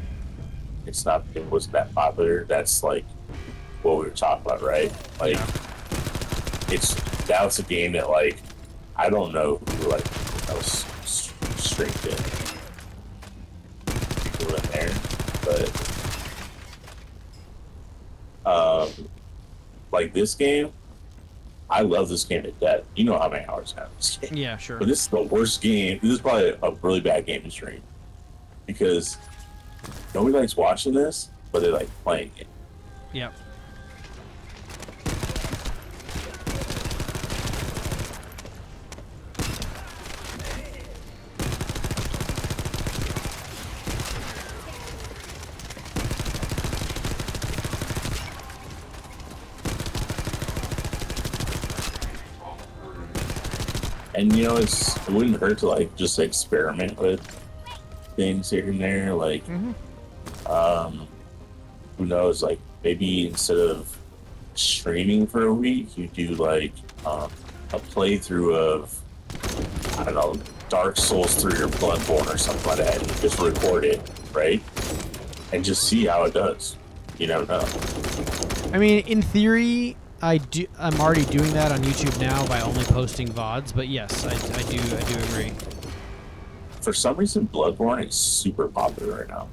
it wasn't that popular. That's like what we were talking about, right? Like that was a game that like I don't know who like I was streamed people in there, but like this game, I love this game to death. You know how many hours I have in this game.
yeah, sure.
But this is the worst game. This is probably a really bad game to stream because nobody likes watching this, but they like playing it.
Yep.
And you know, it wouldn't hurt to like just experiment with things here and there. Like, who knows? Like maybe instead of streaming for a week, you do like a playthrough of, I don't know, Dark Souls 3 or Bloodborne or something like that, and you just record it, right? And just see how it does. You never know.
I mean, in theory, I'm already doing that on YouTube now by only posting VODs, but yes, I do agree.
For some reason, Bloodborne is super popular right now.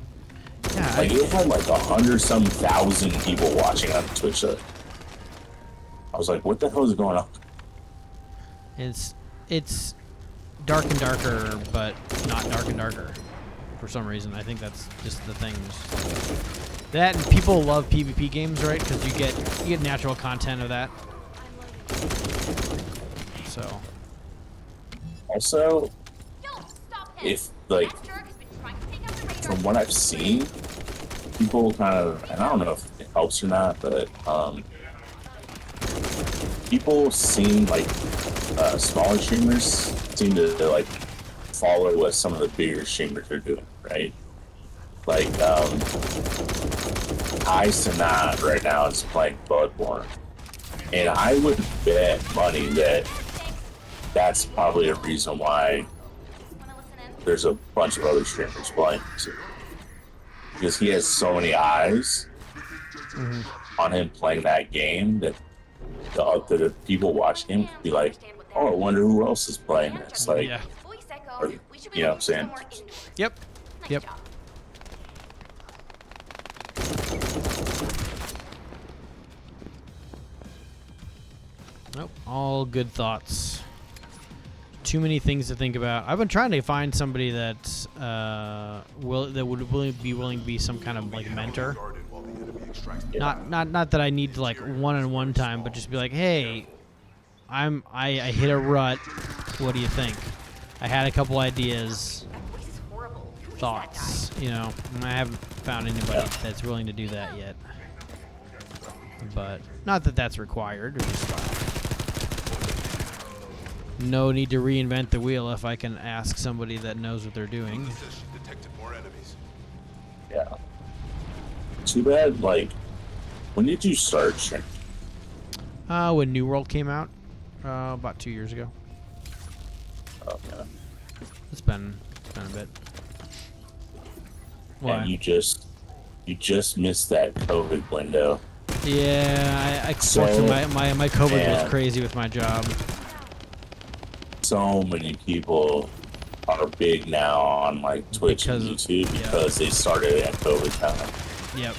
Yeah,
like it had like 100-some thousand people watching on Twitch. I was like, what the hell is going on?
It's dark and darker, but not dark and darker. For some reason, I think that's just the thing. That, and people love PvP games, right? Because you get natural content of that. So.
Also, if like from what I've seen, people kind of, and I don't know if it helps or not, but people seem like smaller streamers seem to like follow what some of the bigger streamers are doing, right? Like Sanat right now is playing Bloodborne, and I would bet money that that's probably a reason why there's a bunch of other streamers playing too, because he has so many eyes on him playing that game that the people watching him could be like, oh, I wonder who else is playing this. Like, or, you know what I'm saying?
Yep. Nope. All good thoughts. Too many things to think about. I've been trying to find somebody that would be willing to be some kind of like mentor. Not that I need to like one-on-one time, but just be like, hey, I hit a rut. What do you think? I had a couple ideas, thoughts, you know, and I haven't found anybody that's willing to do that yet. But not that that's required. Or just no need to reinvent the wheel if I can ask somebody that knows what they're doing.
Yeah. Too bad. Like, when did you start streaming?
When New World came out, about 2 years ago.
Okay.
It's been a bit. Why?
And you just missed that COVID window.
Yeah, my COVID was crazy with my job.
So many people are big now on like Twitch and YouTube because they started at COVID time.
Yep.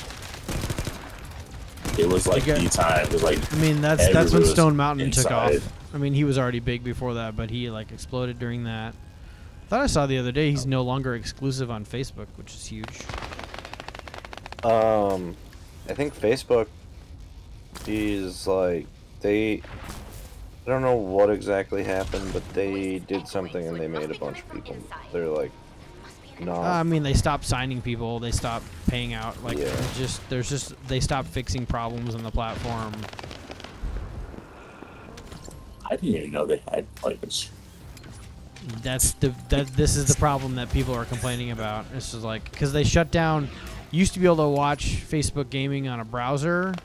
It was like the time. It was like,
I mean, that's when Stone Mountain took off.
inside.
I mean, he was already big before that, but he like exploded during that. Thought I saw the other day he's no longer exclusive on Facebook, which is huge.
I think Facebook is like I don't know what exactly happened, but they did something and they made a bunch of people. They're like, no.
I mean, they stopped signing people. They stopped paying out. Like, they stopped fixing problems on the platform.
I didn't even know they had like this.
This is the problem that people are complaining about. This is like because they shut down. You used to be able to watch Facebook gaming on a browser,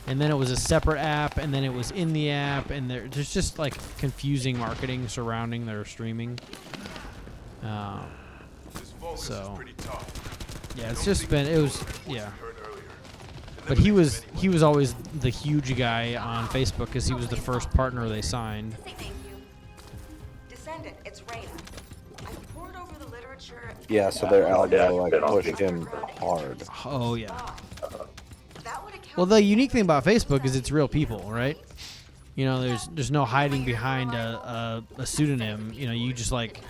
and then it was a separate app, and then it was in the app, and there's just like confusing marketing surrounding their streaming. So yeah, it's just been But he was always the huge guy on Facebook because he was the first partner they signed.
Descendant, it's Reyna. I poured over the literature.
Yeah, so their algo like pushed him hard.
Oh yeah. Well, the unique thing about Facebook is it's real people, right? You know, there's no hiding behind a pseudonym. You know, you just like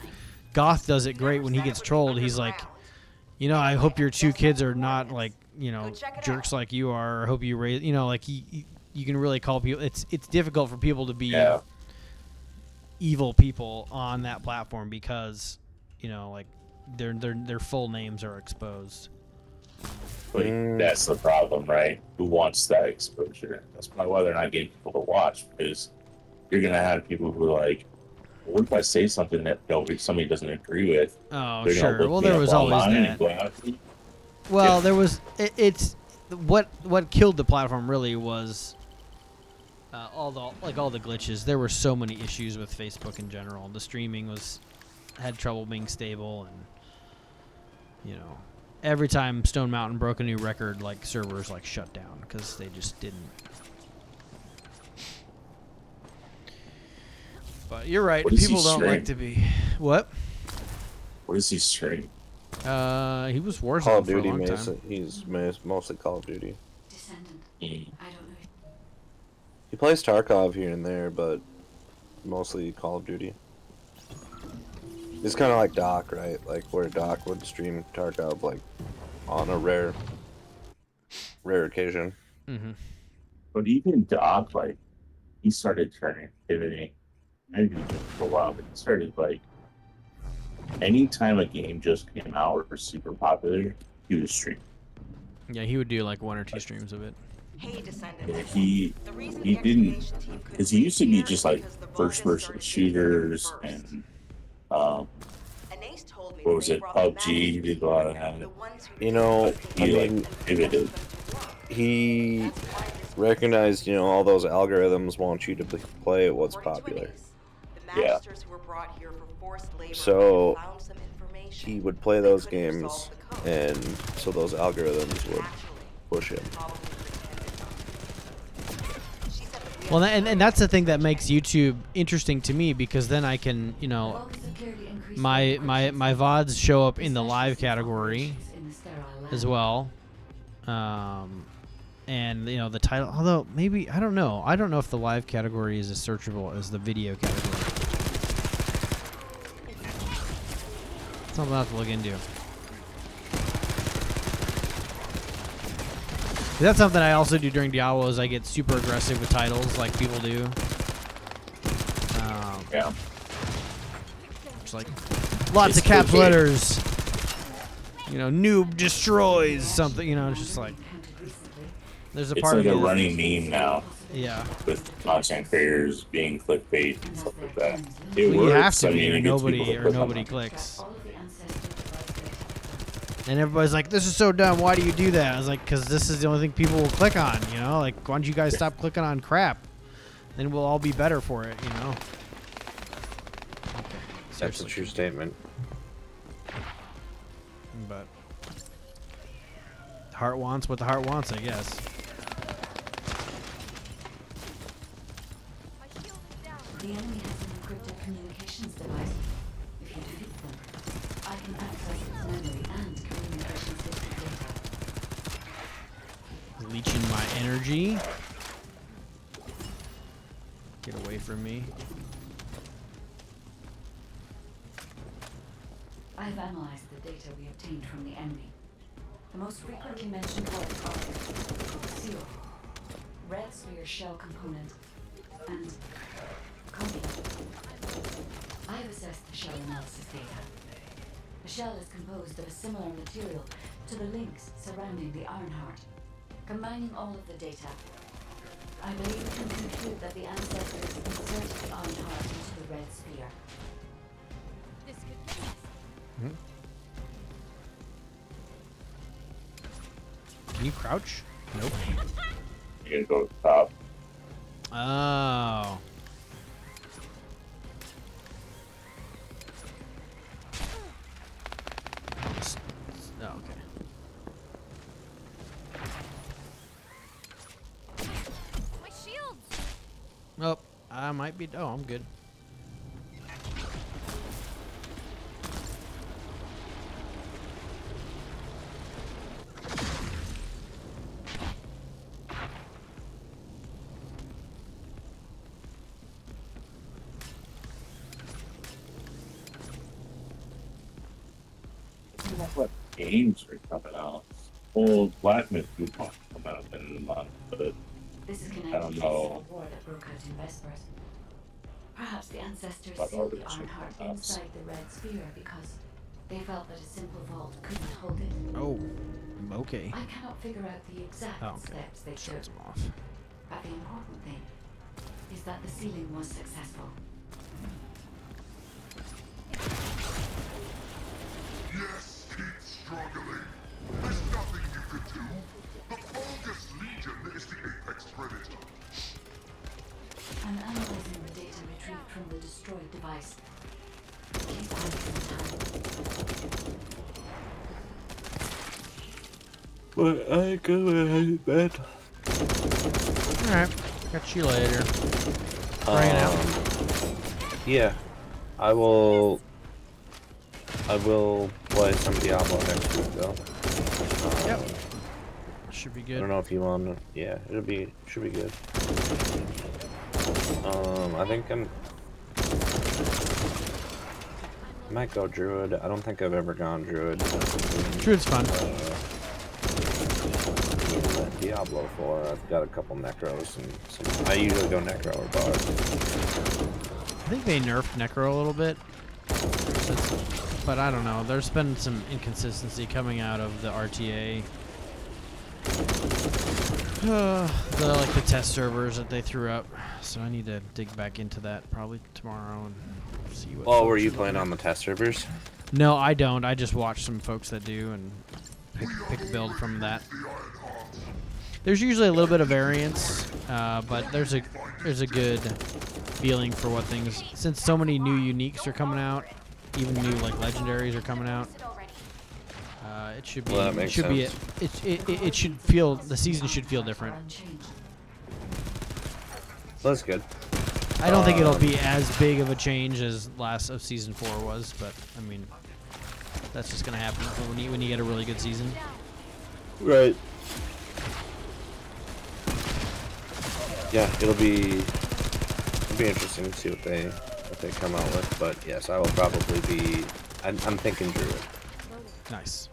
Goth does it great when he gets trolled. He's like, you know, I hope your two kids are not like, you know, jerks like you are. I hope you raise, you know, like you can really call people. It's difficult for people to be evil people on that platform because, you know, like their full names are exposed.
Like, that's the problem, right? Who wants that exposure? That's probably why they're not getting people to watch, because you're gonna have people who are like, what if I say something that somebody doesn't agree with?
Oh, sure. Well, there was always that. Well, there was. It's what killed the platform really was all the glitches. There were so many issues with Facebook in general. The streaming had trouble being stable, and you know, every time Stone Mountain broke a new record, like servers like shut down because they just didn't. But you're right. People don't like to be. What?
What is he streaming?
He was Warzone
Call of
for a
Duty.
long time.
He's mostly Call of Duty.
Descendant. I don't know.
He plays Tarkov here and there, but mostly Call of Duty. It's kind of like Doc, right? Like where Doc would stream Tarkov like on a rare occasion.
Mm-hmm.
But even Doc, like, he started pivoting. Maybe for a while, but he started like anytime a game just came out or super popular, he would stream.
Yeah, he would do like 1 or 2 streams of it.
Hey, Descendant.
Yeah, he didn't, because he used to be just like first-person shooters and what was it, PUBG? He did a lot of that.
You know,
He pivoted.
He recognized, you know, all those algorithms want you to play what's popular.
Yeah.
So he would play those games, and so those algorithms would push him.
Well, and that's the thing that makes YouTube interesting to me, because then I can, you know, my VODs show up in the live category as well. And you know, the title, although maybe I don't know if the live category is as searchable as the video category. Something I'll have to look into. That's something I also do during Diablo, is I get super aggressive with titles like people do.
Yeah.
It's like lots of caps letters. You know, noob destroys something. You know, it's just like there's a
It's
part
like
of
a
me.
running meme now.
Yeah.
With content creators being clickbait and stuff like that. It
Well,
works.
you have to
I
be,
mean,
or
it gets people
nobody
to click on them.
clicks. And everybody's like, "This is so dumb. Why do you do that?" I was like, "Because this is the only thing people will click on. You know, like why don't you guys stop clicking on crap? Then we'll all be better for it. You know."
That's a true statement.
But the heart wants what the heart wants, I guess.
The enemy has an encrypted communications device. If you defeat them, I can access its memory and communications system data.
Leeching my energy. Get away from me.
I've analyzed the data we obtained from the enemy. The most frequently mentioned words are seal, red sphere shell component, and copy. I have assessed the shell analysis data. The shell is composed of a similar material to the links surrounding the Ironheart. Combining all of the data, I believe we can conclude that the ancestors inserted the Ironheart into the red sphere.
This could get us.
Can you crouch? Nope.
You gotta go top.
Oh. Oh, okay.
My shields.
Oh, I might be. Oh, I'm good.
What games are coming out? Well, Black Myth will come out in a month, but
This is
I
connected
don't
to
know.
the war that broke out in Vespers. Perhaps the ancestors
What
sealed the
others
Ironheart
are
inside the red sphere because they felt that a simple vault couldn't hold it.
Oh, okay.
I cannot figure out the exact
Oh, okay.
steps they took.
Shuts him off.
But the important thing is that the sealing was successful.
Yes, keep struggling. There's nothing you can do. The Vulgus Legion is the apex predator.
I'm analyzing the data retrieved from the destroyed device. Please buy me some time.
Well, I go ahead to bed.
Alright. Catch you later. Bring it out.
Yeah. I will play some Diablo next week though.
Yep. Should be
I
good.
don't know if you want to. Yeah, should be good. I think I might go Druid. I don't think I've ever gone Druid.
Druid's fun.
Diablo 4. I've got a couple Necros and some, I usually go Necro or Bard.
I think they nerfed Necro a little bit. But I don't know. There's been some inconsistency coming out of the RTA. The test servers that they threw up. So I need to dig back into that probably tomorrow and see what.
Oh, were you
folks are
playing
doing.
on the test servers?
No, I don't. I just watch some folks that do and pick a build from that. There's usually a little bit of variance, but there's a good feeling for what things. Since so many new uniques are coming out, even new like legendaries are coming out. It should be.
Well, that makes sense.
It should feel. The season should feel different.
That's good.
I don't think it'll be as big of a change as last of season 4 was, but I mean, that's just gonna happen when you get a really good season.
Right. Yeah, it'll be interesting to see what they come out with. But yes, I will probably be. I'm thinking Druid.
Nice.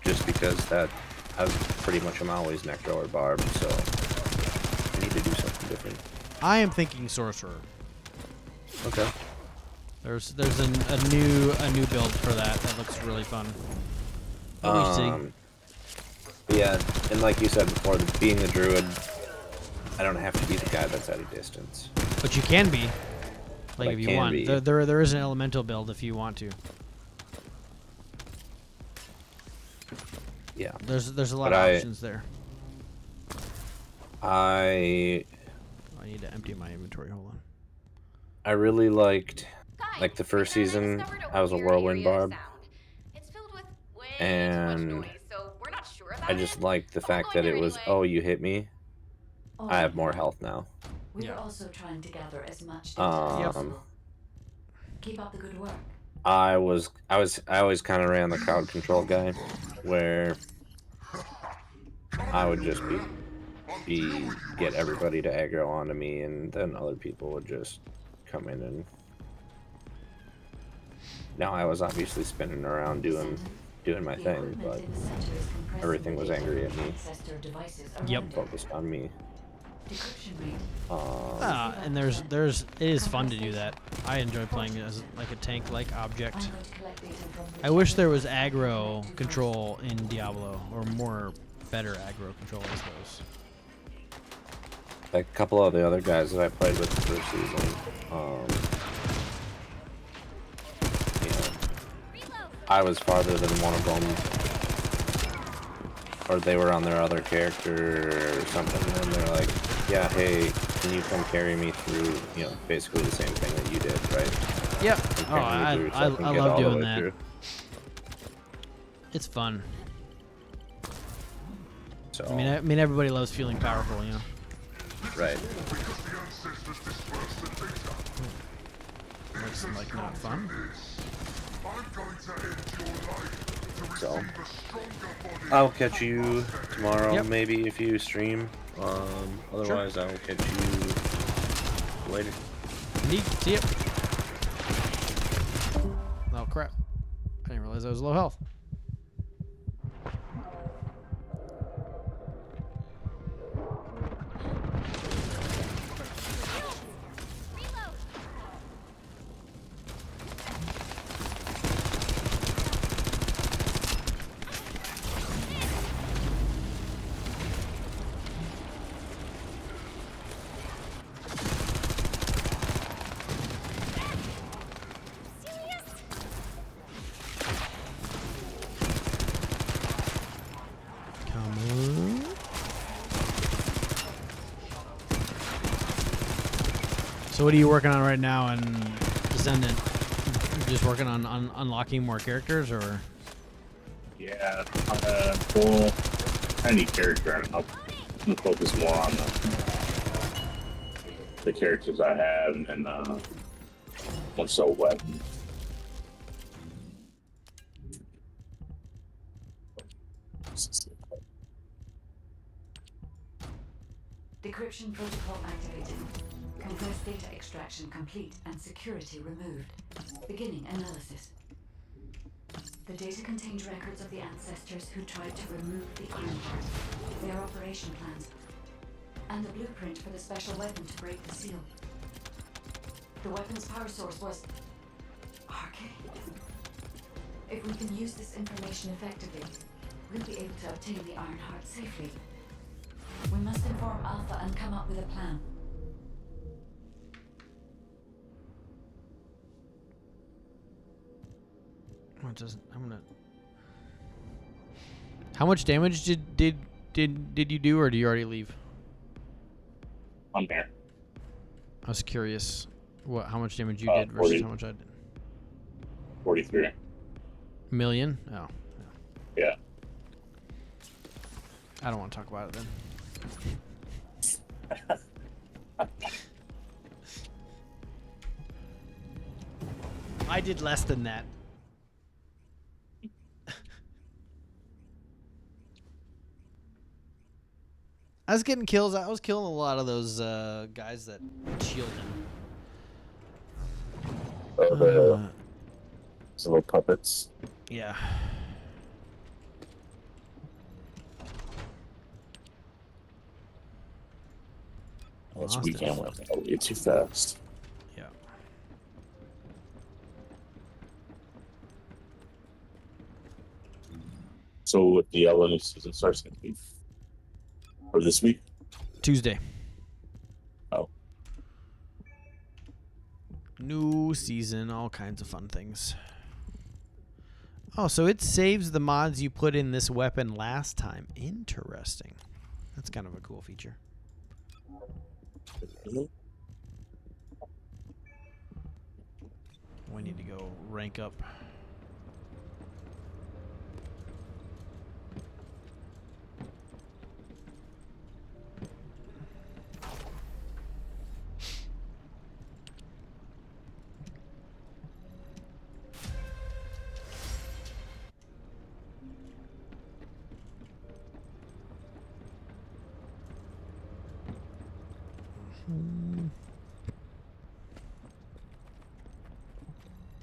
Just because that I pretty much am always Necro or Barb, so I need to do something different.
I am thinking Sorcerer.
Okay.
There's a new build for that looks really fun. But we see.
Yeah, and like you said before, being the druid, I don't have to be the guy that's at a distance.
But you can be, like
But
if
I
you
can
want.
be.
There is an elemental build if you want to.
Yeah.
There's a lot of options there.
I
need to empty my inventory. Hold on.
I really liked, like the first season, I was a whirlwind barb. And I just liked the fact that it was, oh, you hit me, I have more health now.
We were also trying to gather as much data as possible. Keep up the good work.
I always kind of ran the crowd control guy, where I would just get everybody to aggro onto me, and then other people would just come in and. Now I was obviously spinning around doing my thing, but everything was angry at me.
Yep.
Focused on me.
And it is fun to do that. I enjoy playing as like a tank-like object. I wish there was aggro control in Diablo, or more better aggro control, I suppose.
Like a couple of the other guys that I played with the first season, I was farther than one of them, or they were on their other character or something, and they're like, yeah, hey, can you come carry me through, basically the same thing that you did, right?
Yep. I love doing that.
Through.
It's fun.
So,
I mean, everybody loves feeling powerful, you know?
Right.
Looks like not fun.
So, I'll catch you tomorrow, maybe, if you stream. Otherwise, I will catch you later.
Indeed. See ya. Oh, crap. I didn't realize I was low health. So what are you working on right now in Descendant? Just working on unlocking more characters, or?
Yeah, full any character, and I'm gonna focus more on the characters I have, and more so weapons.
Decryption protocol activated. Compressed data extraction complete and security removed. Beginning analysis. The data contained records of the ancestors who tried to remove the Ironheart, their operation plans, and the blueprint for the special weapon to break the seal. The weapon's power source was arcane. If we can use this information effectively, we'll be able to obtain the Ironheart safely. We must inform Alpha and come up with a plan.
I'm gonna. How much damage did you do, or do you already leave?
I'm there.
I was curious, how much damage you did versus 40, how much I did.
43
million. Oh.
Yeah.
I don't want to talk about it then. I did less than that. I was getting kills. I was killing a lot of those guys that shield him.
The little puppets.
Yeah.
This weekend went way too fast.
Yeah.
So what the new season starts next week or this week?
Tuesday.
Oh,
New season, all kinds of fun things. Oh, so it saves the mods you put in this weapon last time. Interesting. That's kind of a cool feature. We need to go rank up.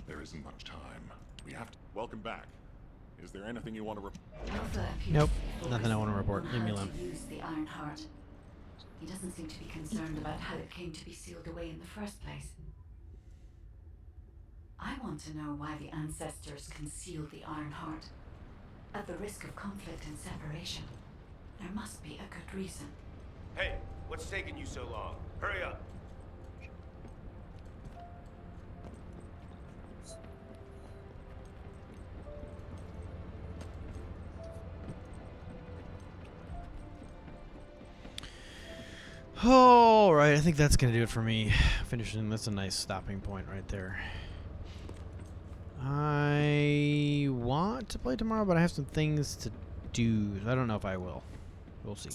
There isn't much time. We have to. Welcome back. Is there anything you want to
Nope, nothing I want to report. Leave me
How
alone.
to use the Iron Heart. He doesn't seem to be concerned about how it came to be sealed away in the first place. I want to know why the ancestors concealed the Iron Heart. At the risk of conflict and separation, there must be a good reason.
Hey, what's taking you so long? Hurry up.
All right, I think that's gonna do it for me. Finishing. That's a nice stopping point right there. I want to play tomorrow, but I have some things to do. I don't know if I will. We'll see.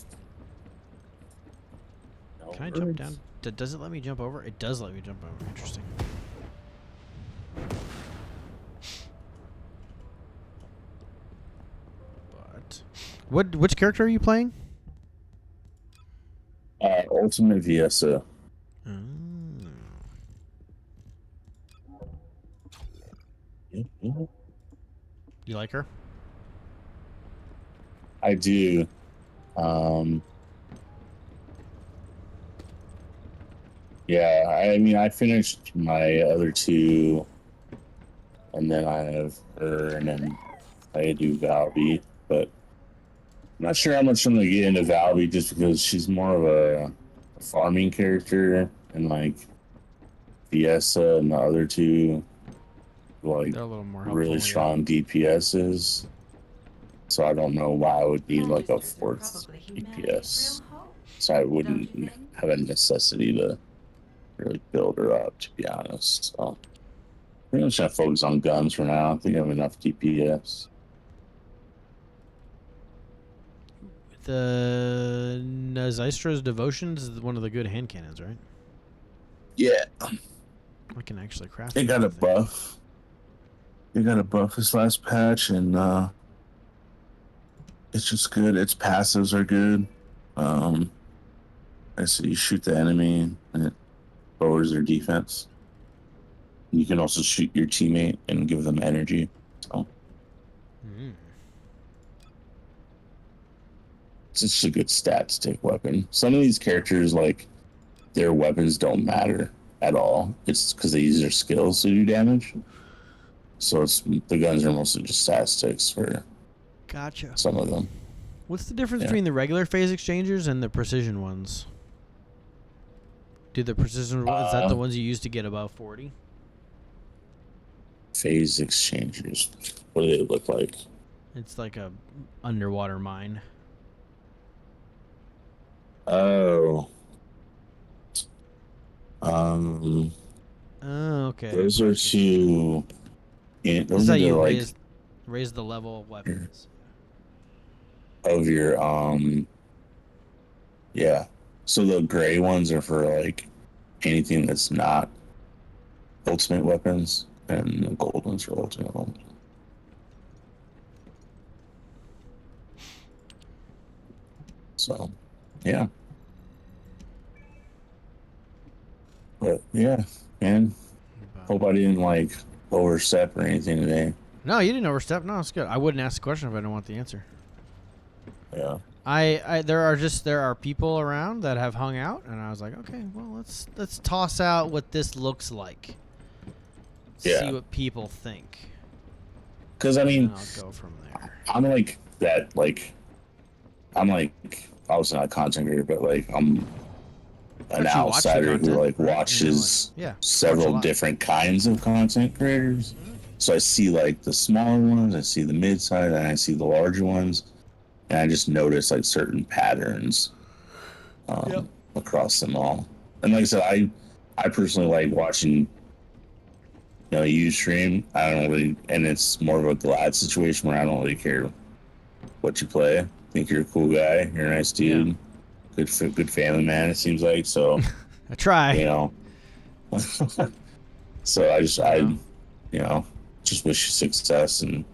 Can I jump down? Does it let me jump over? It does let me jump over. Interesting. But which character are you playing?
Ultimate Viesa.
You like her?
I do. Yeah, I mean, I finished my other two, and then I have her, and then I do Valby, but I'm not sure how much I'm gonna get into Valby just because she's more of a farming character, and like Fiesta and the other two, like
they're a little more
really
helpful,
strong DPSs. So I don't know why I would need like a fourth DPS. So I wouldn't have a necessity to really build her up, to be honest. So I'm just gonna focus on guns for now. I think I have enough DPS.
The Nazystra's Devotions is one of the good hand cannons, right?
Yeah.
I can actually craft
They got a buff. They got a buff this last patch, and it's just good. Its passives are good. I see you shoot the enemy, and it lowers their defense. You can also shoot your teammate and give them energy. So it's just a good stat stick weapon. Some of these characters, like, their weapons don't matter at all. It's because they use their skills to do damage. So it's the guns are mostly just stat sticks for some of them.
What's the difference between the regular phase exchangers and the precision ones? Do the precision is that the ones you use to get above 40?
Phase exchangers. What do they look like?
It's like a underwater mine.
Oh.
Oh, okay.
Those are two.
This
Those
is how
are the,
you
like,
raise the level of weapons.
of your yeah. So the gray ones are for like anything that's not ultimate weapons, and the gold ones are ultimate weapons. So, yeah. But yeah, man. Hope I didn't like overstep or anything today.
No, you didn't overstep. No, it's good. I wouldn't ask the question if I didn't want the answer.
Yeah.
There are people around that have hung out, and I was like, okay, well, let's toss out what this looks like.
Yeah.
See what people think.
Because I mean,
I'll go from there.
I'm like that like I'm like obviously not a content creator, but like I'm an
But you watch the
outsider who
content,
like
right?
watches
Yeah,
several different kinds of content creators. So I see like the smaller ones, I see the mid-size, and I see the larger ones, and I just notice like certain patterns across them all. And like I said, I personally like watching you stream. I don't really, and it's more of a glad situation where I don't really care what you play. I think you're a cool guy. You're a nice dude. Good family man. It seems like so.
I try.
So I just wish you success and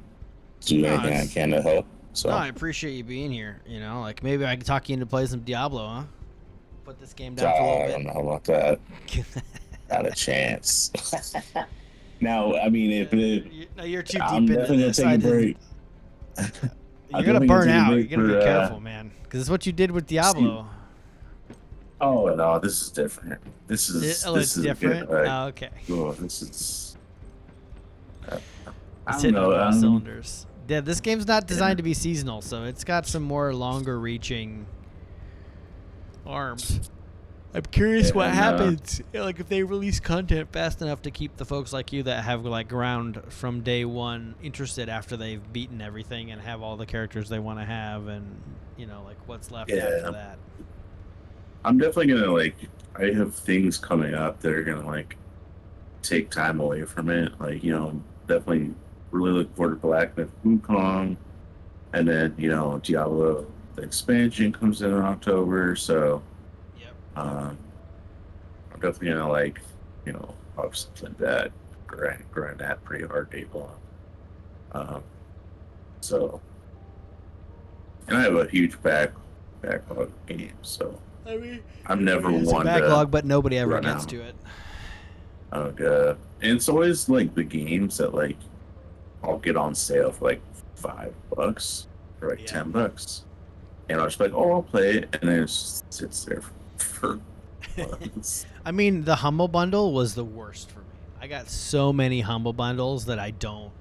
do anything I can to help. So
no, I appreciate you being here. Like maybe I can talk you into play some Diablo, huh? Put this game down for a little bit.
I don't know about that. Not a chance. Now, I mean, if
you're too
I'm
deep into this.
Take a break.
You're gonna burn out. You're gonna be careful, man, because it's what you did with Diablo.
Oh no, this is different. This is
different. Oh, okay.
Oh, this is.
It's hitting on all cylinders. Yeah, this game's not designed to be seasonal, so it's got some more longer-reaching arms. I'm curious what happens, like if they release content fast enough to keep the folks like you that have like ground from day one interested after they've beaten everything and have all the characters they want to have, and like what's left after that.
I'm definitely gonna I have things coming up that are gonna take time away from it. Definitely really looking forward to Black Myth Wukong, and then Diablo the expansion comes in October, so I'm definitely gonna obviously like that grind that pretty hard day long. So, and I have a huge backlog of games, so
I mean,
I'm never
it's
one
a backlog,
to
but nobody ever
run
gets
out.
to it.
Oh god. And it's always the games that I'll get on sale for $5 or $10. And I'll just be like, oh, I'll play it, and then it just sits there for months.
I mean, the Humble Bundle was the worst for me. I got so many Humble Bundles that I don't.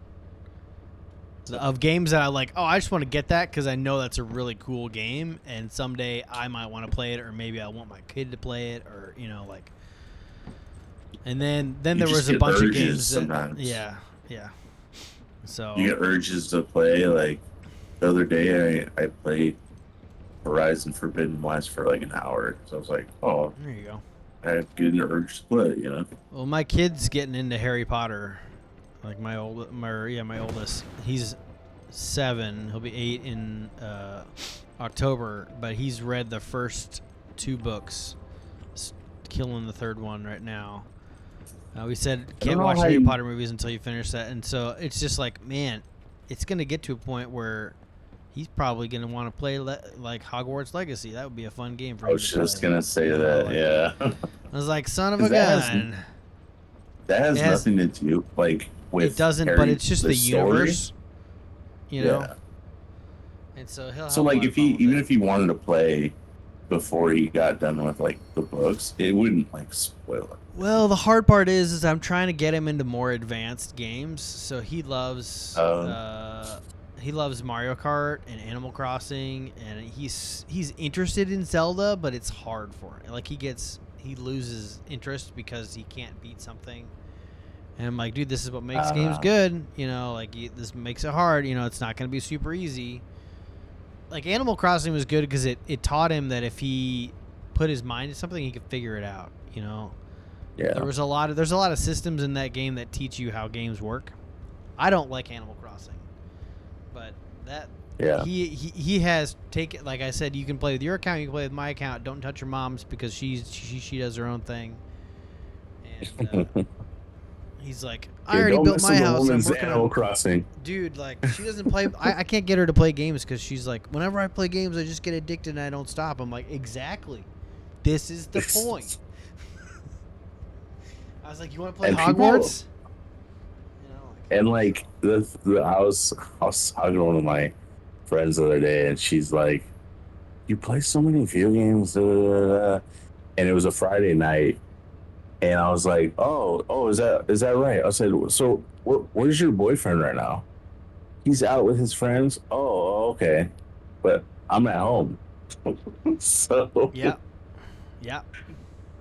Of games that I like, I just want to get that because I know that's a really cool game, and someday I might want to play it, or maybe I want my kid to play it, or And then there was a bunch of games that,
sometimes.
yeah. So
You get urges to play. The other day, I played Horizon Forbidden West for an hour. So I was like, oh,
there you go.
I have good urge to play.
Well, my kid's getting into Harry Potter. My oldest. He's 7. He'll be 8 in October. But he's read the first 2 books. Killing the 3rd one right now. We said can't watch Harry Potter movies until you finish that, and so it's just man, it's gonna get to a point where he's probably gonna want to play Hogwarts Legacy. That would be a fun game for him. I was
just gonna say that, yeah.
I was like, son of a gun.
That has nothing to do with.
It doesn't,
Harry,
but it's just the universe.
Yeah.
And so he'll.
So if he wanted to play before he got done with the books, it wouldn't spoil it.
Well, the hard part is I'm trying to get him into more advanced games. So he loves Mario Kart and Animal Crossing, and he's interested in Zelda, but it's hard for him. He loses interest because he can't beat something. And I'm like, dude, this is what makes games good. This makes it hard. It's not going to be super easy. Animal Crossing was good because it taught him that if he put his mind to something, he could figure it out.
Yeah.
There's a lot of systems in that game that teach you how games work. I don't like Animal Crossing, but he has taken, like I said, you can play with your account, you can play with my account. Don't touch your mom's because she does her own thing. And he's like, I already built my house. I'm working
Animal Crossing.
Dude, she doesn't play. I can't get her to play games because she's like, whenever I play games, I just get addicted and I don't stop. I'm like, exactly. This is the point. I was like, you want to play Hogwarts?
And I was talking to one of my friends the other day, and she's like, "You play so many video games," and it was a Friday night, and I was like, "Oh, is that right?" I said, "So where's your boyfriend right now?" He's out with his friends. Oh, okay, but I'm at home. So
Yeah.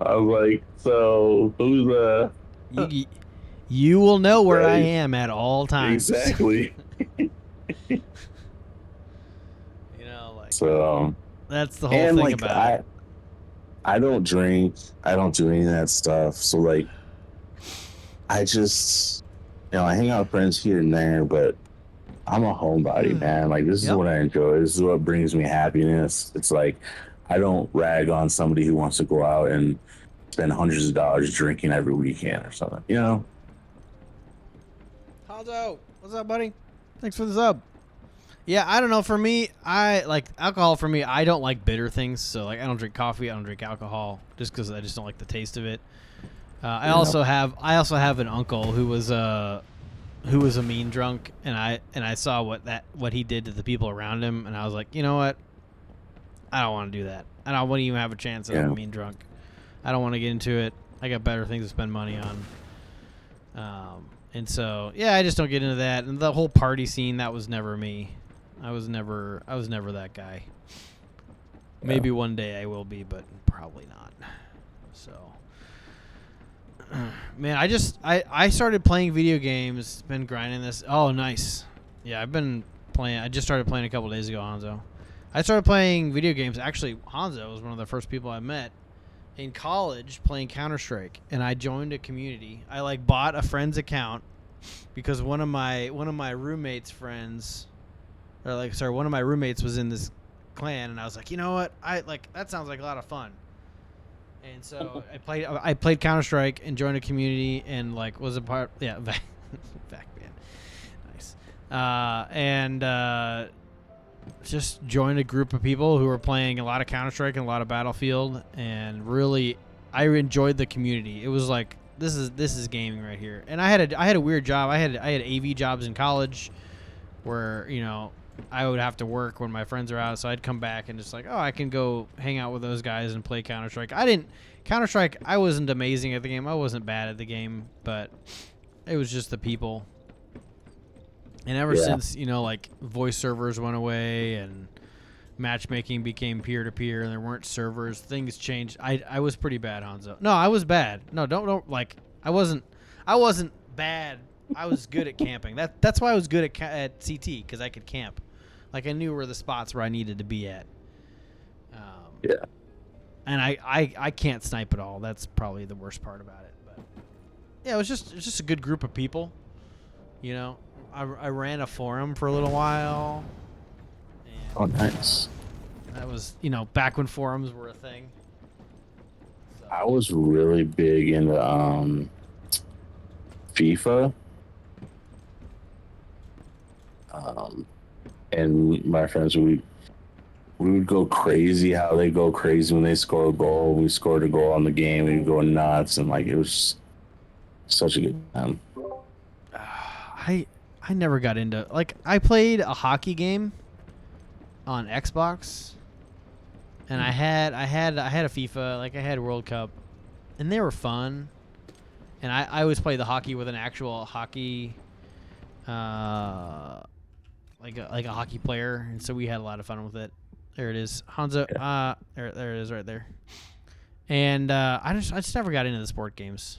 I was like, so who's
You will know where I
right?
am at all times.
Exactly.
Like
So
that's the whole
and
thing
like
about it.
I don't drink. I don't do any of that stuff. So like I just I hang out with friends here and there, but I'm a homebody, man. Like this is
Yep.
what I enjoy. This is what brings me happiness. It's like I don't rag on somebody who wants to go out and spend hundreds of dollars drinking every weekend or something.
Hanzo, what's up, buddy? Thanks for the sub. Yeah, I don't know. For me, I like alcohol. For me, I don't like bitter things. So like, I don't drink coffee. I don't drink alcohol, just because I just don't like the taste of it. I also have an uncle who was a mean drunk, and I saw what he did to the people around him, and I was like, you know what? I don't want to do that. I don't want to even have a chance at a mean drunk. I don't want to get into it. I got better things to spend money on. And so yeah, I just don't get into that. And the whole party scene, that was never me. I was never that guy. Maybe one day I will be, but probably not. So, man, I started playing video games. Been grinding this. Oh, nice. Yeah, I've been playing. I just started playing a couple days ago, Hanzo. I started playing video games. Actually, Hanzo was one of the first people I met in college playing Counter-Strike, and I joined a community. I like bought a friend's account because one of my roommates' friends. One of my roommates was in this clan, and I was like, you know what? That sounds like a lot of fun. And so I played Counter-Strike and joined a community and was a part. Yeah, Vac Man, nice. And just joined a group of people who were playing a lot of Counter-Strike and a lot of Battlefield, and really, I enjoyed the community. It was like this is gaming right here. And I had a weird job. I had AV jobs in college, where I would have to work when my friends are out, so I'd come back and just I can go hang out with those guys and play Counter-Strike. Counter-Strike, I wasn't amazing at the game. I wasn't bad at the game, but it was just the people. And ever since, voice servers went away and matchmaking became peer-to-peer and there weren't servers, things changed. I was pretty bad, Hanzo. No, I was bad. No, don't I wasn't bad. I was good at camping. That's why I was good at CT, because I could camp. I knew where the spots where I needed to be at.
Yeah.
And I can't snipe at all. That's probably the worst part about it. But yeah, it was just a good group of people. I ran a forum for a little while.
Oh, nice.
That was back when forums were a thing. So.
I was really big into FIFA. And my friends, we would go crazy how they go crazy when they score a goal. We scored a goal on the game. We would go nuts, and it was such a good time.
I never got into I played a hockey game on Xbox, and I had a FIFA, I had World Cup, and they were fun. And I always play the hockey with an actual hockey. Like a hockey player, and so we had a lot of fun with it. There it is, Hanzo. There it is, right there. And I just never got into the sport games.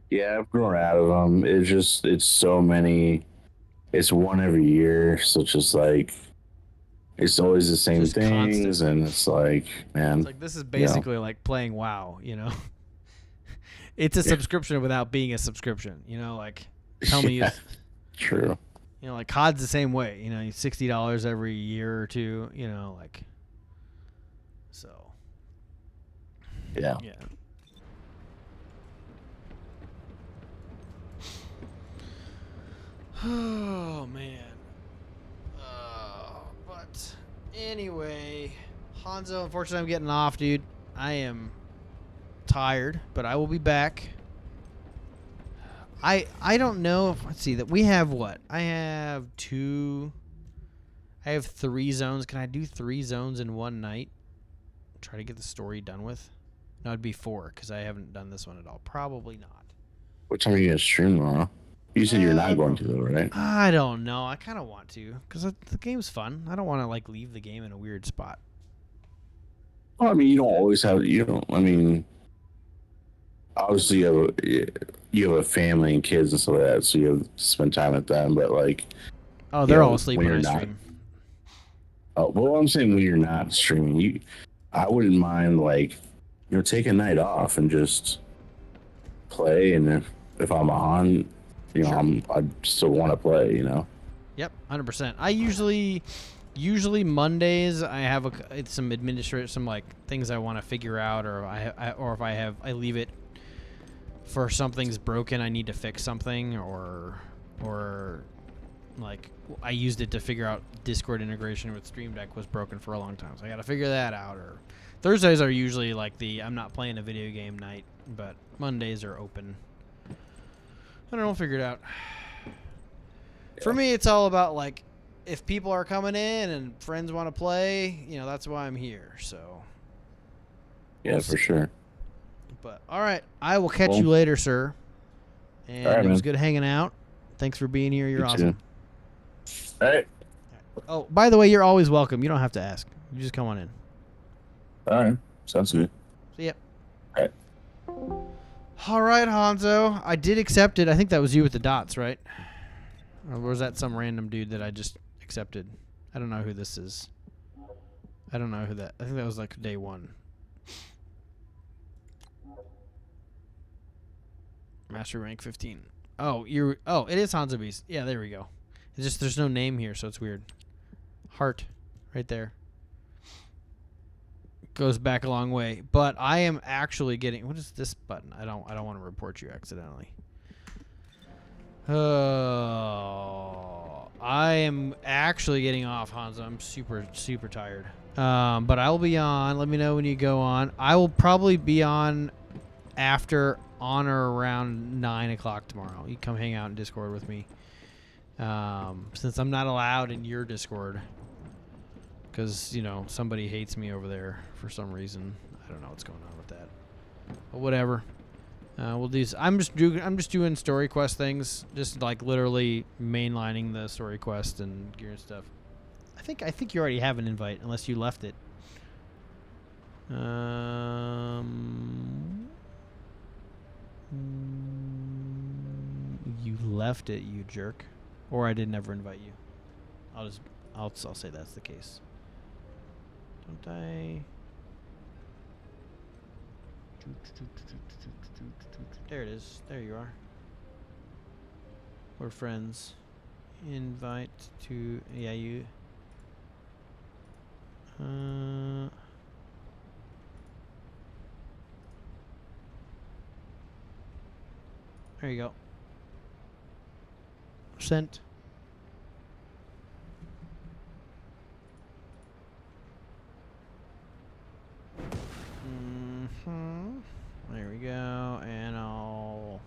Yeah, I've grown out of them. It's so many. It's one every year, so it's just it's always the same
just
things,
constant.
and it's man.
It's this is basically like playing WoW. It's a subscription without being a subscription. Tell me.
True.
COD's the same way. $60 every year or two. So.
Yeah.
Yeah. Oh man. But anyway, Hanzo, unfortunately I'm getting off, dude. I am tired, but I will be back. I don't know if, let's see, that we have what? I have 3 zones. Can I do 3 zones in one night? Try to get the story done with? No, it'd be 4 because I haven't done this one at all. Probably not.
What time are you gonna stream tomorrow? You said you're not going to, though, right?
I don't know. I kind of want to because the game's fun. I don't want to like leave the game in a weird spot.
Well, I mean, you don't always have. You don't. I mean, obviously you have a family and kids and stuff like that, so you have to spend time with them. But like,
Oh, they're all asleep when I
not,
stream.
Oh, well, I'm saying when you're not streaming, I wouldn't mind like, take a night off and just play. And if I'm on, I still want to play.
Yep, 100%. I usually Mondays I have it's some administrative, some like things I want to figure out, or if I leave it for something's broken, I need to fix something, or like I used it to figure out Discord integration with Stream Deck was broken for a long time, so I got to figure that out. Or Thursdays are usually like I'm not playing a video game night, but Mondays are open. I don't know, we'll figure it out. For me, it's all about like if people are coming in and friends want to play, that's why I'm here. So
yeah, for sure.
But all right, I will catch you later, sir. And
all right,
it was
man.
good hanging out. Thanks for being here. You're awesome.
All right.
Oh, by the way, you're always welcome. You don't have to ask. You just come on in.
All right, sounds good.
See ya.
All right.
All right, Hanzo. I did accept it. I think that was you with the dots, right? Or was that some random dude that I just accepted? I don't know who this is. I don't know who that. I think that was like day one. Master rank 15. Oh, it is Hanzo Beast. Yeah, there we go. It's just there's no name here, so it's weird. Heart, right there. Goes back a long way, but I am actually getting. What is this button? I don't want to report you accidentally. Oh, I am actually getting off, Hanzo. I'm super tired. But I will be on. Let me know when you go on. I will probably be on on or around 9 o'clock tomorrow. You come hang out in Discord with me. Since I'm not allowed in your Discord. Because, somebody hates me over there for some reason. I don't know what's going on with that. But whatever. We'll do. I'm just doing story quest things. Just like literally mainlining the story quest and gear and stuff. I think you already have an invite unless you left it. You left it, you jerk. Or I did never invite you. I'll say that's the case. Don't I? There it is. There you are. We're friends. Invite to you. There you go. Sent. There we go, and I'll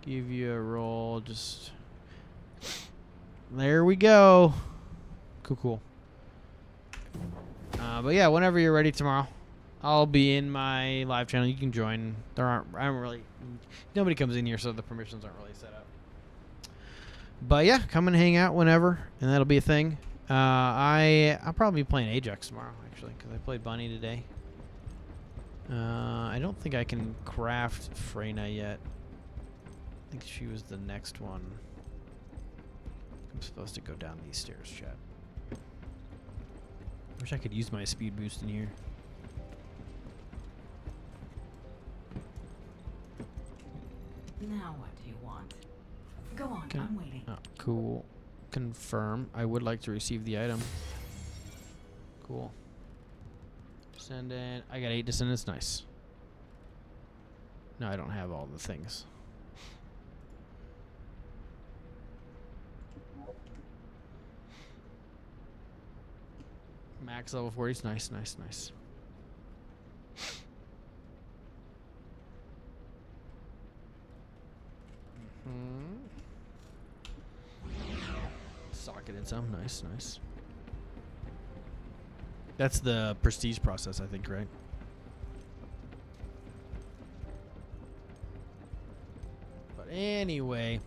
give you a roll. Just there we go. Cool. But yeah, whenever you're ready tomorrow, I'll be in my live channel. You can join. Nobody comes in here, so the permissions aren't really set up. But yeah, come and hang out whenever, and that'll be a thing. I'll probably be playing Ajax tomorrow, actually, because I played Bunny today. I don't think I can craft Freyna yet. I think she was the next one. I'm supposed to go down these stairs, chat. Wish I could use my speed boost in here.
Now what do you want? Go on, I'm waiting.
Oh, cool. Confirm. I would like to receive the item. Cool. Descendant. I got 8 Descendants. Nice. No, I don't have all the things. Max level 40s. Nice. Socket in some. Nice. That's the prestige process, I think, right? But anyway,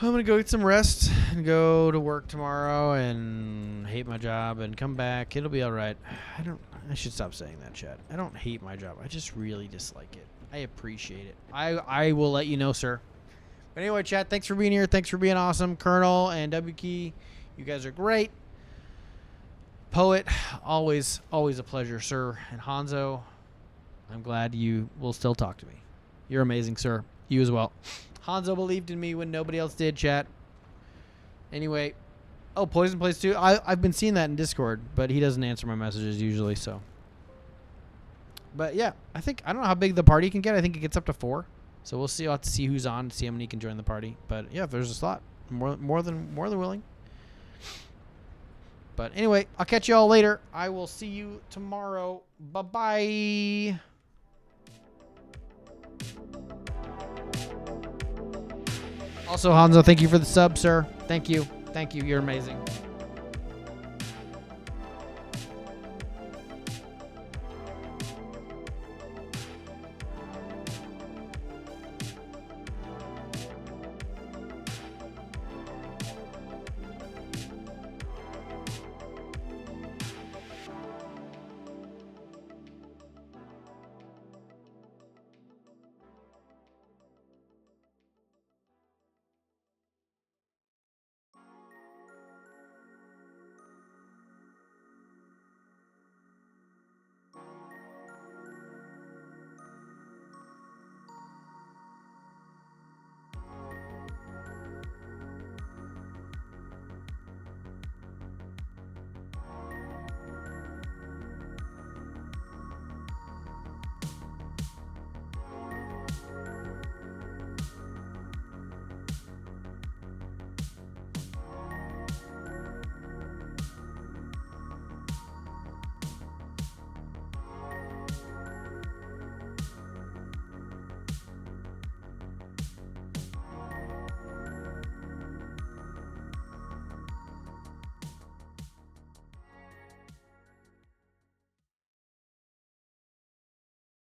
I'm gonna go get some rest and go to work tomorrow and hate my job and come back. It'll be all right. I should stop saying that, Chad. I don't hate my job. I just really dislike it. I appreciate it. I will let you know, sir. But anyway, Chad, thanks for being here. Thanks for being awesome. Colonel and W Key, you guys are great. Poet, always a pleasure, sir. And Hanzo, I'm glad you will still talk to me. You're amazing, sir. You as well. Hanzo believed in me when nobody else did, chat. Anyway. Oh, Poison plays too? I've been seeing that in Discord, but he doesn't answer my messages usually, so. But yeah, I don't know how big the party can get. I think it gets up to 4. So we'll see. I'll have to see who's on, see how many can join the party. But yeah, if there's a slot, more than willing. But anyway, I'll catch you all later. I will see you tomorrow. Bye-bye. Also, Hanzo, thank you for the sub, sir. Thank you. Thank you. You're amazing.